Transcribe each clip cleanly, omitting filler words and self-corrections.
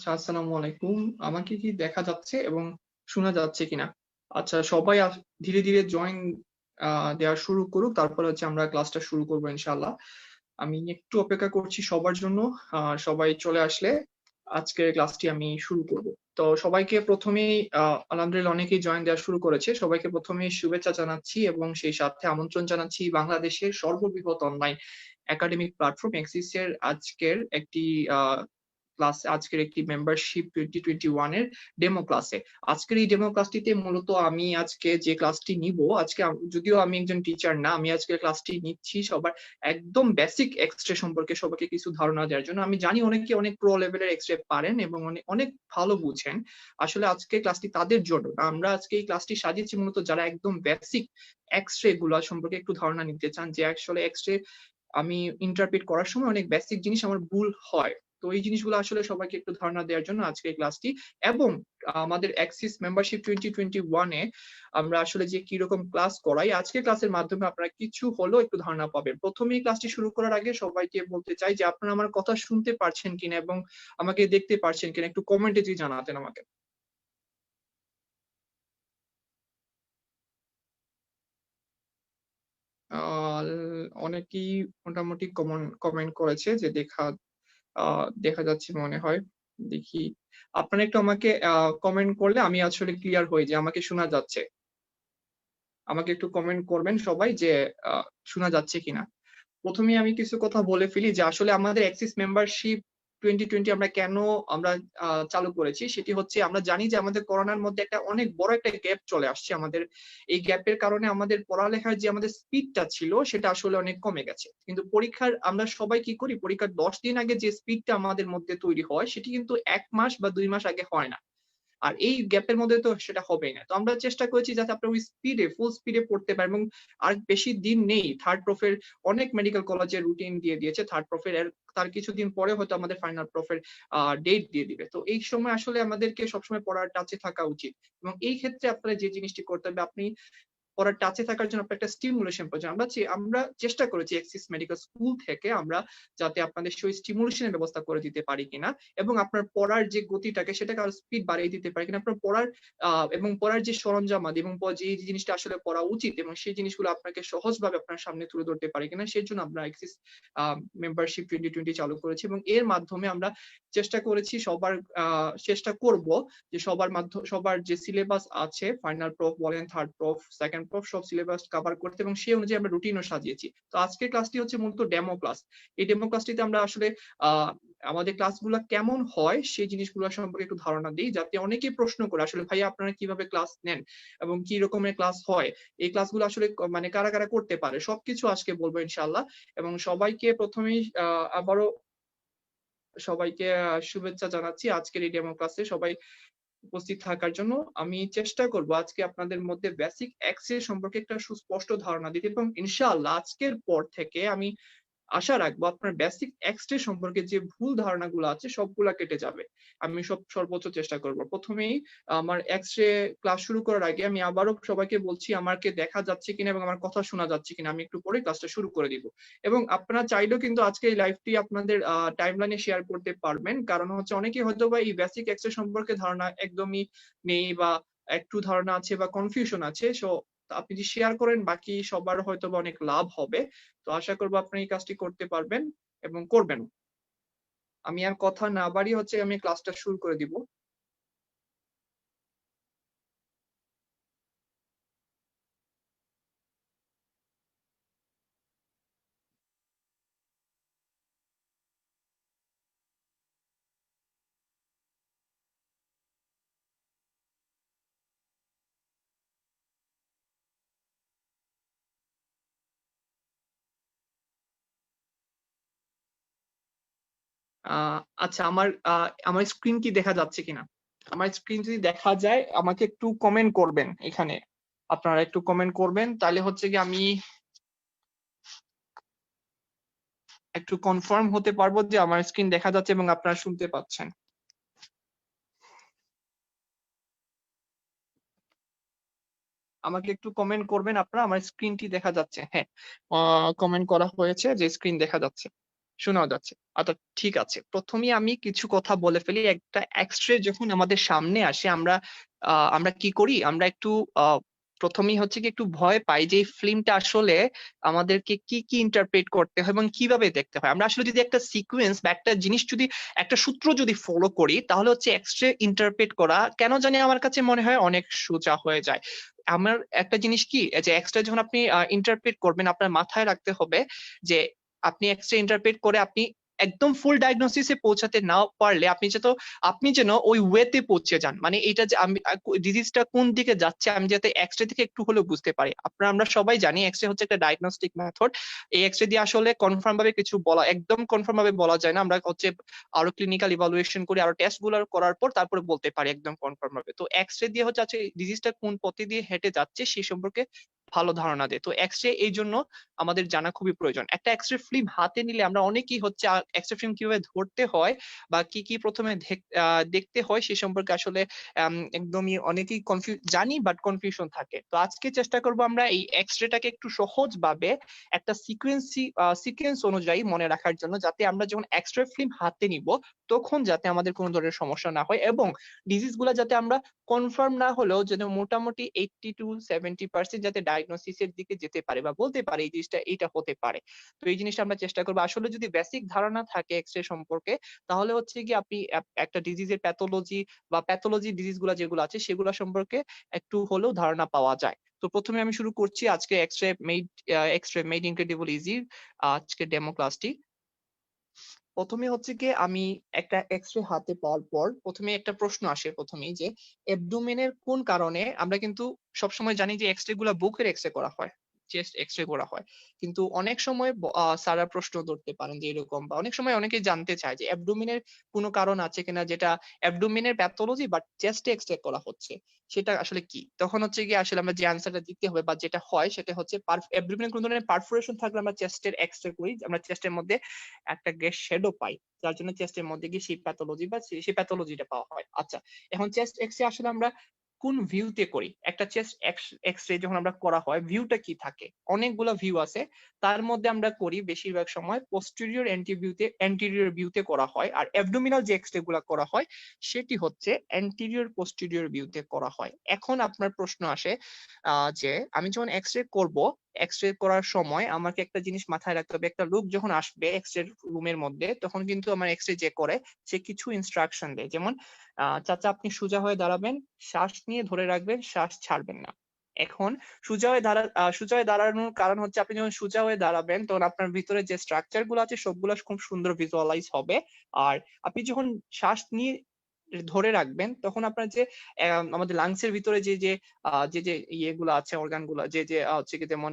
আচ্ছা, আসসালামু আলাইকুম। আমাকে কি দেখা যাচ্ছে এবং শোনা যাচ্ছে কিনা? আচ্ছা, সবাই ধীরে, ধীরে জয়েন দেওয়া শুরু করুক। তারপরে হচ্ছে আমরা ক্লাসটা শুরু করব ইনশাআল্লাহ। আমি একটু অপেক্ষা করছি সবার জন্য। সবাই চলে আসলে আজকের ক্লাসটি আমি শুরু করব। তো সবাইকে ১ম এই আলহামদুলিল্লাহ অনেকেই জয়েন দেওয়া শুরু করেছে। সবাইকে ১ম এই শুভেচ্ছা জানাচ্ছি এবং সেই সাথে আমন্ত্রণ জানাচ্ছি বাংলাদেশের সর্ববৃহৎ অনলাইন একাডেমিক প্ল্যাটফর্ম এক্সিস এর আজকের একটি আ আজকের একটি মেম্বারশিপ 2021 এর ডেমো ক্লাসে। আজকের এই ডেমো ক্লাসটিতে মূলত আমি আজকে যে ক্লাসটি নিবো, আজকে যদিও আমি একজন টিচার না, আমি আজকের ক্লাসটি নিচ্ছি সবার একদম বেসিক এক্স-রে সম্পর্কে সবাইকে কিছু ধারণা দেওয়ার জন্য। আমি জানি অনেকে অনেক প্রো লেভেলের এক্স-রে পারেন এবং অনেক ভালো বুঝেন। আসলে আজকের ক্লাসটি তাদের জন্য না। আমরা আজকে এই ক্লাসটি সাজিয়েছি মূলত যারা একদম বেসিক এক্স-রে গুলা সম্পর্কে একটু ধারণা নিতে চান যে আসলে এক্স-রে আমি ইন্টারপ্রিট করার সময় অনেক বেসিক জিনিস আমার ভুল হয়। তো এই জিনিসগুলো আসলে সবাইকে একটু ধারণা দেওয়ার জন্য আজকে এই ক্লাসটি এবং আমাদের অ্যাক্সিস মেম্বারশিপ 2021 এ আমরা আসলে যে কিরকম ক্লাস করাই, আজকের ক্লাসের মাধ্যমে আপনারা কিছু হলেও একটু ধারণা পাবেন। ১ম এই ক্লাসটি শুরু করার আগে সবাইকে বলতে চাই যে আপনারা আমার কথা শুনতে পারছেন কিনা এবং আমাকে দেখতে পারছেন কিনা একটু কমেন্টে যদি জানাতেন আমাকে। আ অনেকেই মোটামুটি কমেন্ট করেছে যে আ দেখা যাচ্ছে মনে হয়। দেখি। আপনারা একটু আমাকে কমেন্ট করলে আমি আসলে ক্লিয়ার হই যে আমাকে শোনা যাচ্ছে। আমাকে একটু কমেন্ট করবেন সবাই যে আ শোনা যাচ্ছে কিনা। ১ম এই আমি কিছু কথা বলে ফেলি যে আসলে আমাদের অ্যাক্সিস মেম্বারশিপ 2020 আমরা কেন আমরা চালু করেছি সেটি হচ্ছে আমরা জানি যে আমাদের করোনার মধ্যে একটা অনেক বড় একটা গ্যাপ চলে আসছে আমাদের। এই গ্যাপের কারণে আমাদের পড়ালেখার যে আমাদের স্পিডটা ছিল সেটা আসলে অনেক কমে গেছে। কিন্তু পরীক্ষার আমরা সবাই কি করি পরীক্ষার ১০ দিন আগে যে স্পিডটা আমাদের মধ্যে তৈরি হয় সেটি কিন্তু ১ মাস বা ২ মাস আগে হয় না। আর এই গ্যাপের মধ্যে তো সেটা হবেই না। তো আমরা চেষ্টা করেছি যাতে আপনারা ওই স্পিডে, ফুল স্পিডে পড়তে পারেন এবং আর বেশি দিন নেই। 3rd প্রফের অনেক মেডিকেল কলেজে রুটিন দিয়ে দিয়েছে। 3rd প্রফের তার কিছুদিন পরে হয়তো আমাদের ফাইনাল প্রফের ডেট দিয়ে দিবে। তো এই সময় আসলে আমাদেরকে সবসময় পড়ার টাচে থাকা উচিত। এবং এই ক্ষেত্রে আপনারা যে জিনিসটি করতে হবে আপনি পড়ার টাচে থাকার জন্য আপনার একটা স্টিমুলেশন প্রয়োজন। আমরা চেষ্টা করেছি এক্সিস মেডিকেল স্কুল থেকে আমরা যাতে আপনাদের সেই স্টিমুলেশন এর ব্যবস্থা করে দিতে পারি কিনা এবং আপনার পড়ার যে গতিটাকে সেটাকে আরো স্পিড বাড়িয়ে দিতে পারি কিনা। আপনার পড়ার এবং পড়ার যে সরঞ্জামাদি এবং যে জিনিসটা আসলে পড়া উচিত এবং সেই জিনিসগুলো আপনাকে সহজভাবে আপনার সামনে তুলে ধরতে পারি কিনা সেজন্য আমরা এক্সিস আ মেম্বারশিপ 2020 চালু করেছি এবং এর মাধ্যমে আমরা চেষ্টা করেছি চেষ্টা করব যে সবার যে সিলেবাস আছে ফাইনাল প্রফ বলেন, 3rd প্রফ, 2nd প্রফ সব সিলেবাস কভার করতে এবং সেই অনুযায়ী আমরা রুটিনও সাজিয়েছি। তো আজকের ক্লাসটি হচ্ছে মূলত ডেমো ক্লাস। এই ডেমো ক্লাসটিতে আমরা আসলে আ আমাদের ক্লাসগুলা কেমন হয় সেই জিনিসগুলো সম্পর্কে একটু ধারণা দেই। যাতে অনেকেই প্রশ্ন করে আসলে ভাইয়া আপনারা কিভাবে ক্লাস নেন এবং কি রকমের ক্লাস হয়? এই ক্লাসগুলো আসলে মানে কারা, কারা করতে পারে? সবকিছু আজকে বলব ইনশাআল্লাহ এবং সবাইকে ১ম এই আবারও সবাইকে শুভেচ্ছা জানাচ্ছি আজকের এই ডেমো ক্লাসে সবাই উপস্থিত থাকার জন্য। আমি চেষ্টা করব আজকে আপনাদের মধ্যে বেসিক এক্স-রে সম্পর্কে একটা সুস্পষ্ট ধারণা দিতে এবং ইনশাআল্লাহ আজকের পর থেকে আমি আশা রাখবো আপনার বেসিক এক্স-রে সম্পর্কে যে ভুল ধারণাগুলো আছে সবগুলা কেটে যাবে। আমি সর্বোচ্চ চেষ্টা করব। ১ম এই আমার এক্স-রে ক্লাস শুরু করার আগে আমি আবারও সবাইকে বলছি আমাকে দেখা যাচ্ছে কিনা এবং আমার কথা শোনা যাচ্ছে কিনা। আমি একটু পরে ক্লাসটা শুরু করে দিব। এবং আপনারা চাইলেও কিন্তু আজকে এই লাইভটি আপনাদের টাইমলাইনে শেয়ার করতে পারবেন। কারণ হচ্ছে অনেকেই হয়তোবা এই বেসিক এক্স-রে সম্পর্কে ধারণা একদমই নেই বা একটু ধারণা আছে বা কনফিউশন আছে। আপনি যদি শেয়ার করেন বাকি সবার হয়তোবা অনেক লাভ হবে। তো আশা করব আপনি এই কাজটি করতে পারবেন এবং করবেন। আমি আর কথা না বাড়িয়ে হচ্ছে আমি ক্লাসটা শুরু করে দিব। আ আচ্ছা আমার স্ক্রিন কি দেখা যাচ্ছে কিনা? আমার স্ক্রিন যদি দেখা যায় আমাকে একটু কমেন্ট করবেন এখানে। আপনারা একটু কমেন্ট করবেন। তাইলে হচ্ছে গিয়ে আমি একটু কনফার্ম হতে পারবো যে আমার স্ক্রিন দেখা যাচ্ছে এবং আপনারা শুনতে পাচ্ছেন। আমাকে একটু কমেন্ট করবেন আপনারা আমার স্ক্রিনটি দেখা যাচ্ছে। হ্যাঁ, কমেন্ট করা হয়েছে যে স্ক্রিন দেখা যাচ্ছে। শোনাও যাচ্ছে। আচ্ছা ঠিক আছে। প্রথমেই আমি কিছু কথা বলে ফেলি। একটা এক্স-রে যখন আমাদের সামনে আসে আমরা কি করি? আমরা একটু প্রথমেই হচ্ছে কি একটু ভয় পাই যে এই ফিল্মটা আসলে আমাদেরকে কি ইন্টারপ্রেট করতে হয় এবং কিভাবে দেখতে হয়। আমরা আসলে যদি একটা সিকোয়েন্স বা একটা জিনিস যদি একটা সূত্র যদি ফলো করি তাহলে হচ্ছে এক্স-রে ইন্টারপ্রেট করা কেন জানি আমার কাছে মনে হয় অনেক সোজা হয়ে যায়। আমার একটা জিনিস কি যে এক্স-রে যখন আপনি ইন্টারপ্রেট করবেন আপনার মাথায় রাখতে হবে যে আপনি এক্স-রে ইন্টারপ্রেট করে আপনি একদম ফুল ডায়াগনোসিসে পৌঁছাতে না পারলে আপনি যেন ওই ওয়েতে পৌঁছে যান। মানে এটা যে আমি ডিজিজটা কোন দিকে যাচ্ছে আমি যাতে এক্স-রে থেকে একটু হলেও বুঝতে পারি। আমরা সবাই জানি এক্স-রে হচ্ছে একটা ডায়াগনস্টিক মেথড। এই এক্স-রে দিয়ে আসলে কনফার্ম ভাবে কিছু বলা একদম কনফার্ম ভাবে বলা যায় না। আমরা হচ্ছে আরো ক্লিনিক্যাল ইভালুয়েশন করি, আরো টেস্ট গুলো করার পর তারপরে বলতে পারি একদম কনফার্ম ভাবে। তো এক্স-রে দিয়ে হচ্ছে ডিজিজটা কোন পথে দিয়ে হেঁটে যাচ্ছে সেই সম্পর্কে ভালো ধারণা দেয়। তো এক্স-রে এই জন্য আমাদের জানা খুবই প্রয়োজন। একটা এক্স-রে ফিল্ম হাতে নিলে আমরা অনেকেই হচ্ছে এক্স-রে ফিল্ম কিভাবে ধরতে হয় বা কি প্রথমে দেখতে হয় সে সম্পর্কে আসলে একদমই অনেকেই জানি বাট কনফিউশন থাকে। তো আজকে চেষ্টা করব আমরা এই এক্স-রেটাকে একটু সহজভাবে একটা সিকোয়েন্স অনুযায়ী মনে রাখার জন্য যাতে আমরা যখন এক্স-রে ফিল্ম হাতে নিব তখন যাতে আমাদের কোনো ধরনের সমস্যা না হয় এবং ডিজিজ গুলা যাতে আমরা কনফার্ম না হলেও যেন মোটামুটি 80 to 70% যাতে ডায়াগনোসিসের দিকে যেতে পারে বা বলতে পারে এই জিনিসটা এইটা হতে পারে। তো এই জিনিসটা আমরা চেষ্টা করবো। আসলে যদি বেসিক ধারণা থাকে এক্স-রে সম্পর্কে তাহলে হচ্ছে কি আপনি একটা ডিজিজের প্যাথোলজি বা প্যাথোলজি ডিজিজ গুলা যেগুলো আছে সেগুলা সম্পর্কে একটু হলেও ধারণা পাওয়া যায়। তো প্রথমে আমি শুরু করছি আজকে এক্স-রে মেড ইনক্রেডিবল ইজি আজকে ডেমো ক্লাসটি। প্রথমে হচ্ছে গিয়ে আমি একটা এক্স-রে হাতে পাওয়ার পর প্রথমে একটা প্রশ্ন আসে প্রথমেই যে অ্যাবডোমেনের কোন কারণে আমরা কিন্তু সবসময় জানি যে এক্স-রে গুলা বুকের এক্স-রে করা হয়, চেস্ট এক্স-রে করা হয়। কিন্তু অনেক সময় স্যাররা প্রশ্ন ধরতে পারেন যে এরকম বা অনেক সময় অনেকেই জানতে চায় যে অ্যাবডোমেনের কোনো কারণ আছে কিনা যেটা অ্যাবডোমেনের প্যাথোলজি বাট চেস্টে এক্স-রে করা হচ্ছে। সেটা আসলে কি? তখন হচ্ছে গিয়ে আসলে আমরা যে অ্যান্সারটা দিতে হবে বা যেটা হয় সেটা হচ্ছে অ্যাবডোমেনের কোনো ধরনের পারফোরেশন থাকলে আমরা চেস্টের এক্স-রে করি। আমরা চেস্টের মধ্যে একটা গ্যাস শ্যাডো পাই। যার জন্য চেস্টের মধ্যে গিয়ে সেই প্যাথোলজি বা সেই প্যাথোলজিটা পাওয়া হয়। আচ্ছা, এখন চেস্ট এক্স-রে আসলে আমরা কোন ভিউতে করি? একটা চেস্ট এক্স-রে যখন আমরা করা হয় ভিউটা কি থাকে? অনেকগুলা ভিউ আছে। তার মধ্যে আমরা করি বেশিরভাগ সময় পোস্টেরিয়র অ্যান্টেরিয়র ভিউতে করা হয়। আর অ্যাবডোমিনাল যে এক্স-রে গুলা করা হয় সেটি হচ্ছে অ্যান্টেরিয়র পোস্টেরিয়র ভিউতে করা হয়। এখন আপনার প্রশ্ন আসে যে আমি যখন এক্স-রে করব এক্স-রে করার সময় আমাকে একটা জিনিস মাথায় রাখতে হবে। একটা লোক যখন আসবে এক্স-রে রুমের মধ্যে তখন কিন্তু আমার এক্স-রে যে করে সে কিছু ইনস্ট্রাকশন দেয়। যেমন চাচা আপনি সোজা হয়ে দাঁড়াবেন, শ্বাস নিয়ে ধরে রাখবেন, শ্বাস ছাড়বেন না। এখন সোজা হয়ে দাঁড়ানোর কারণ হচ্ছে আপনি যখন সোজা হয়ে দাঁড়াবেন তখন আপনার ভিতরে যে স্ট্রাকচার গুলো আছে সবগুলো খুব সুন্দর ভিজুয়ালাইজ হবে। আর আপনি যখন শ্বাস নিয়ে ধরে রাখবেন তখন আপনার যে আমাদের লাংসের ভিতরে যে ইয়েগুলো আছে অর্গান গুলা যে হচ্ছে কি যেমন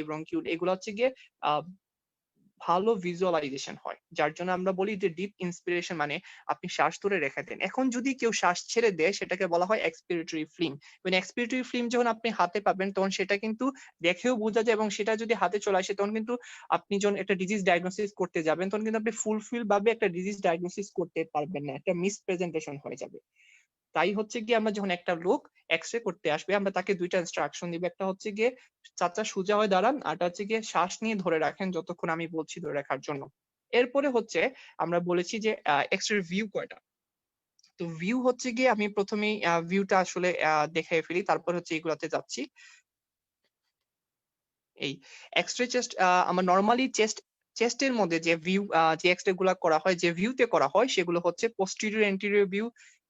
ব্রঙ্কিউল এগুলো হচ্ছে গিয়ে আহ ভালো ভিজুয়ালাইজেশন হয়। যার জন্য আমরা বলি যে ডিপ ইন্সপিরেশন মানে আপনি শ্বাস ধরে রেখে দেন। এখন যদি কেউ শ্বাস ছেড়ে দেয় সেটাকে বলা হয় এক্সপিরেটরি ফিল্ম। মানে এক্সপিরেটরি ফিল্ম যখন আপনি হাতে পাবেন তখন সেটা কিন্তু দেখেও বোঝা যায় এবং সেটা যদি হাতে চলে আসে তখন কিন্তু আপনি যখন একটা ডিজিজ ডায়াগনোসিস করতে যাবেন তখন কিন্তু আপনি ফুলফিল ভাবে একটা ডিজিজ ডায়াগনোসিস করতে পারবেন না। একটা মিস প্রেজেন্টেশন হয়ে যাবে। তাই হচ্ছে গিয়ে আমরা যখন একটা লোক এক্স-রে করতে আসবে আমরা তাকে ২ টা ইনস্ট্রাকশন দিব। একটা হচ্ছে গিয়ে চাচা সোজা হয়ে দাঁড়ান, আরটা হচ্ছে গিয়ে শ্বাস নিয়ে ধরে রাখেন যতক্ষণ আমি বলছি ধরে রাখার জন্য। এরপরে হচ্ছে আমরা বলেছি যে এক্স-রে ভিউ কয়টা? তো ভিউ হচ্ছে গিয়ে আমি প্রথমেই ভিউটা আসলে দেখাইয়া ফেলি। তারপর হচ্ছে এগুলাতে যাচ্ছি। এই এক্স-রে চেস্ট আমার নরমালি চেস্টের মধ্যে যে ভিউ যে এক্স-রে গুলা করা হয়, যে ভিউতে করা হয় সেগুলো হচ্ছে posterior anterior view,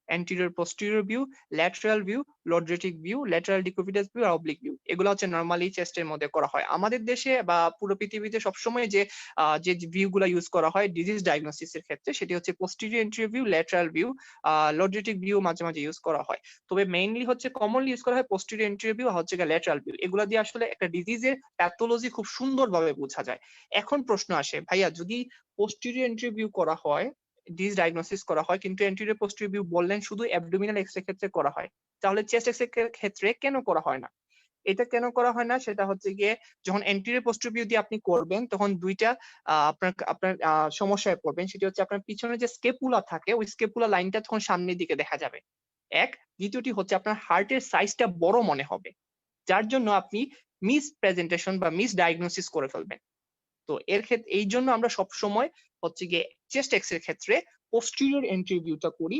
anterior posterior view, lateral view, lordotic view, lateral decubitus view আর oblique view। এগুলো হচ্ছে নরমালি চেস্টের মধ্যে করা হয়। আমাদের দেশে বা পুরো পৃথিবীতে সবসময় যে ভিউ গুলা ইউজ করা হয় ডিজিজ ডায়াগনোসিস এর ক্ষেত্রে সেটি হচ্ছে posterior anterior view, lateral view, lordotic view মাঝে মাঝে ইউজ করা হয়। তবে মেইনলি হচ্ছে কমনলি ইউজ করা হয় posterior anterior view আর হচ্ছে গিয়ে lateral view। এগুলা দিয়ে আসলে একটা ডিজিজের প্যাথোলজি খুব সুন্দরভাবে বোঝা যায়। এখন প্রশ্ন আসে ভাইয়া যদি posterior anterior view করা হয়, ডিজিজ ডায়াগনোসিস করা হয় কিন্তু anterior posterior view বললেন শুধু অ্যাবডোমিনাল এক্স-রে ক্ষেত্রে করা হয়। তাহলে চেস্ট এক্স-রে ক্ষেত্রে কেন করা হয় না? এটা কেন করা হয় না সেটা হচ্ছে গিয়ে যখন anterior posterior view দিয়ে আপনি করবেন তখন ২ টা আপনার আপনার সমস্যায় পড়বেন। সেটি হচ্ছে আপনার পিছনে যে স্কেপুলা থাকে ওই স্কেপুলা লাইনটা তখন সামনের দিকে দেখা যাবে। এক, দ্বিতীয়টি হচ্ছে আপনার হার্টের সাইজটা বড় মনে হবে। যার জন্য আপনি মিস প্রেজেন্টেশন বা মিস ডায়াগনোসিস করে ফেলবেন। তো তো এর ক্ষেত্রে এই জন্য আমরা সবসময় হচ্ছে গিয়ে চেস্ট এক্স এর ক্ষেত্রে পোস্টেরিয়র এন্টিরিয়র ভিউটা করি,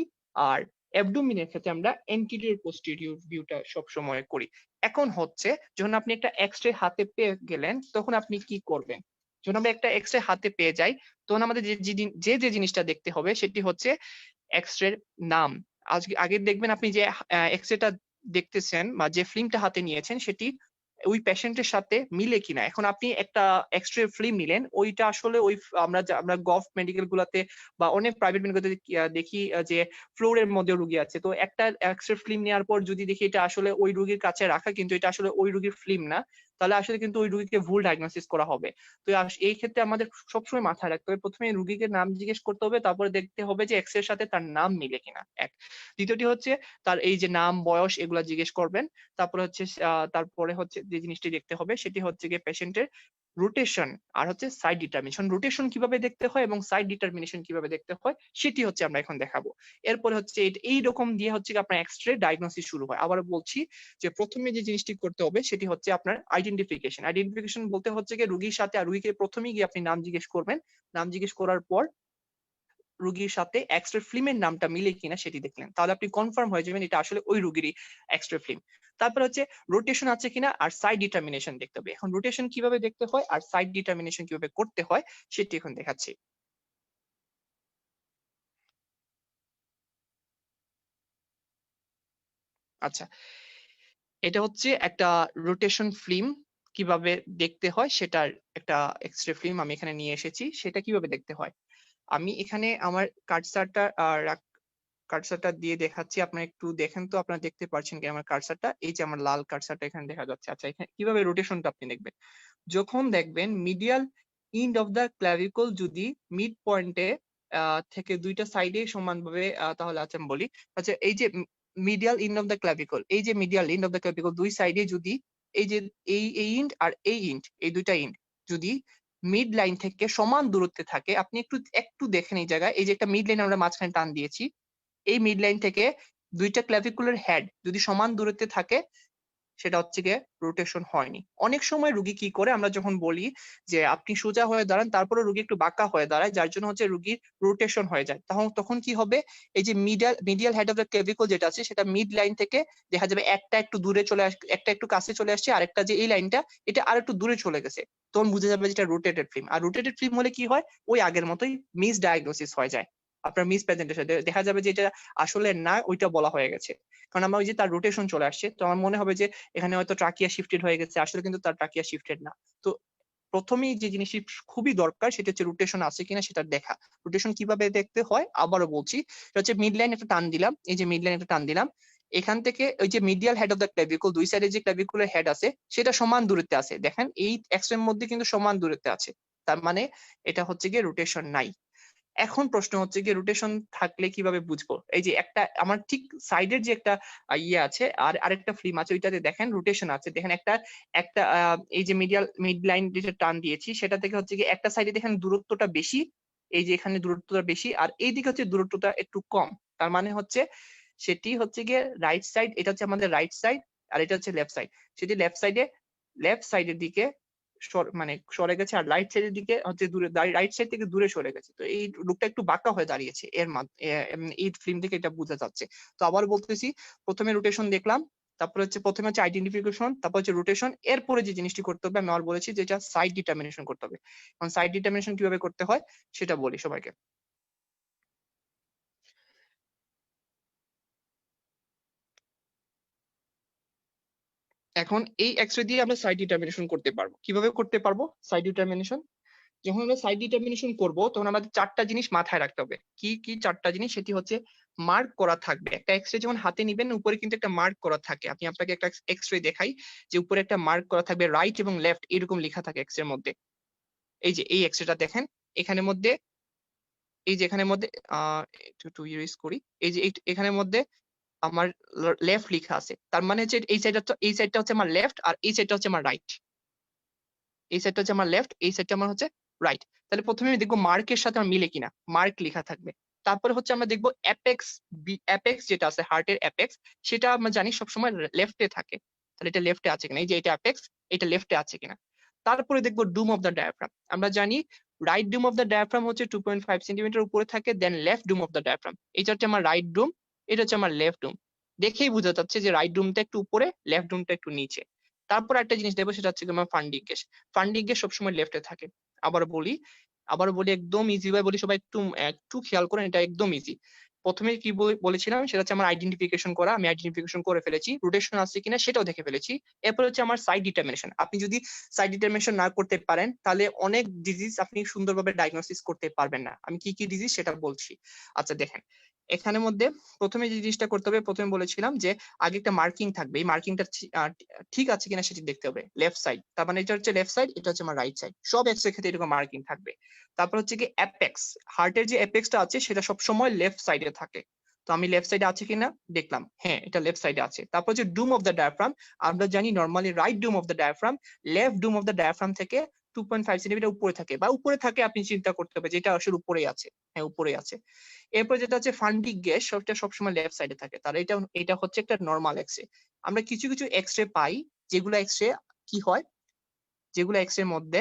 আর অ্যাবডোমিনের ক্ষেত্রে আমরা এন্টিরিয়র পোস্টেরিয়র ভিউটা সবসময় করি। এখন হচ্ছে যখন আপনি একটা এক্স-রে হাতে পেয়ে গেলেন তখন আপনি কি করবেন? যখন আমরা একটা এক্স-রে হাতে পেয়ে যাই তখন আমাদের যে জিনিসটা দেখতে হবে সেটি হচ্ছে এক্স-রে নাম। আগে দেখবেন আপনি যে এক্স-রেটা দেখতেছেন বা যে ফিল্মটা হাতে নিয়েছেন সেটি ওই পেশেন্টের সাথে মিলে কিনা। এখন আপনি একটা এক্স-রে ফিল্ম নিলেন, ওইটা আসলে ওই আমরা গভ মেডিকেল গুলাতে বা অনেক প্রাইভেট মেডিকেল দেখি যে ফ্লোরের মধ্যে রোগী আছে। তো একটা এক্স-রে ফিল্ম নেওয়ার পর যদি দেখি এটা আসলে ওই রোগীর কাছে রাখা কিন্তু এটা আসলে ওই রোগীর ফিল্ম না, তাহলে আসলে কিন্তু ওই রোগীকে ভুল ডায়াগনোসিস করা হবে। তো এই ক্ষেত্রে আমাদের সবসময় মাথায় রাখতে হবে প্রথমে রোগীকে নাম জিজ্ঞেস করতে হবে, তারপরে দেখতে হবে যে এক্স-রে এর সাথে তার নাম মিলে কিনা। এক। দ্বিতীয়টি হচ্ছে তার এই যে নাম, বয়স এগুলা জিজ্ঞেস করবেন। তারপরে হচ্ছে যে জিনিসটি দেখতে হবে সেটি হচ্ছে গিয়ে পেশেন্টের রোটেশন আর হচ্ছে সাইড ডিটারমিনেশন। রোটেশন কিভাবে দেখতে হয় এবং সাইড ডিটারমিনেশন কিভাবে দেখতে হয় সেটি হচ্ছে আমরা এখন দেখাবো। এরপরে হচ্ছে এই রকম দিয়ে হচ্ছে আপনার এক্স-রে ডায়াগনোসিস শুরু হয়। আবার বলছি যে প্রথমে যে জিনিসটি করতে হবে সেটি হচ্ছে আপনার আইডেন্টিফিকেশন। আইডেন্টিফিকেশন বলতে হচ্ছে গিয়ে রোগীর সাথে আর রোগীকে প্রথমেই গিয়ে আপনি নাম জিজ্ঞেস করবেন। নাম জিজ্ঞেস করার পর রোগীর সাথে এক্স-রে ফিল্মের নামটা মিলে কিনা সেটি দেখলেন। তাহলে আপনি কনফার্ম হয়ে যাবেন এটা আসলে ওই রোগীরই এক্স-রে ফিল্ম। তারপর হচ্ছে রোটেশন আছে কিনা আর সাইড ডিটারমিনেশন দেখতে হবে। এখন রোটেশন কিভাবে দেখতে হয় আর সাইড ডিটারমিনেশন কিভাবে করতে হয় সেটি এখন দেখাচ্ছি। আচ্ছা, এটা হচ্ছে একটা রোটেশন ফিল্ম কিভাবে দেখতে হয় সেটার একটা এক্স-রে ফিল্ম আমি এখানে নিয়ে এসেছি। সেটা কিভাবে দেখতে হয়? আমি এখানে আমার কার্সারটা দিয়ে দেখাচ্ছি। আপনারা একটু দেখেন তো আপনারা দেখতে পারছেন কি আমার কার্সারটা? এই যে আমার লাল কার্সারটা এখানে দেখা যাচ্ছে। আচ্ছা, এখানে কিভাবে রোটেশনটা আপনি দেখবেন? যখন দেখবেন medial end of the clavicle যদি মিড পয়েন্টে থেকে ২ টা সাইডে সমানভাবে তাহলে আচ্ছা আমি বলি। আচ্ছা, এই যে medial end of the clavicle, এই যে medial end of the clavicle ২ সাইডে যদি এই যে এই এন্ড আর এই এন্ড, এই ২ টা এন্ড যদি মিড লাইন থেকে সমান দূরত্বে থাকে, আপনি একটু দেখেন এই জায়গায়, এই যে একটা মিড লাইন আমরা মাঝখানে টান দিয়েছি। এই মিড লাইন থেকে ২ টা ক্ল্যাভিকুলার হেড যদি সমান দূরত্বে থাকে সেটা হচ্ছে গিয়ে রোটেশন হয়নি। অনেক সময় রোগী কি করে, আমরা যখন বলি যে আপনি সোজা হয়ে দাঁড়ান তারপরে রোগী একটু বাঁকা হয়ে দাঁড়ায় যার জন্য হচ্ছে রোগীর রোটেশন হয়ে যায়। তখন কি হবে, এই যে medial head of the clavicle যেটা আছে সেটা মিড লাইন থেকে দেখা যাবে একটা একটু দূরে চলে আসছে, একটা একটু কাছে চলে আসছে, আরেকটা যে এই লাইনটা এটা আর একটু দূরে চলে গেছে। তখন বুঝে যাবে যেটা রোটেটেড ফিল্ম। আর রোটেটেড ফিল্ম হলে কি হয়, ওই আগের মতোই মিস ডায়াগনোসিস হয়ে যায়, আপনার মিস প্রেজেন্টেশন দেখা যাবে যে এটা আসলে না, ওইটা বলা হয়ে গেছে। কারণ আমার ওই যে তার রোটেশন চলে আসছে, তো আমার মনে হবে যে এখানে হয়তো ট্রাকিয়া শিফটেড হয়ে গেছে, আসলে কিন্তু তার ট্রাকিয়া শিফটেড না। তো প্রথমেই যে জিনিসটি খুবই দরকার সেটা হচ্ছে রোটেশন আছে কিনা সেটা দেখা। রোটেশন কিভাবে দেখতে হয় আবারও বলছি, সেটা হচ্ছে মিড লাইন একটা টান দিলাম, এই যে মিড লাইন একটা টান দিলাম, এখান থেকে ওই যে medial head of the clavicle দুই সাইডে যে ক্ল্যাভিকুলার হেড আছে সেটা সমান দূরত্বে আছে। দেখেন এই এক্সট্রিম মধ্যে কিন্তু সমান দূরত্বে আছে, তার মানে এটা হচ্ছে গিয়ে রোটেশন নাই। এখন প্রশ্ন হচ্ছে গিয়ে রোটেশন থাকলে কিভাবে বুঝবো? এই যে একটা আমার ঠিক সাইডের যে একটা ইয়ে আছে আর আরেকটা ফিল্ম আছে ওইটাতে দেখেন রোটেশন আছে। দেখেন একটা একটা এই যে মিড লাইন যেটা টান দিয়েছি সেটা থেকে হচ্ছে গিয়ে একটা সাইডে দেখেন দূরত্বটা বেশি, এই যে এখানে দূরত্বটা বেশি আর এইদিকে হচ্ছে দূরত্বটা একটু কম। তার মানে হচ্ছে সেটি হচ্ছে গিয়ে রাইট সাইড, এটা হচ্ছে আমাদের রাইট সাইড আর এটা হচ্ছে লেফট সাইড। সেটি লেফট সাইডের দিকে মানে সরে গেছে আর রাইট সাইডের দিকে হচ্ছে দূরে, রাইট সাইড থেকে দূরে সরে গেছে। তো এই লোকটা একটু বাঁকা হয়ে দাঁড়িয়েছে, এই ফিল্ম থেকে এটা বোঝা যাচ্ছে। তো আবার বলতেছি, প্রথমে রোটেশন দেখলাম, তারপরে হচ্ছে প্রথমে হচ্ছে আইডেন্টিফিকেশন, তারপর হচ্ছে রোটেশন, এরপরে যে জিনিসটি করতে হবে আমি আর বলেছি যে এটা সাইড ডিটারমিনেশন করতে হবে। এখন সাইড ডিটারমিনেশন কিভাবে করতে হয় সেটা বলি সবাইকে। এখন এই এক্স-রে দিয়ে আমরা সাইড ডিটারমিনেশন করতে পারবো। কিভাবে করতে পারবো সাইড ডিটারমিনেশন? যখন আমরা সাইড ডিটারমিনেশন করব তখন আমাদের ৪টা জিনিস মাথায় রাখতে হবে। কি কি ৪টা জিনিস? সেটি হচ্ছে মার্ক করা থাকবে। একটা এক্স-রে যখন হাতে নিবেন উপরে কিন্তু একটা মার্ক করা থাকে। আমি আপনাকে একটা এক্স-রে দেখাই যে উপরে একটা মার্ক করা থাকবে, রাইট এবং লেফট এরকম লেখা থাকে এক্স-রের মধ্যে। এই যে এই এক্স-রেটা দেখেন, এখানের মধ্যে এই যে এখানের মধ্যে আ একটু ইরেজ করি। এই যে এখানের মধ্যে আমার লেফট লিখা আছে। তার মানে হচ্ছে এই সাইডটা হচ্ছে আমার লেফট আর এই সাইডটা হচ্ছে আমার রাইট। এই সাইডটা হচ্ছে আমার লেফট, এই সাইডটা আমার হচ্ছে রাইট। তাহলে প্রথমে আমি দেখবো মার্কের সাথে আমার মিলে কিনা, মার্ক লেখা থাকবে। তারপরে হচ্ছে আমরা দেখবো অ্যাপেক্স যেটা আছে হার্টের অ্যাপেক্স, সেটা আমরা জানি সবসময় লেফটে থাকে। তাহলে এটা লেফটে আছে কিনা, এই যে এটা অ্যাপেক্স, এটা লেফটে আছে কিনা। তারপরে দেখবো ডুম অফ দ্য ডায়াফ্রাম। আমরা জানি right dome of the diaphragm হচ্ছে 2.5 সেন্টিমিটার উপরে থাকে, দেন left dome of the diaphragm এটা হচ্ছে আমার রাইট ডুম, এটা হচ্ছে আমার লেফট ডুম। দেখেই বোঝা যাচ্ছে যে রাইট ডুমটা একটু উপরে, লেফট ডুমটা একটু নিচে। তারপর একটা জিনিস দেখবো, সেটা হচ্ছে আমার ফান্ডিং গেজ। ফান্ডিং গেজ সবসময় লেফটে থাকে। আবার বলি একদম ইজি ভাবে বলি, সবাই একটু একটু খেয়াল করেন, এটা একদম ইজি। প্রথমে কি বলেছিলাম, সেটা হচ্ছে আমার আইডেন্টিফিকেশন করা, আমি আইডেন্টিফিকেশন করে ফেলেছি, রোটেশন আছে কিনা সেটাও দেখে ফেলেছি। এরপর হচ্ছে আমার সাইড ডিটারমিনেশন। আপনি যদি সাইড ডিটারমিনেশন না করতে পারেন, তাহলে অনেক ডিজিজ আপনি সুন্দরভাবে ডায়াগনোসিস করতে পারবেন না। আমি কি কি ডিজিজ সেটা বলছি। আচ্ছা দেখেন, এখানের মধ্যে প্রথমে যে জিনিসটা করতে হবে, প্রথমে বলেছিলাম যে আগে একটা মার্কিং থাকবে, এই মার্কিংটা ঠিক আছে কিনা সেটি দেখতে হবে। লেফট সাইড, তার মানে এটা হচ্ছে লেফট সাইড, এটা হচ্ছে আমার রাইট সাইড, সব এক্স এর ক্ষেত্রে এরকম মার্কিং থাকবে। তারপর হচ্ছে কি অ্যাপেক্স, হার্টের যে অ্যাপেক্সটা আছে সেটা সবসময় লেফট সাইডে থাকে। তো আমি লেফট সাইডে আছে কিনা দেখলাম, হ্যাঁ এটা লেফট সাইডে আছে। তারপর হচ্ছে ডুম অফ দ্য ডায়াফ্রাম, আমরা জানি normally right dome of the diaphragm left dome of the diaphragm থেকে 2.5 সেন্টিমিটার উপরে থাকে, বা উপরে থাকে, আপনি চিন্তা করতে হবে যেটা আসলে উপরেই আছে, হ্যাঁ উপরেই আছে। এরপর যেটা হচ্ছে ফান্ডিং গ্যাস, সেটা সবসময় লেফট সাইডে থাকে, তার এটা হচ্ছে একটা নর্মাল এক্সরে। আমরা কিছু কিছু এক্সরে পাই যেগুলো এক্সরে কি হয়, যেগুলো এক্সরের মধ্যে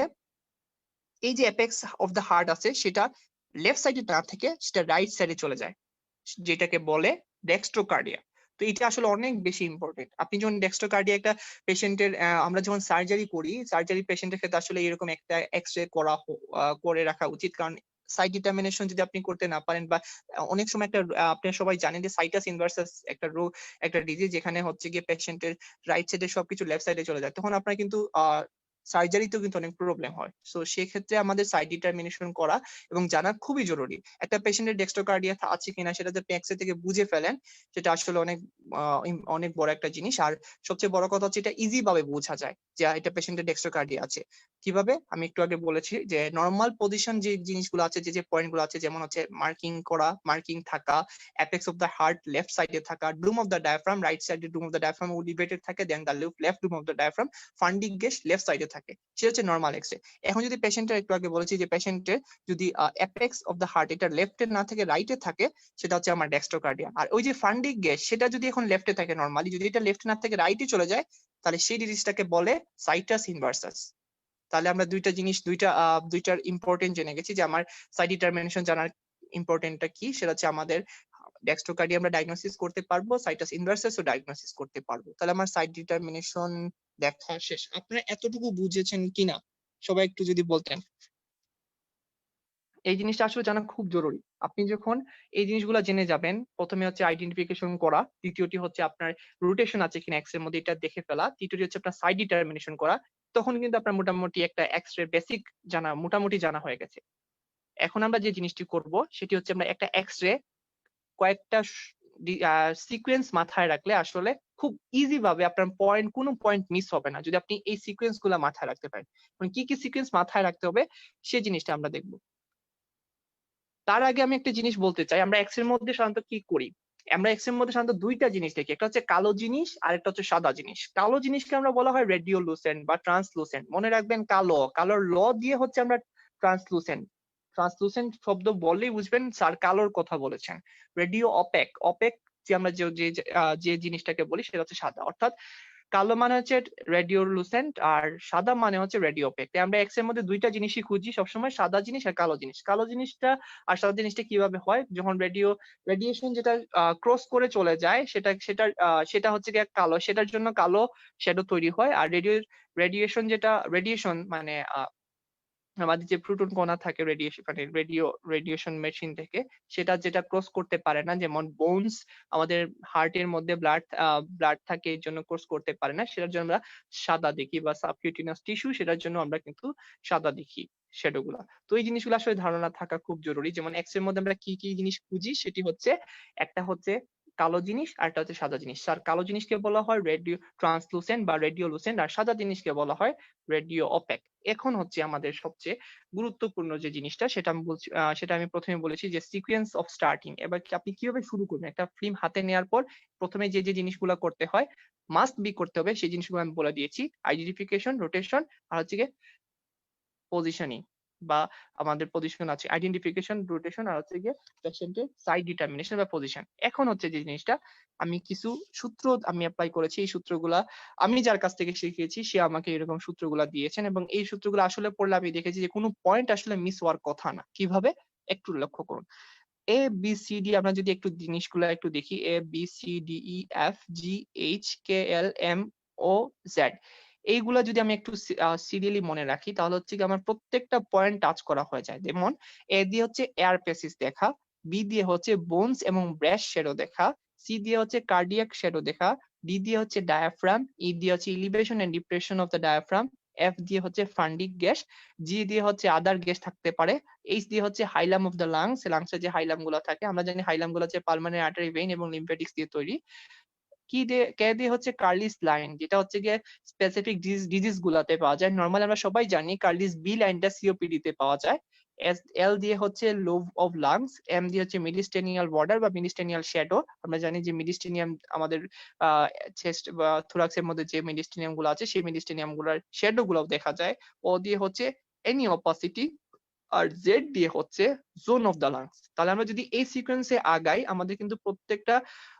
এই যে অ্যাপেক্স অফ দ্য হার্ট আছে সেটা লেফট সাইডে না থেকে সেটা রাইট সাইডে চলে যায়, যেটাকে বলে ডেক্সট্রোকার্ডিয়া। তো এটা আসলে অনেক বেশি ইম্পর্টেন্ট। আপনি যখন ডেক্সট্রোকার্ডিয়া একটা পেশেন্টের, আমরা যখন সার্জারি করি, সার্জারি পেশেন্টের ক্ষেত্রে আসলে এরকম একটা এক্সরে করে রাখা উচিত। কারণ সাইট ডিটারমিনেশন যদি আপনি করতে না পারেন, বা অনেক সময় একটা আপনারা সবাই জানেন যে সাইটাস ইনভার্সাস একটা রোগ, একটা ডিজিজ, যেখানে হচ্ছে গিয়ে পেশেন্টের রাইট সাইডে সবকিছু লেফট সাইডে চলে যায়, তখন আপনার কিন্তু সার্জারিতেও কিন্তু অনেক প্রবলেম হয়। সো সেক্ষেত্রে আমাদের সাইট ডিটারমিনেশন করা এবং জানা খুবই জরুরি। একটা পেশেন্টের ডেক্সট্রোকার্ডিয়া আছে কিনা সেটা যদি এক্সরে থেকে বুঝে ফেলেন, সেটা আসলে অনেক বড় একটা জিনিস। আর সবচেয়ে বড় কথা হচ্ছে এটা ইজি ভাবে বোঝা যায় যে এটা পেশেন্টের ডেক্সট্রোকার্ডিয়া আছে কিভাবে। আমি একটু আগে বলেছি যে নর্মাল পজিশন যে জিনিসগুলো আছে, যে পয়েন্টগুলো আছে, যেমন হচ্ছে মার্কিং করা, মার্কিং থাকা, apex of the heart left সাইডে থাকা, dome of the diaphragm right সাইডে, dome of the diaphragm elevated থাকে, then the left dome of the diaphragm fundic gas left সাইডে থাকে, সেটা হচ্ছে নর্মাল এক্সরে। এখন যদি পেশেন্টের, একটু আগে বলেছি যে পেশেন্টের যদি অ্যাপেক্স অফ দ্য হার্ট এটা লেফটে না থেকে রাইটে থাকে, সেটা হচ্ছে আমার ডেক্সট্রোকার্ডিয়া। আর ওই যে ফান্ডিং গেজ সেটা যদি এখন লেফটে থাকে নরমালি, যদি এটা লেফট না থেকে রাইটে চলে যায়, তাহলে সেই ডিজিজটাকে বলে সাইটাস ইনভার্সাস। তাহলে আমরা দুইটার ইম্পর্টেন্ট জেনে গেছি, যে আমার সাইট ডিটারমিনেশন জানার ইম্পর্টেন্টটা কি, সেটা হচ্ছে আমাদের ডেক্সট্রোকার্ডিয়া আমরা ডায়াগনোসিস করতে পারবো, সাইটাস ইনভার্সাসও ডায়াগনোসিস করতে পারবো। তাহলে আমার সাইট ডিটারমিনেশন দেখা শেষ। আপনারা এতটুকু বুঝেছেন কিনা সবাই একটু যদি বলতেন। এই জিনিসটা আসলে জানা খুব জরুরি। আপনি যখন এই জিনিসগুলো জেনে যাবেন, প্রথমে হচ্ছে আইডেন্টিফিকেশন করা, দ্বিতীয়টি হচ্ছে আপনার রোটেশন আছে কিনা এক্স এর মধ্যে এটা দেখে ফেলা, তৃতীয়টি হচ্ছে আপনার সাইড ডিটারমিনেশন করা। তখন কিন্তু আপনার মোটামুটি একটা এক্স রে বেসিক মোটামুটি জানা হয়ে গেছে। এখন আমরা যে জিনিসটি করব সেটি হচ্ছে আমরা একটা এক্স রে কয়েকটা সিকোয়েন্স মাথায় রাখলে আসলে খুব ইজি ভাবে আপনার কোনো পয়েন্ট মিস হবে না, যদি আপনি এই সিকোয়েন্স গুলা মাথায় রাখতে পারেন। কি কি সিকোয়েন্স মাথায় রাখতে হবে সেই জিনিসটা আমরা দেখবো। তার আগে আমি একটা জিনিস বলতে চাই, আমরা এক্স এর মধ্যে সাধারণত কি করি, আমরা এক্স এর মধ্যে সাধারণত দুইটা জিনিস দেখি, একটা হচ্ছে কালো জিনিস আর একটা হচ্ছে সাদা জিনিস। কালো জিনিসকে আমরা বলা হয় রেডিওলুসেন্ট বা ট্রান্সলুসেন্ট। মনে রাখবেন কালোর ল দিয়ে হচ্ছে আমরা ট্রান্সলুসেন্ট, ট্রান্সলুসেন্ট শব্দ বললেই বুঝবেন স্যার কালোর কথা বলেছেন। রেডিও অপেক, অপেক যে আমরা যে জিনিসটাকে বলি সেটা হচ্ছে সাদা। অর্থাৎ কালো মানে হচ্ছে রেডিওলুসেন্ট আর সাদা মানে হচ্ছে রেডিওপেক। আমরা এক্স এর মধ্যে দুইটা জিনিসই খুঁজি সবসময়, সাদা জিনিস আর কালো জিনিস। কালো জিনিসটা আর সাদা জিনিসটা কিভাবে হয়, যখন রেডিয়েশন যেটা ক্রস করে চলে যায়, সেটা হচ্ছে গিয়ে কালো, সেটার জন্য কালো শ্যাডো তৈরি হয়। আর রেডিয়েশন মানে আমাদের যে প্রোটন কণা থাকে রেডিয়েশন মানে রেডিয়েশন মেশিন থেকে, সেটা যেটা ক্রস করতে পারে না, যেমন বোনস, আমাদের হার্টের মধ্যে ব্লাড থাকে এর জন্য ক্রস করতে পারে না, সেটার জন্য আমরা সাদা দেখি, বা সাবকিউটেনিয়াস টিস্যু সেটার জন্য আমরা কিন্তু সাদা দেখি শ্যাডো গুলা। তো এই জিনিসগুলো আসলে ধারণা থাকা খুব জরুরি। যেমন এক্স এর মধ্যে আমরা কি কি জিনিস খুঁজি, সেটি হচ্ছে একটা হচ্ছে কালো জিনিস আর একটা হচ্ছে সাদা জিনিস। আর কালো জিনিসকে বলা হয় রেডিও ট্রান্সলুসেন্ট বা রেডিওলুসেন্ট, আর সাদা জিনিসকে বলা হয় রেডিও অপেক। এখন হচ্ছে আমাদের সবচেয়ে গুরুত্বপূর্ণ যে জিনিসটা, সেটা আমি প্রথমে বলেছি যে সিকোয়েন্স অফ স্টার্টিং। এবার আপনি কিভাবে শুরু করবেন, একটা ফিল্ম হাতে নেওয়ার পর প্রথমে যে যে জিনিসগুলো করতে হয়, মাস্ট বি করতে হবে, সেই জিনিসগুলো আমি বলে দিয়েছি। আইডেন্টিফিকেশন, রোটেশন, আর হচ্ছে গিয়ে পজিশনিং। বা আমাদের পজিশন আছে আইডেন্টিফিকেশন, রোটেশন আর হচ্ছে গিয়ে পেশেন্টের সাইড ডিটারমিনেশন বা পজিশন। এখন হচ্ছে যে জিনিসটা আমি কিছু সূত্র আমি অ্যাপ্লাই করেছি, এই সূত্রগুলা আমি যার কাছ থেকে শিখিয়েছি সে আমাকে এরকম সূত্রগুলা দিয়েছেন এবং এই সূত্রগুলো আসলে পড়লে আমি দেখেছি যে কোনো পয়েন্ট আসলে মিস হওয়ার কথা না। কিভাবে? একটু লক্ষ্য করুন। এ বি সি ডি আমরা যদি একটু জিনিসগুলো একটু দেখি, A B C D E F G H K L M O Z, এইগুলা যদি আমি একটু সিরিয়ালি মনে রাখি তাহলে হচ্ছে কি আমার প্রত্যেকটা পয়েন্ট টাচ করা হয়ে যায়। যেমন এ দিয়ে হচ্ছে এয়ার পেসিস দেখা, বি দিয়ে হচ্ছে বোনস এবং ব্রেস্ট শ্যাডো দেখা, সি দিয়ে হচ্ছে কার্ডিয়াক শ্যাডো দেখা, ডি দিয়ে হচ্ছে ডায়াফ্রাম, ই দিয়ে হচ্ছে elevation and depression of the diaphragm, F দিয়ে হচ্ছে ফান্ডিক গ্যাস, জি দিয়ে হচ্ছে আদার গ্যাস থাকতে পারে, এইচ দিয়ে হচ্ছে হাইলাম অফ দ্য লাংস, লাংসের যে হাইলাম গুলো থাকে আমরা জানি হাইলাম গুলো হচ্ছে পালমোনারি আর্টারি ভেইন এবং লিম্ফেটিক্স দিয়ে তৈরি। কি দিয়ে কে দিয়ে হচ্ছে কার্লিস লাইন, যেটা হচ্ছে গিয়ে স্পেসিফিক ডিজিজ গুলাতে পাওয়া যায়। নর্মালি আমরা সবাই জানি কার্লিস বি লাইনটা সিওপিডি তে পাওয়া যায়। এল দিয়ে হচ্ছে লোব অফ লাংস, এম দিয়ে হচ্ছে মিডিস্টেনিয়াল বর্ডার বা মিডিস্টেনিয়াল শ্যাডো, আমরা জানি যে মিডিস্টেনিয়াম আমাদের চেস্ট বা থোরাক্সের মধ্যে যে মিডিস্টেনিয়াম গুলো আছে সেই মিডিস্টেনিয়াম গুলোর শ্যাডো গুলো দেখা যায়। ও দিয়ে হচ্ছে এনি অপাসিটি, আর জেড দিয়ে হচ্ছে জোন অফ দ্য লাংস। তাহলে আমরা যদি এই সিকোয়েন্সে আগাই আমাদের কিন্তু প্রত্যেকটা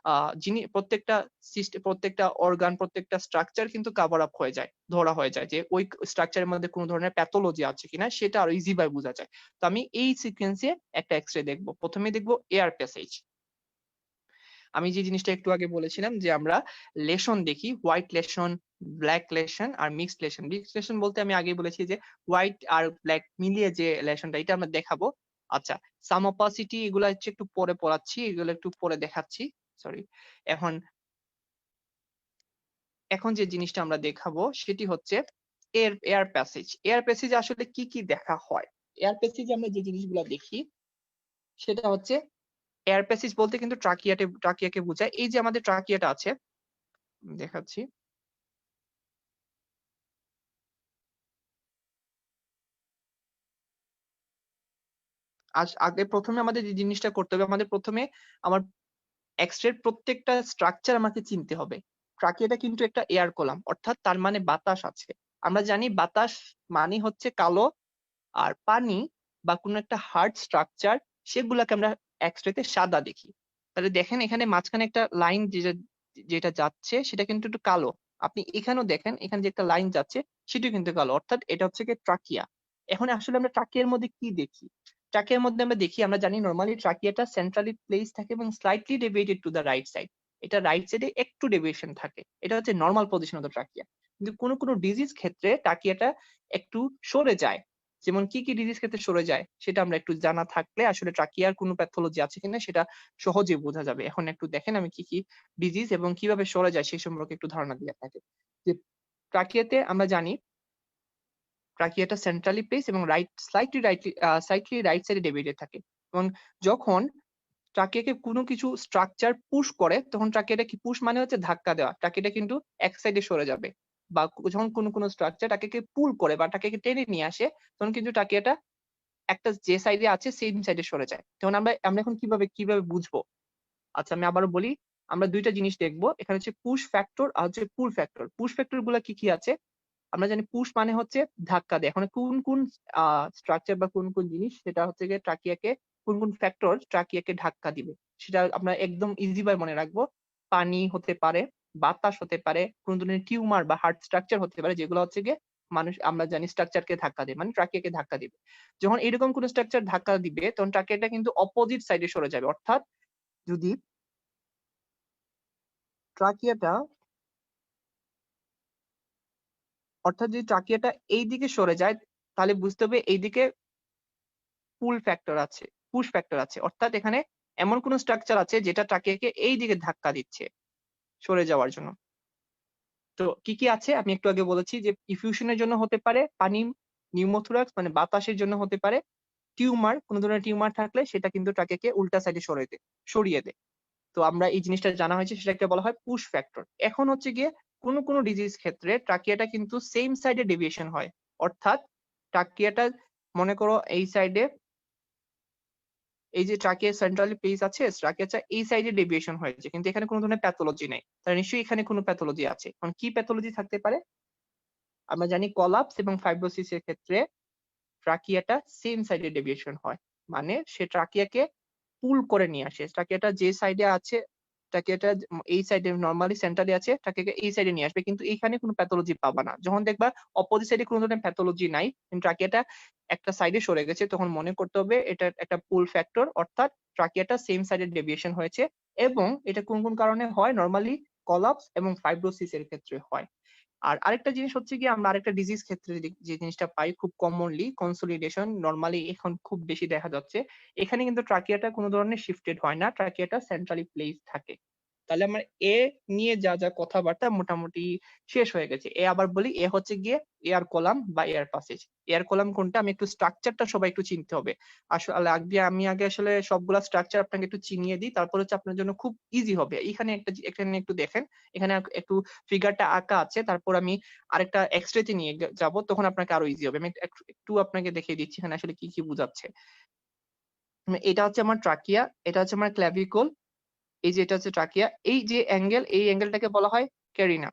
জিনিস, প্রত্যেকটা সিস্টেম, প্রত্যেকটা অর্গান, প্রত্যেকটা স্ট্রাকচার কিন্তু কভার আপ হয়ে যায়, ধরা হয়ে যায় যে ওই স্ট্রাকচারের মধ্যে কোনো ধরনের প্যাথোলজি আছে কিনা সেটা আরো ইজি ভাবে বোঝা যায়। তো আমি এই সিকোয়েন্সে একটা এক্সরে দেখবো। প্রথমে দেখবো এয়ার প্যাসেজ। আমি যে জিনিসটা একটু আগে বলেছিলাম যে আমরা লেশন দেখি, হোয়াইট লেশন, ব্ল্যাক লেশন আর মিক্সড লেশন। মিক্সড লেশন বলতে আমি আগে বলেছি যে হোয়াইট আর ব্ল্যাক মিলিয়ে যে লেশনটা, এটা আমরা দেখাবো। আচ্ছা, সাম অপাসিটি এগুলো হচ্ছে একটু পরে পড়াচ্ছি, এগুলো একটু পরে দেখাচ্ছি, সরি। এখন এখন যে জিনিসটা আমরা দেখাবো সেটি হচ্ছে এয়ার প্যাসেজ। এয়ার প্যাসেজে আসলে কি কি দেখা হয়? এয়ার প্যাসেজে আমরা যে জিনিসগুলো দেখি সেটা হচ্ছে, এয়ার প্যাসেজ বলতে কিন্তু ট্রাকিয়াকে বোঝায়। এই যে আমাদের ট্রাকিয়াটা আছে, দেখাচ্ছি। আগে প্রথমে আমাদের যে জিনিসটা করতে হবে, আমাদের প্রথমে আমার এক্সরের প্রত্যেকটা স্ট্রাকচার আমাকে চিনতে হবে। ট্রাকিয়াটা কিন্তু একটা এয়ার কলাম, অর্থাৎ তার মানে বাতাস আছে। আমরা জানি বাতাস মানে হচ্ছে কালো, আর পানি বা কোনো একটা হার্ড স্ট্রাকচার সেগুলাকে আমরা এক্সরেতে সাদা দেখি। তাহলে দেখেন এখানে মাঝখানে একটা লাইন যেটা যেটা যাচ্ছে সেটা কিন্তু একটু কালো। আপনি এখানেও দেখেন এখানে যে একটা লাইন যাচ্ছে সেটাও কিন্তু কালো, অর্থাৎ এটা হচ্ছে কি ট্রাকিয়া। এখন আসলে আমরা ট্রাকিয়ার মধ্যে কি দেখি? ট্রাকিয়ার মধ্যে আমরা দেখি, আমরা জানি নরমালি ট্রাকিয়াটা সেন্ট্রালি প্লেস থাকে এবং slightly deviated to the right side. এটা রাইট সাইডে একটু ডেভিয়েশন থাকে, এটা হচ্ছে normal position of the trachea. কিন্তু কোনো কোনো ডিজিজ ক্ষেত্রে ট্রাকিয়াটা একটু সরে যায়। যেমন কি কি ডিজিজ ক্ষেত্রে সরে যায় সেটা আমরা একটু জানা থাকলে আসলে ট্রাকিয়ার কোনো প্যাথোলজি আছে কিনা সেটা সহজে বোঝা যাবে। এখন একটু দেখেন আমি কি কি ডিজিজ এবং কিভাবে সরে যায় সেই সম্পর্কে একটু ধারণা দিয়ে আপনাকে। যে ট্রাকিয়াতে আমরা জানি ট্রাকিয়াটা সেন্ট্রালি প্লেস এবং স্লাইটলি রাইট সাইডে ডেভিয়েটেড থাকে। এবং যখন ট্রাকিয়াকে কোনো কিছু স্ট্রাকচার পুশ করে তখন ট্রাকিয়াটা কি, পুশ মানে হচ্ছে ধাক্কা দেওয়া, ট্রাকিয়াটা কিন্তু এক সাইডে সরে যাবে। বা যখন কোনো কোনো স্ট্রাকচার ট্রাকিয়াকে পুল করে বা ট্রাকিয়াকে টেনে নিয়ে আসে তখন কিন্তু ট্রাকিয়াটা একটা যে সাইডে আছে সেম সাইডে সরে যায়। তখন আমরা আমরা এখন কিভাবে কিভাবে বুঝবো? আচ্ছা আমি আবারও বলি, আমরা দুইটা জিনিস দেখবো এখানে হচ্ছে পুশ ফ্যাক্টর আর হচ্ছে পুল ফ্যাক্টর। পুশ ফ্যাক্টর গুলা কি কি আছে? আমরা জানি পুশ মানে হচ্ছে ধাক্কা দেয়। এখন কোন কোন স্ট্রাকচার বা কোন কোন জিনিস সেটা হচ্ছে গিয়ে ট্রাকিয়াকে, কোন কোন ফ্যাক্টর ট্রাকিয়াকে ধাক্কা দিবে সেটা আমরা একদম ইজি ভাবে মনে রাখবো। পানি হতে পারে, বাতাস হতে পারে, কোন ধরনের টিউমার বা হার্ট স্ট্রাকচার হতে পারে, যেগুলো হচ্ছে গিয়ে মানুষ আমরা জানি স্ট্রাকচারকে ধাক্কা দেয়, মানে ট্রাকিয়াকে ধাক্কা দিবে। যখন এরকম কোন স্ট্রাকচার ধাক্কা দিবে তখন ট্রাকিয়াটা কিন্তু অপোজিট সাইডে সরে যাবে। অর্থাৎ যদি ট্রাকিয়াটা যদি ট্রাকিয়াটা এই দিকে সরে যায় তাহলে বুঝতে হবে এইদিকে পুল ফ্যাক্টর আছে, পুশ ফ্যাক্টর আছে। অর্থাৎ এখানে এমন কোন স্ট্রাকচার আছে যেটা ট্রাকিয়াকে এই দিকে ধাক্কা দিচ্ছে সরে যাওয়ার জন্য। তো কি কি আছে আমি একটু আগে বলেছি যে ইফিউশনের জন্য হতে পারে পানি, নিউমোথোরাক্স মানে বাতাসের জন্য হতে পারে, টিউমার, কোন ধরনের টিউমার থাকলে সেটা কিন্তু ট্রাকিয়াকে উল্টা সাইডে সরিয়ে দেয়। তো আমরা এই জিনিসটা জানা হয়েছে সেটাকে বলা হয় পুশ ফ্যাক্টর। এখন হচ্ছে গিয়ে কোন কোন ডিজিজ ক্ষেত্রে ট্রাকিয়াটা কিন্তু সেম সাইডে ডেভিয়েশন হয়। অর্থাৎ ট্রাকিয়াটা মনে করো এই সাইডে, এই যে ট্রাকিয়া সেন্ট্রালি প্লেস আছে ট্রাকিয়াটা এই সাইডে ডেভিয়েশন হয়েছে কিন্তু এখানে কোনো ধরনের প্যাথোলজি নেই, তাহলে নিশ্চয়ই এখানে কোনো প্যাথোলজি আছে। এখন কি প্যাথোলজি থাকতে পারে? আমরা জানি কলাপস এবং ফাইব্রোসিস এর ক্ষেত্রে ট্রাকিয়াটা সেম সাইডে ডেভিয়েশন হয়, মানে সে ট্রাকিয়াকে পুল করে নিয়ে আসে। ট্রাকিয়াটা যে সাইডে আছে, ট্রাকিয়াটা এই সাইডে নরমালি সেন্টারে আছে, ট্রাকিয়াকে এই সাইডে নিয়ে আসবে, কিন্তু এইখানে কোনো প্যাথোলজি পাবা না। যখন দেখবা অপোজিট সাইডে কোনো ধরনের প্যাথোলজি নাই, কিন্তু ট্রাকিয়াটা একটা সাইডে সরে গেছে, তখন মনে করতে হবে এটা একটা পুল ফ্যাক্টর, অর্থাৎ ট্রাকিয়াটা সেম সাইডে ডেভিয়েশন হয়েছে। এবং এটা কোন কোন কারণে হয়? নরমালি কলাপস এবং ফাইব্রোসিস এর ক্ষেত্রে হয়। আর আরেকটা জিনিস হচ্ছে গিয়ে আমরা আরেকটা ডিজিজ ক্ষেত্রে যে জিনিসটা পাই খুব কমনলি, কনসোলিডেশন, নরমালি এখন খুব বেশি দেখা যাচ্ছে। এখানে কিন্তু ট্রাকিয়াটা কোনো ধরনের শিফটেড হয় না, ট্রাকিয়াটা সেন্ট্রালি প্লেস থাকে। তাহলে আমার এ নিয়ে যা যা কথাবার্তা মোটামুটি শেষ হয়ে গেছে। এ আবার বলি, এ হচ্ছে গিয়ে এয়ার কলাম বা এয়ার প্যাসেজ। এয়ার কলাম কোনটা? আমি একটু স্ট্রাকচারটা সবাই একটু চিনতে হবে। আসলে আমি আগে আসলে সবগুলা স্ট্রাকচার আপনাকে একটু চিনিয়ে দিই, তারপর হচ্ছে আপনার জন্য খুব ইজি হবে। এখানে একটু দেখেন, এখানে একটু ফিগারটা আঁকা আছে, তারপর আমি আরেকটা এক্সরে তে নিয়ে যাব, তখন আপনাকে আরো ইজি হবে। আমি একটু আপনাকে দেখিয়ে দিচ্ছি এখানে আসলে কি কি বোঝাচ্ছে। এটা হচ্ছে আমার ট্রাকিয়া, এটা হচ্ছে আমার ক্ল্যাভিকল, এই যে এটা হচ্ছে ট্রাকিয়া, এই যে অ্যাঙ্গেল, এই অ্যাঙ্গেলটাকে বলা হয় ক্যারিনা।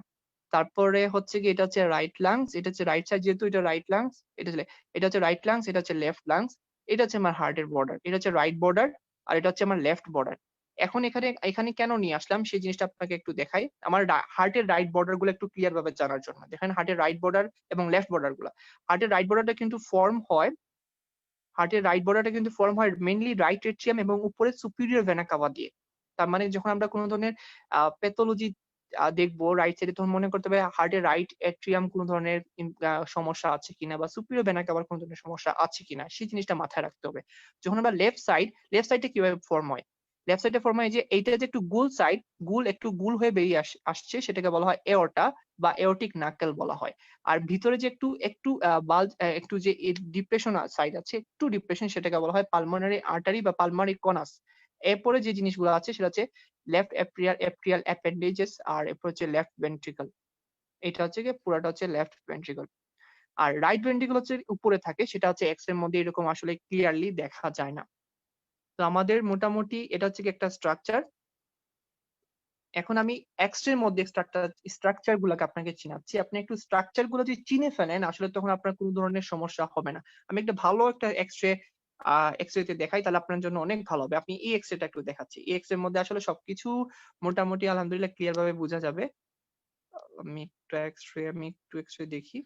তারপরে হচ্ছে কি, এটা হচ্ছে রাইট লাংস, এটা হচ্ছে রাইট সাইড, যেহেতু এটা রাইট লাংস, এটা হচ্ছে রাইট লাংস, এটা হচ্ছে লেফট লাংস, এটা হচ্ছে আমার হার্টের বর্ডার, এটা হচ্ছে রাইট বর্ডার, আর এটা হচ্ছে আমার লেফট বর্ডার। এখন এখানে এখানে কেন নিয়ে আসলাম সেই জিনিসটা আপনাকে একটু দেখাই, আমার হার্টের রাইট বর্ডার গুলো একটু ক্লিয়ার ভাবে জানার জন্য। দেখেন হার্টের রাইট বর্ডার এবং লেফট বর্ডার গুলা, হার্টের রাইট বর্ডারটা কিন্তু ফর্ম হয়, হার্টের রাইট বর্ডারটা কিন্তু ফর্ম হয় মেইনলি রাইট এট্রিয়াম এবং উপরে সুপিরিয়র ভেনা কাভা দিয়ে। তার মানে যখন আমরা কোনো ধরনের প্যাথোলজি দেখবো রাইট সাইডে, তখন মনে করতে হবে হার্টের রাইট এট্রিয়াম কোনো ধরনের সমস্যা আছে কিনা, বা সুপিরিয়র ভেনা কাভার কোনো ধরনের সমস্যা আছে কিনা, সেই জিনিসটা মাথায় রাখতে হবে। যখন আমরা লেফট সাইডে কিভাবে ফর্ম হয়, লেফট সাইডে ফর্ম হয় যে এইটা যে একটু গুল সাইড, একটু গুল হয়ে বেরিয়ে আসছে, সেটাকে বলা হয় এওরটা বা এওরটিক নাকেল বলা হয়। আর ভিতরে যে একটু একটু বাল্জ, একটু যে ডিপ্রেশন সাইড আছে, একটু ডিপ্রেশন, সেটাকে বলা হয় পালমোনারি আর্টারি বা পালমারি কনাস। এরপরে যে জিনিসগুলো আছে সেটা হচ্ছে লেফট এপ্রিয়াল অ্যাপেন্ডেজেস, আর এরপর হচ্ছে লেফট ভেন্ট্রিকল। এটা হচ্ছে কি পুরাটা হচ্ছে লেফট ভেন্ট্রিকল। আর রাইট ভেন্ট্রিকল হচ্ছে উপরে থাকে, সেটা হচ্ছে এক্স এর মধ্যে এরকম আসলে ক্লিয়ারলি দেখা যায় না। তো আমাদের মোটামুটি এটা হচ্ছে কি একটা স্ট্রাকচার। এখন আমি এক্স-রের মধ্যে স্ট্রাকচার গুলাকে আপনাকে চিনাচ্ছি। আপনি একটু স্ট্রাকচার গুলো যদি চিনে ফেলেন, আসলে তখন আপনার কোনো ধরনের সমস্যা হবে না। আমি একটা ভালো একটা এক্স-রে তে দেখাই, তাহলে আপনার জন্য অনেক ভালো হবে। আপনি এই এক্স-রেটা একটু দেখাচ্ছি। এই এক্স-রের মধ্যে আসলে সবকিছু মোটামুটি আলহামদুলিল্লাহ ক্লিয়ার ভাবে বোঝা যাবে। আমি একটু এক্স-রে দেখি।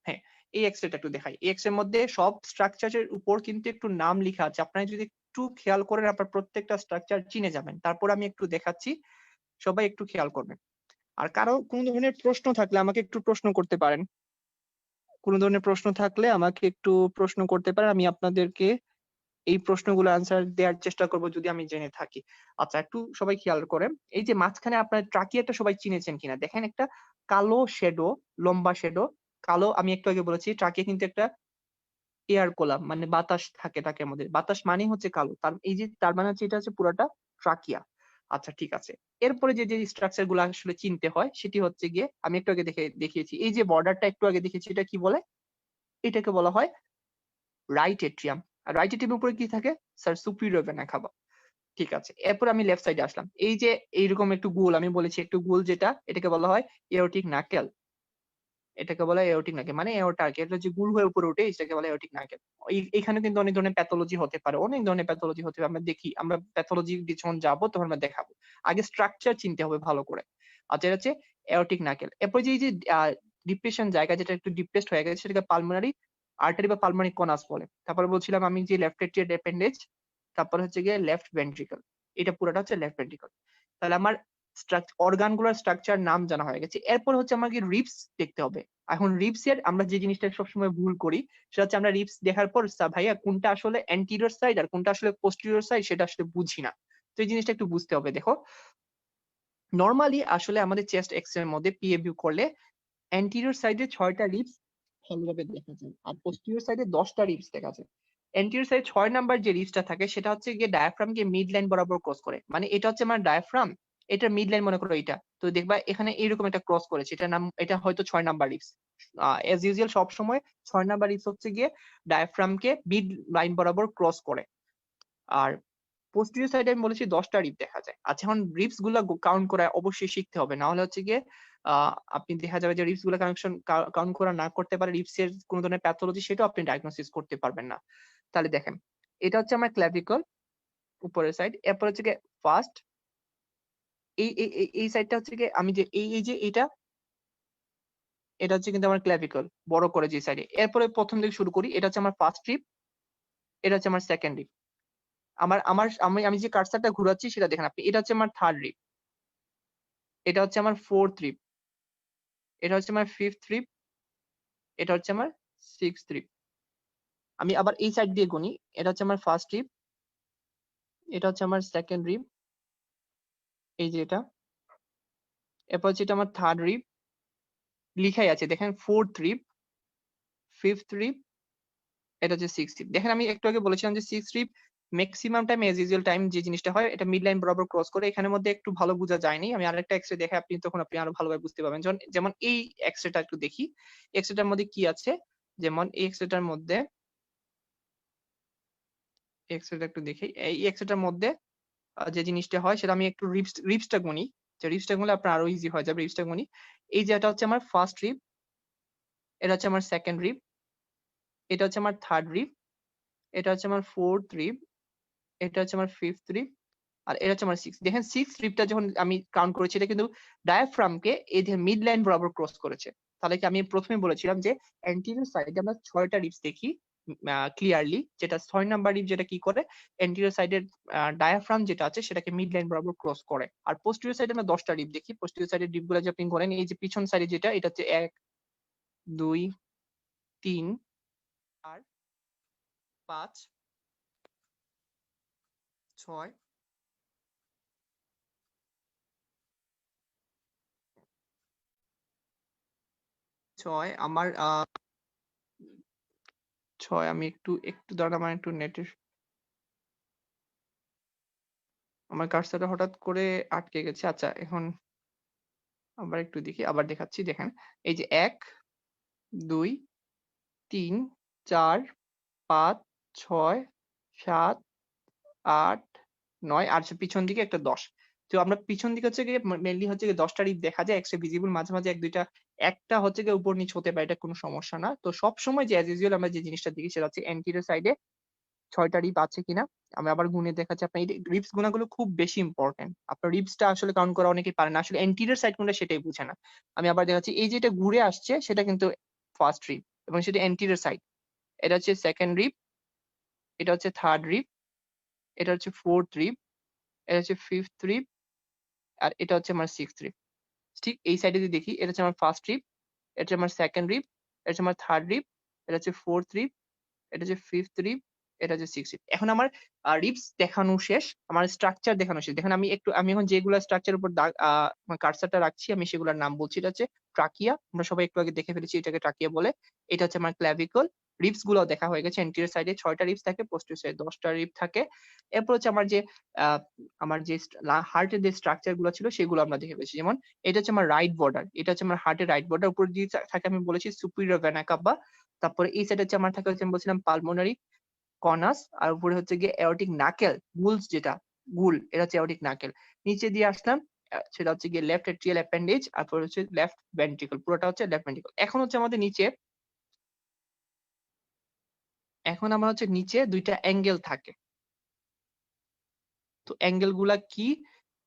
হ্যাঁ, এই এক্স-রেটা একটু দেখাই। এই এক্স-রের মধ্যে সব স্ট্রাকচারের উপর কিন্তু একটু নাম লিখা আছে। আপনারা যদি একটু খেয়াল করেন, আপনার প্রত্যেকটা স্ট্রাকচার চিনে যাবেন। তারপর আমি একটু দেখাচ্ছি, সবাই একটু খেয়াল করবেন। আর কারো কোনো ধরনের প্রশ্ন থাকলে আমাকে একটু প্রশ্ন করতে পারেন। কোনো ধরনের প্রশ্ন থাকলে আমাকে একটু প্রশ্ন করতে পারেন, আমি আপনাদেরকে এই প্রশ্নগুলো আনসার দেওয়ার চেষ্টা করব যদি আমি জেনে থাকি। আচ্ছা, একটু সবাই খেয়াল করেন, এই যে মাঝখানে আপনার ট্রাকিয়াটা সবাই চিনেছেন কিনা দেখেন, একটা কালো শ্যাডো, লম্বা শ্যাডো, কালো। আমি একটু আগে বলেছি ট্রাকিয়া কিন্তু একটা এয়ার কলাম, মানে বাতাস থাকে ট্রাকিয়ার মধ্যে, বাতাস মানে হচ্ছে কালো, তার মানে হচ্ছে এটা হচ্ছে পুরাটা ট্রাকিয়া। আচ্ছা ঠিক আছে, এরপরে যে যে স্ট্রাকচার গুলো আসলে চিনতে হয় সেটি হচ্ছে গিয়ে, আমি একটু আগে দেখিয়েছি, এই যে বর্ডারটা একটু আগে দেখিয়েছি, এটা কি বলে? এটাকে বলা হয় রাইট এট্রিয়াম। আর রাইট এট্রিয়ামের উপরে কি থাকে? Sir, superior vena CAVA. ঠিক আছে, এরপর আমি লেফট সাইডে আসলাম, এই যে এইরকম একটু গোল, আমি বলেছি একটু গোল, যেটা এটাকে বলা হয় এওরটিক নাকেল। এটাকে বলা হয় এওরটিক নাকেল, মানে এওরটা আর কি, এটা যে গুল হয়ে উপরে ওঠে এটাকে বলা হয় এওরটিক নাকেল। এখানে কিন্তু অনেক ধরনের প্যাথোলজি হতে পারে, অনেক ধরনের প্যাথোলজি হতে পারে। আমরা প্যাথোলজি যখন যাবো তখন আমরা দেখাবো। আগে স্ট্রাকচার চিনতে হবে ভালো করে। আচ্ছা, এটা হচ্ছে এওরটিক নাকেল। এরপর যে এই যে ডিপ্রেশন জায়গা, যেটা একটু ডিপ্রেসড হয়ে গেছে, সেটাকে পালমোনারি আর্টারি বা পালমোনারি কনাস বলে। তারপরে বলছিলাম আমি যে লেফট এট্রিয়াল অ্যাপেন্ডেজ, তারপর হচ্ছে গিয়ে লেফট ভেন্ট্রিকল, এটা পুরোটা হচ্ছে লেফট ভেন্ট্রিকল। তাহলে আমার অর্গান গুলোর স্ট্রাকচার নাম জানা হয়ে গেছে। এরপর হচ্ছে আমাকে রিবস দেখতে হবে। এখন রিবস এর আমরা যে জিনিসটা সবসময় ভুল করি, সেটা হচ্ছে আমরা রিবস দেখার পর ভাইয়া কোনটা আসলে অ্যান্টিরিয়র সাইড আর কোনটা আসলে পোস্টেরিয়র সাইড সেটা আসলে বুঝি না। তো এই জিনিসটা একটু বুঝতে হবে। দেখো, নরমালি আসলে আমাদের চেস্ট এক্স এর মধ্যে পিএ ভিউ করলে অ্যান্টিরিয়র সাইডে 6টা রিবস ভালোভাবে দেখা যায়, আর পোস্টেরিয়র সাইডে 10টা রিবস দেখা যায়। অ্যান্টিরিয়র সাইডে 6 নাম্বার যে রিবসটা থাকে সেটা হচ্ছে গিয়ে ডায়াফ্রামকে মিড লাইন বরাবর ক্রস করে, মানে এটা হচ্ছে আমার ডায়াফ্রাম, এটার মিড লাইন মনে করো এটা, তো দেখবা এখানে এরকম একটা ক্রস করেছে, এটা হয়তো 6 নাম্বার রিবস। এজ ইউজুয়াল সব সময় 6 নাম্বার রিবস হচ্ছে গিয়ে ডায়াফ্রামকে মিড লাইন বরাবর ক্রস করে। আর পোস্টেরিয়র সাইডে আমি বলেছি 10টা রিব দেখা যায়। আচ্ছা, এখন রিবস গুলা কাউন্ট করা অবশ্যই শিখতে হবে, না হলে হচ্ছে গিয়ে আপনি দেখা যাবে যে রিপস গুলো কাউন্ট করা না করতে পারে, রিপস এর কোন ধরনের প্যাথোলজি সেটাও আপনি ডায়াগনোসিস করতে পারবেন না। তাহলে দেখেন, এটা হচ্ছে আমার ক্ল্যাভিকল উপরের সাইড, এরপর হচ্ছে গিয়ে ফার্স্ট এই সাইডটা হচ্ছে গিয়ে আমি যে এই যে এটা হচ্ছে কিন্তু আমার ক্ল্যাভিকল বড় করে যে সাইডে। এরপরে প্রথম দিকে শুরু করি, এটা হচ্ছে আমার ফার্স্ট রিব, এটা হচ্ছে আমার সেকেন্ড রিব। আমার আমার আমি আমি যে কার্সারটা ঘোরাচ্ছি সেটা দেখেন আপনি, এটা হচ্ছে আমার থার্ড রিব, এটা হচ্ছে আমার ফোর্থ রিব, এটা হচ্ছে আমার ফিফথ রিব, এটা হচ্ছে আমার সিক্সথ রিব। আমি আবার এই সাইড দিয়ে গুনি, এটা হচ্ছে আমার ফার্স্ট রিব, এটা হচ্ছে আমার সেকেন্ড রিব, এই যে এটা, এরপর হচ্ছে এটা আমার থার্ড রিব, লিখাই আছে দেখেন ফোর্থ রিব, ফিফথ রিব, এটা হচ্ছে সিক্স রিব। দেখেন আমি একটু আগে বলেছিলাম যে six rib maximum time age usual time যে জিনিসটা হয় এটা মিড লাইন বরাবর ক্রস করে, এখানের মধ্যে একটু ভালো বোঝা যায়নি। আমি আরেকটা এক্সরে দেখে তখন আপনি আরো ভালোভাবে বুঝতে পারবেন। যেমন এই এক্সরেটা একটু দেখি, এক্সরেটার মধ্যে কি আছে। যেমন এই এক্সরেটার মধ্যে, এক্সরেটা একটু দেখি, এই এক্সরেটার মধ্যে যে জিনিসটা হয় সেটা আমি একটু রিবসটা গুনি, যে রিবসটা গুনলে আপনার আরো ইজি হয়ে যাবে। রিবসটা গুনি, এই যে এটা হচ্ছে আমার ফার্স্ট রিব, এটা হচ্ছে আমার সেকেন্ড রিব, এটা হচ্ছে আমার থার্ড রিব, এটা হচ্ছে আমার ফোর্থ রিব, এটা হচ্ছে আমার ফিফথ রিব, আর এটা হচ্ছে আমার সিক্স। দেখেন সিক্স রিবটা যখন আমি কাউন্ট করেছি এটা কিন্তু ডায়াফ্রামকে এই যে মিড লাইন বরাবর ক্রস করেছে। তাহলে কি আমি প্রথমে বলেছিলাম যে অ্যান্টিরিয়র সাইডে আমরা 6টা রিবস দেখি ক্লিয়ারলি, যেটা 6 নাম্বার রিব যেটা কি করে অ্যান্টিরিয়র সাইডের ডায়াফ্রাম যেটা আছে সেটাকে মিড লাইন বরাবর ক্রস করে। আর পোস্টেরিয়র সাইডে আমরা 10টা রিব দেখি। পোস্টেরিয়র সাইডের রিবগুলো যে আপনি করেন, এই যে পিছন সাইডে যেটা, এটা হচ্ছে 1 2 3 4 5 6 6 আমার 6 আমি একটু একটু দাঁড়ান, আমার একটু নেটের, আমার কার্সারটা হঠাৎ করে আটকে গেছে। আচ্ছা এখন আবার একটু দেখি, আবার দেখাচ্ছি দেখেন, এই যে 1 2 3 4 5 6 7 8 9 আর পিছন দিকে একটা 10। তো আমরা পিছন দিকে হচ্ছে গিয়ে মেইনলি হচ্ছে গিয়ে 10টা রিপ দেখা যায়, এক্সট্রা ভিজিবল, মাঝে মাঝে এক দুইটা একটা হচ্ছে গিয়ে উপর নিচ হতে পারে, এটা কোনো সমস্যা না। তো সব সময় যে অ্যাজ ইউজুয়াল আমরা যে জিনিসটা দেখি সেটা হচ্ছে এন্টিরিয়র সাইডে 6টা রিপ আছে কিনা। আমি আবার গুনে দেখাচ্ছি আপনার, এই রিপস গুনাগুলো খুব বেশি ইম্পর্টেন্ট। আপনার রিপসটা আসলে কাউন্ট করা অনেকেই পারে না, আসলে এন্টিরিয়র সাইড কোনটা সেটাই বুঝে না। আমি আবার দেখাচ্ছি, এই যেটা ঘুরে আসছে সেটা কিন্তু ফার্স্ট রিপ এবং সেটা এন্টিরিয়র সাইড, এটা হচ্ছে সেকেন্ড রিপ, এটা হচ্ছে থার্ড রিপ, এটা হচ্ছে ফোর্থ রিপ, এটা হচ্ছে ফিফথ রিপ, আর এটা হচ্ছে আমার সিক্সথ রিপ। ঠিক এই সাইডে যদি দেখি, এটা হচ্ছে আমার ফার্স্ট রিপ, এটা হচ্ছে আমার সেকেন্ড রিপ, এটা হচ্ছে আমার থার্ড রিপ, এটা হচ্ছে ফোর্থ রিপ, এটা হচ্ছে ফিফথ রিপ, এটা হচ্ছে সিক্স রিপ। এখন আমার রিপস দেখানো শেষ, আমার স্ট্রাকচার দেখানো শেষ। দেখেন আমি এখন যেগুলা স্ট্রাকচারের উপর কার্সারটা রাখছি আমি সেগুলোর নাম বলছি। এটা হচ্ছে ট্রাকিয়া, আমরা সবাই একটু আগে দেখে ফেলেছি এটাকে ট্রাকিয়া বলে। এটা হচ্ছে আমার ক্ল্যাভিকল, রিপস গুলো দেখা হয়ে গেছে। এন্টিরিয়র সাইডে 6টা রিপস থাকে, পোস্টেরিয়র সাইডে 10টা রিপ থাকে। এরপর হচ্ছে আমার যে হার্টের যে স্ট্রাকচার গুলো ছিল সেগুলো আমরা দেখে ফেলেছি। যেমন এটা হচ্ছে আমার রাইট বর্ডার, এটা হচ্ছে আমার হার্টের রাইট বর্ডার, উপর দিয়ে থাকে আমি বলেছি সুপিরিয়র ভেনা কাভা। তারপরে এই সাইডে হচ্ছে আমার থাকে হচ্ছে আমি বলছিলাম পালমোনারি কনাস, আর উপরে হচ্ছে গিয়ে এওরটিক নাকেল, গুলস যেটা গুল, এটা হচ্ছে এওরটিক নাকেল। নিচে দিয়ে আসলাম, সেটা হচ্ছে গিয়ে লেফট এট্রিয়াল অ্যাপেন্ডেজ, তারপর হচ্ছে লেফট ভেন্ট্রিকল, পুরোটা হচ্ছে লেফট ভেন্ট্রিকল। এখন হচ্ছে আমাদের নিচে, এখন আমার হচ্ছে নিচে দুইটা অ্যাঙ্গেল থাকে। তো অ্যাঙ্গেল গুলা কি,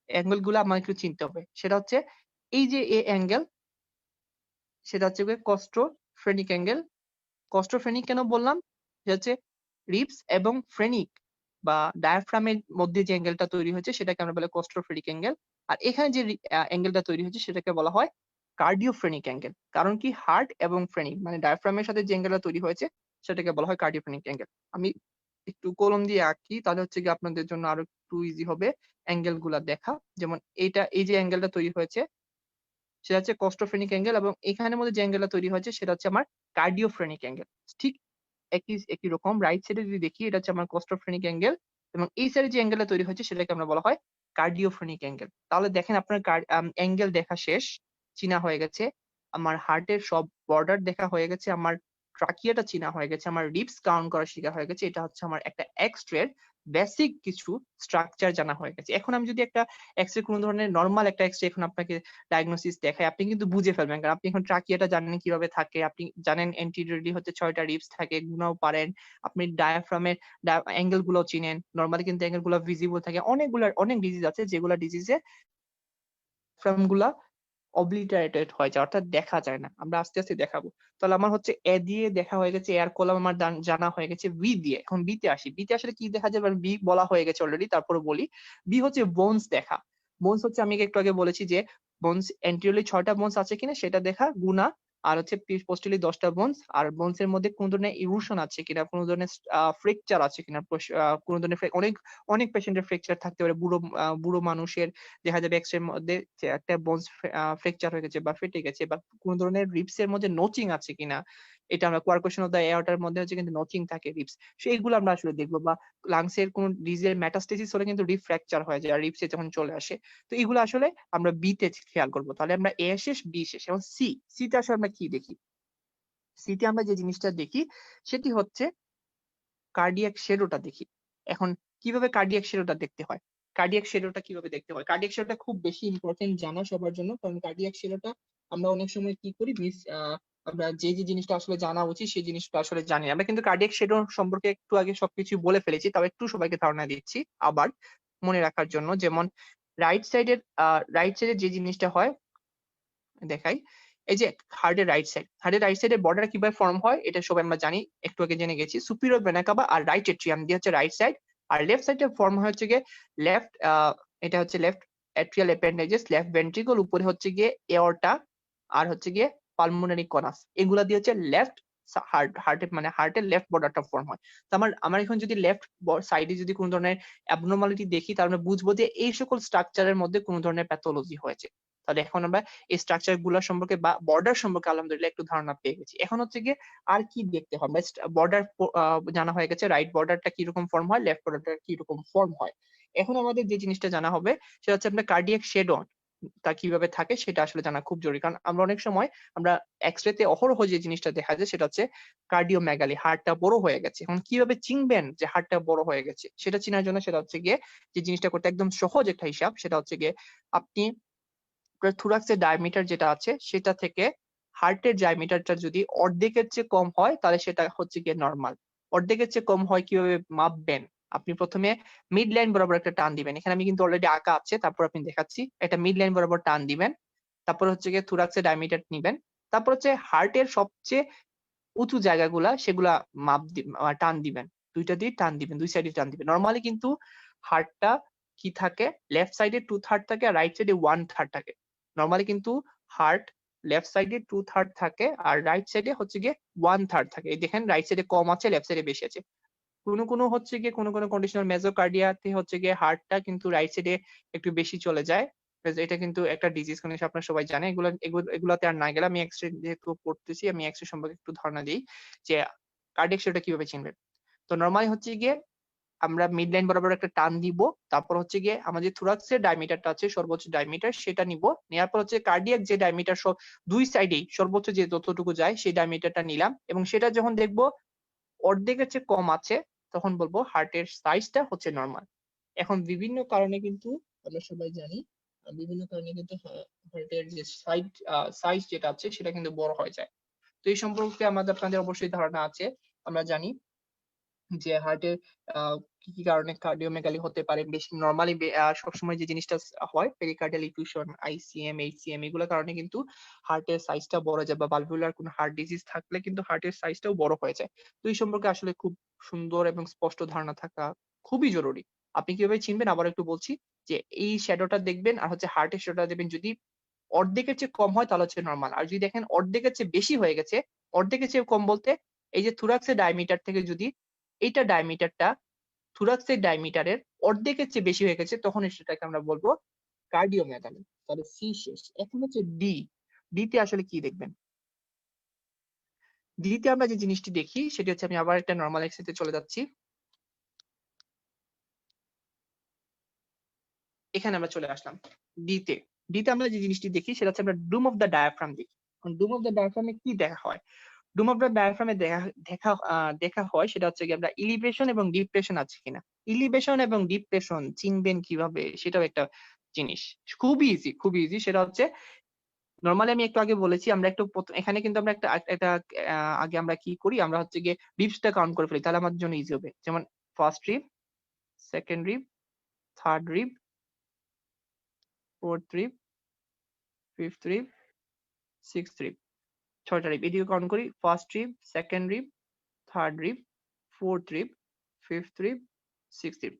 অ্যাঙ্গেল গুলা আমার একটু চিনতে হবে। সেটা হচ্ছে এই যে এ অ্যাঙ্গেল, সেটা হচ্ছে কস্টোফ্রেনিক অ্যাঙ্গেল। কস্টোফ্রেনিক কেন বললাম, সেটা হচ্ছে রিবস এবং ফ্রেনিক বা ডায়াফ্রামের মধ্যে যে অ্যাঙ্গেলটা তৈরি হয়েছে সেটাকে আমরা বলি কস্টোফ্রেনিক অ্যাঙ্গেল। আর এখানে যে অ্যাঙ্গেলটা তৈরি হয়েছে সেটাকে বলা হয় কার্ডিওফ্রেনিক অ্যাঙ্গেল। কারণ কি, হার্ট এবং ফ্রেনিক মানে ডায়াফ্রামের সাথে যে অ্যাঙ্গেলটা তৈরি হয়েছে সেটাকে বলা হয় কার্ডিওফ্রেনিক অ্যাঙ্গেল। আমি একটু কলম দিয়ে আঁকি, তাহলে হচ্ছে কি আপনাদের জন্য আরো একটু ইজি হবে অ্যাঙ্গেল গুলা দেখা। যেমন এই যে অ্যাঙ্গেলটা তৈরি হয়েছে সেটা হচ্ছে কস্টোফ্রেনিক অ্যাঙ্গেল, এবং এখানের মধ্যে যে অ্যাঙ্গেলটা তৈরি হয়েছে সেটা হচ্ছে আমার কার্ডিওফ্রেনিক অ্যাঙ্গেল। ঠিক একই রকম রাইট সাইডে যদি দেখি, এটা হচ্ছে আমার কস্টোফ্রেনিক অ্যাঙ্গেল, এবং এই সাইডে যে অ্যাঙ্গেলটা তৈরি হয়েছে সেটাকে আমরা বলা হয় কার্ডিওফ্রেনিক অ্যাঙ্গেল। তাহলে দেখেন আপনার অ্যাঙ্গেল দেখা শেষ, চিনা হয়ে গেছে, আমার হার্টের সব বর্ডার দেখা হয়ে গেছে, আমার ট্রাকিয়াটা চিনা হয়ে গেছে, আমার রিপস কাউন্ট করা শেখা হয়ে গেছে। এটা হচ্ছে আমার একটা এক্স রে বেসিক কিছু স্ট্রাকচার জানা হয়ে গেছে। এখন আমি যদি একটা এক্সরে কোনো ধরনের নরমাল একটা এক্সরে এখন আপনাকে ডায়াগনোসিস দেখাই, আপনি কিন্তু বুঝে ফেলবেন। কারণ আপনি এখন ট্রাকিয়াটা জানেন কিভাবে থাকে, আপনি জানেন এন্টিরিয়রলি হচ্ছে ৬টা রিবস থাকে, গুনাও পারেন। আপনি ডায়াফ্রামের অ্যাঙ্গেল গুলো চিনেন। নরমালি কিন্তু অ্যাঙ্গেল গুলো ভিজিবল থাকে। অনেক ডিজিজ আছে যেগুলা ডিজিজে ডায়াফ্রাম গুলা অব্লিটারেটেড হয়ে যায়, অর্থাৎ দেখা যায় না। আমরা আস্তে আস্তে দেখাবো। তাহলে আমার হচ্ছে এ দিয়ে দেখা হয়ে গেছে, এয়ার কলাম আমার জানা হয়ে গেছে। বি দিয়ে, এখন বি তে আসি। বি তে আসলে কি দেখা যাবে? বি বলা হয়ে গেছে অলরেডি, তারপরে বলি। বি হচ্ছে বোনস দেখা। বোনস হচ্ছে আমি একটু আগে বলেছি যে বোনস এন্টিরিয়রলি ৬টা বোনস আছে কিনা সেটা দেখা, গুণা। আর হচ্ছে পোস্টেরিয়রলি 10টা বোনস। আর বোনস এর মধ্যে কোন ধরনের ইরোশন আছে কিনা, কোন ধরনের ফ্র্যাকচার আছে কিনা, কোন ধরনের অনেক পেশেন্টের ফ্র্যাকচার থাকতে পারে। বুড়ো মানুষের দেখা যাবে এক্স-রের মধ্যে যে একটা বোনস ফ্র্যাকচার হয়ে গেছে বা ফেটে গেছে, বা কোন ধরনের রিবস এর মধ্যে নোচিং আছে কিনা। এটা আমরা কোয়ারকশন অফ দ্য এয়ারটার মধ্যে হচ্ছে কিন্তু নোচিং থাকে রিবস। সো এইগুলো আমরা আসলে দেখবো। বা লাংস এর কোন ডিজিজের মেটাস্টেসিস হলে কিন্তু রিব ফ্র্যাকচার হয়ে যায় আর রিবস এ যখন চলে আসে। তো এগুলো আসলে আমরা বি তে খেয়াল করবো। তাহলে আমরা এ শেষ, বি শেষ। এবং সি তে আসলে আমরা কি দেখি? সি তে আমরা যে জিনিসটা দেখি সেটি হচ্ছে কার্ডিয়াক শ্যাডোটা দেখি। এখন কিভাবে কার্ডিয়াক শ্যাডোটা দেখতে হয়? কার্ডিয়াক শ্যাডোটা কিভাবে দেখতে হয়? কার্ডিয়াক শ্যাডোটা খুব বেশি ইম্পর্টেন্ট জানা সবার জন্য। কারণ কার্ডিয়াক শ্যাডোটা আমরা অনেক সময় কি করি, আমরা যে জিনিসটা আসলে জানা উচিত সেই জিনিসটা আসলে জানি না। আমরা কিন্তু কার্ডিয়াক শ্যাডো সম্পর্কে একটু আগে সবকিছু বলে ফেলেছি। তাও একটু সবাইকে ধারণা দিচ্ছি আবার মনে রাখার জন্য। যেমন রাইট সাইডের যে জিনিসটা হয় দেখাই। এই যে হার্টের রাইট সাইডের বর্ডার কিভাবে ফর্ম হয় এটা সবাই আমরা জানি, একটু আগে জেনে গেছি। সুপিরিয়র ভেনা কাভা আর রাইট এট্রিয়াম দিয়ে হচ্ছে রাইট সাইড। আর লেফট সাইডে ফর্ম হয় হচ্ছে গিয়ে লেফট, এটা হচ্ছে left atrial appendages, left ventricle, উপরে হচ্ছে গিয়ে এওরটা, আর হচ্ছে গিয়ে পালমোনারি কনাস। এগুলা দিয়ে হচ্ছে লেফট হার্টের লেফট বর্ডারটা ফর্ম হয়। তো আমার এখন যদি লেফট সাইডে যদি কোনো ধরনের অ্যাবনর্মালিটি দেখি, তাহলে আমরা বুঝবো যে এই সকল স্ট্রাকচারের মধ্যে কোনো ধরনের প্যাথোলজি হয়েছে। তাহলে এখন আমরা এই স্ট্রাকচার গুলা সম্পর্কে বা বর্ডার সম্পর্কে আলহামদুলিল্লাহ একটু ধারণা পেয়ে গেছি। এখন হচ্ছে গিয়ে আর কি দেখতে হবে? বর্ডার জানা হয়ে গেছে, রাইট বর্ডারটা কিরকম ফর্ম হয়, লেফট বর্ডারটা কিরকম ফর্ম হয়। এখন আমাদের যে জিনিসটা জানা হবে সেটা হচ্ছে আপনার কার্ডিয়াক শ্যাডো তা কিভাবে থাকে সেটা আসলে জানা খুব জরুরি। কারণ আমরা অনেক সময় আমরা এক্স-রে তে অহরহ যে জিনিসটা দেখা যায় সেটা হচ্ছে কার্ডিওমেগালি, হার্টটা বড় হয়ে গেছে। এখন কিভাবে চিনবেন যে হার্টটা বড় হয়ে গেছে? সেটা চেনার জন্য সেটা হচ্ছে গিয়ে যে জিনিসটা করতে একদম সহজ একটা হিসাব, সেটা হচ্ছে গিয়ে আপনি আপনার থোরাক্সের ডায়ামিটার যেটা আছে সেটা থেকে হার্টের ডায়ামিটারটা যদি অর্ধেকের চেয়ে কম হয় তাহলে সেটা হচ্ছে গিয়ে নরমাল। অর্ধেকের চেয়ে কম হয় কিভাবে মাপবেন? আপনি প্রথমে মিড লাইন বরাবর একটা টান দিবেন। এখানে আমি কিন্তু অলরেডি আঁকা আছে, তারপর আপনি দেখাচ্ছি। একটা মিড লাইন বরাবর টান দিবেন। তারপর হচ্ছে গিয়ে থোরাক্সের ডায়ামিটার নিবেন। তারপর হচ্ছে হার্টের সবচেয়ে উঁচু জায়গাগুলা সেগুলা টান দিবেন। ২টা দিয়ে টান দিবেন, ২ সাইডে টান দিবেন। নরমালি কিন্তু হার্টটা কি থাকে? লেফট সাইডে 2/3 থাকে আর রাইট সাইডে 1/3 থাকে। নরমালি কিন্তু হার্ট লেফট সাইডে 2/3 থাকে আর রাইট সাইডে হচ্ছে গিয়ে 1/3 থাকে। এই দেখেন রাইট সাইডে কম আছে, লেফট সাইডে বেশি আছে। কোনো হচ্ছে গিয়ে কোনো কন্ডিশনাল মেসোকার্ডিয়াতে হচ্ছে গিয়ে হার্টটা কিন্তু রাইট সাইডে একটু বেশি চলে যায়। এটা কিন্তু একটা ডিজিজ কন্ডিশন, আপনারা সবাই জানেন। এগুলাতে আর না গেলে আমি এক্স-রে যেহেতু পড়তেছি আমি এক্স-রে সম্পর্কে একটু ধারণা দিই যে কার্ডিয়াক শ্যাডোটা কিভাবে চিনবেন। তো নরমালি হচ্ছে গিয়ে আমরা মিড লাইন বরাবর একটা টান দিব। তারপর হচ্ছে গিয়ে আমাদের থোরাক্সের ডায়ামিটারটা আছে সর্বোচ্চ ডায়ামিটার সেটা নিব। নেওয়ার পর হচ্ছে কার্ডিয়াক যে ডায়ামিটার ২ সাইডেই সর্বোচ্চ যে যতটুকু যায় সেই ডায়ামিটারটা নিলাম এবং সেটা যখন দেখব অর্ধেকের চেয়ে কম আছে তখন বলবো হার্টের সাইজটা হচ্ছে নরমাল। এখন বিভিন্ন কারণে কিন্তু আমরা সবাই জানি বিভিন্ন কারণে কিন্তু হার্টের যে সাইজ যেটা আছে সেটা কিন্তু বড় হয়ে যায়। তো এই সম্পর্কে আপনাদের অবশ্যই ধারণা আছে। আমরা জানি যে হার্টের কি কি কারণে কার্ডিওমেগালি হতে পারে। বেশি নরমালি সবসময় যে জিনিসটা হয় পেরিকার্ডিয়াল ইফিউশন, আইসিএম, এইচসিএম এগুলোর কারণে কিন্তু হার্টের সাইজটা বড় যায় বা ভালভুলার কোনো হার্ট ডিজিজ থাকলে কিন্তু হার্টের সাইজটাও বড় হয়ে যায়। তো এই সম্পর্কে আসলে খুব সুন্দর এবং স্পষ্ট ধারণা থাকা খুবই জরুরি। আপনি কিভাবে চিনবেন আবার একটু বলছি যে এই শ্যাডোটা দেখবেন আর হচ্ছে হার্টের শ্যাডোটা দেখবেন, যদি অর্ধেকের চেয়ে কম হয় তাহলে হচ্ছে নরমাল। আর যদি দেখেন অর্ধেকের চেয়ে বেশি হয়ে গেছে, অর্ধেকের চেয়ে কম বলতে এই যে থোরাক্সের ডায়ামিটার থেকে যদি এইটা ডায়ামিটারটা থোরাক্সের ডায়ামিটারের অর্ধেকের চেয়ে বেশি হয়ে গেছে তখন সেটাকে আমরা বলবো কার্ডিওমেগালি। তাহলে সি শেষ। এখন হচ্ছে ডি। ডি তে আসলে কি দেখবেন? ডি তে আমরা যে জিনিসটি দেখি সেটি হচ্ছে, আমি আবার একটা নরমাল এক্স তে চলে যাচ্ছি। এখানে আমরা চলে আসলাম ডি তে। ডি তে আমরা যে জিনিসটি দেখি সেটা হচ্ছে আমরা ডুম অফ দ্য ডায়াফ্রাম দেখি। এখন ডুম অফ দ্য ডায়াফ্রামে কি দেখা হয়? ডুম অফ দ্য ডায়াফ্রামে দেখা হয় সেটা হচ্ছে কি আমরা ইলিভেশন এবং ডিপ্রেশন আছে কিনা। ইলিভেশন এবং ডিপ্রেশন চিনবেন কিভাবে সেটাও একটা জিনিস, খুবই ইজি, খুবই ইজি। সেটা হচ্ছে নরমালি আমি একটু আগে বলেছি আমরা একটু এখানে কিন্তু আমরা একটা আগে আমরা কি করি, আমরা হচ্ছে গিয়ে রিবসটা কাউন্ট করে ফেলি, তাহলে আমাদের জন্য ইজি হবে। যেমন first rib, second rib, third rib, fourth rib, fifth rib, sixth rib, 6টা রিব। এদিকে কাউন্ট করি, first rib, second rib, third rib, fourth rib, fifth rib, sixth rib,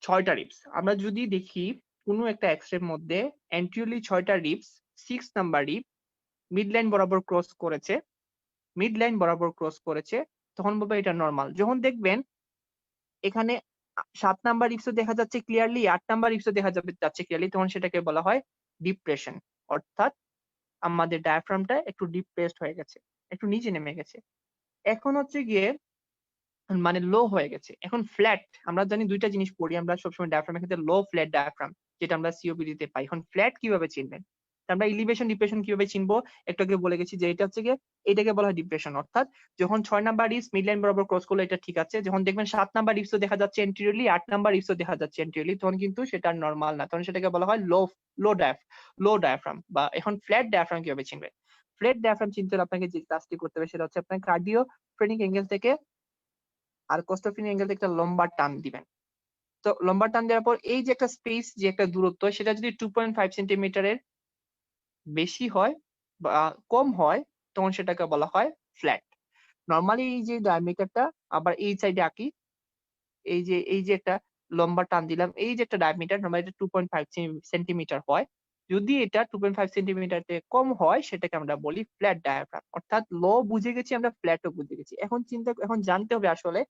6টা রিবস। আমরা যদি দেখি কোনো একটা এক্স-রের মধ্যে অ্যান্টিরিয়রলি 6টা ribs, 6 number rib mid line বরাবর ক্রস করেছে, মিড লাইন বরাবর ক্রস করেছে, তখন বলবো এটা নরমাল। যখন দেখবেন এখানে 7 নাম্বার রিবসও দেখা যাচ্ছে ক্লিয়ারলি, 8 নাম্বার রিবসও দেখা যাচ্ছে ক্লিয়ারলি, তখন সেটাকে বলা হয় ডিপ্রেশন। অর্থাৎ আমাদের ডায়াফ্রামটা একটু ডিপ্রেসড হয়ে গেছে, একটু নিচে নেমে গেছে। এখন হচ্ছে গিয়ে মানে লো হয়ে গেছে। এখন ফ্ল্যাট, আমরা জানি 2টা জিনিস পড়ি আমরা সবসময় ডায়াফ্রামের ক্ষেত্রে, লো ফ্ল্যাট ডায়াফ্রাম যেটা আমরা সিওপিডি তে পাই। এখন ফ্ল্যাট কিভাবে চিনবেন? তো আমরা এলিভেশন ডিপ্রেশন কিভাবে চিনবো একটু আগে বলে গেছি যে এটা হচ্ছে গিয়ে এটাকে বলা হয় ডিপ্রেশন। অর্থাৎ যখন 6 নাম্বার রিবস মিড লাইন বরাবর ক্রস করলো এটা ঠিক আছে, যখন দেখবেন 7 নাম্বার রিবসও দেখা যাচ্ছে এন্টিরিয়রলি, 8 নাম্বার রিবসও দেখা যাচ্ছে এন্টিরিয়রলি, তখন কিন্তু সেটা নরমাল না, তখন সেটাকে বলা হয় লো ডায়াফ্রাম। বা এখন ফ্ল্যাট ডায়াফ্রাম কিভাবে চিনবেন? ফ্ল্যাট ডায়াফ্রাম চিনতে হলে আপনাকে যে কাজটি করতে হবে সেটা হচ্ছে আপনার কার্ডিও ফ্রেনিক অ্যাঙ্গেল থেকে আর কোস্টোফিনিক অ্যাঙ্গেল থেকে একটা লম্বা টান দিবেন। তো লম্বা টান দেওয়ার পর এই যে একটা স্পেস, যে একটা দূরত্ব, সেটা যদি 2.5 সেন্টিমিটারের বেশি হয় বা কম হয় তখন সেটাকে বলা হয় ফ্ল্যাট। নরমালি এই যে ডায়ামিটারটা আবার এই সাইডে আঁকি, এই যে একটা লম্বা টান দিলাম, এই যে একটা ডায়ামিটার নরমালি এটা 2.5 সেন্টিমিটার হয়। যদি এটা 2.5 সেন্টিমিটার থেকে কম হয় সেটাকে আমরা বলি ফ্ল্যাট ডায়াফ্রাম। অর্থাৎ লো বুঝে গেছি আমরা, ফ্ল্যাটও বুঝে গেছি। এখন জানতে হবে আসলে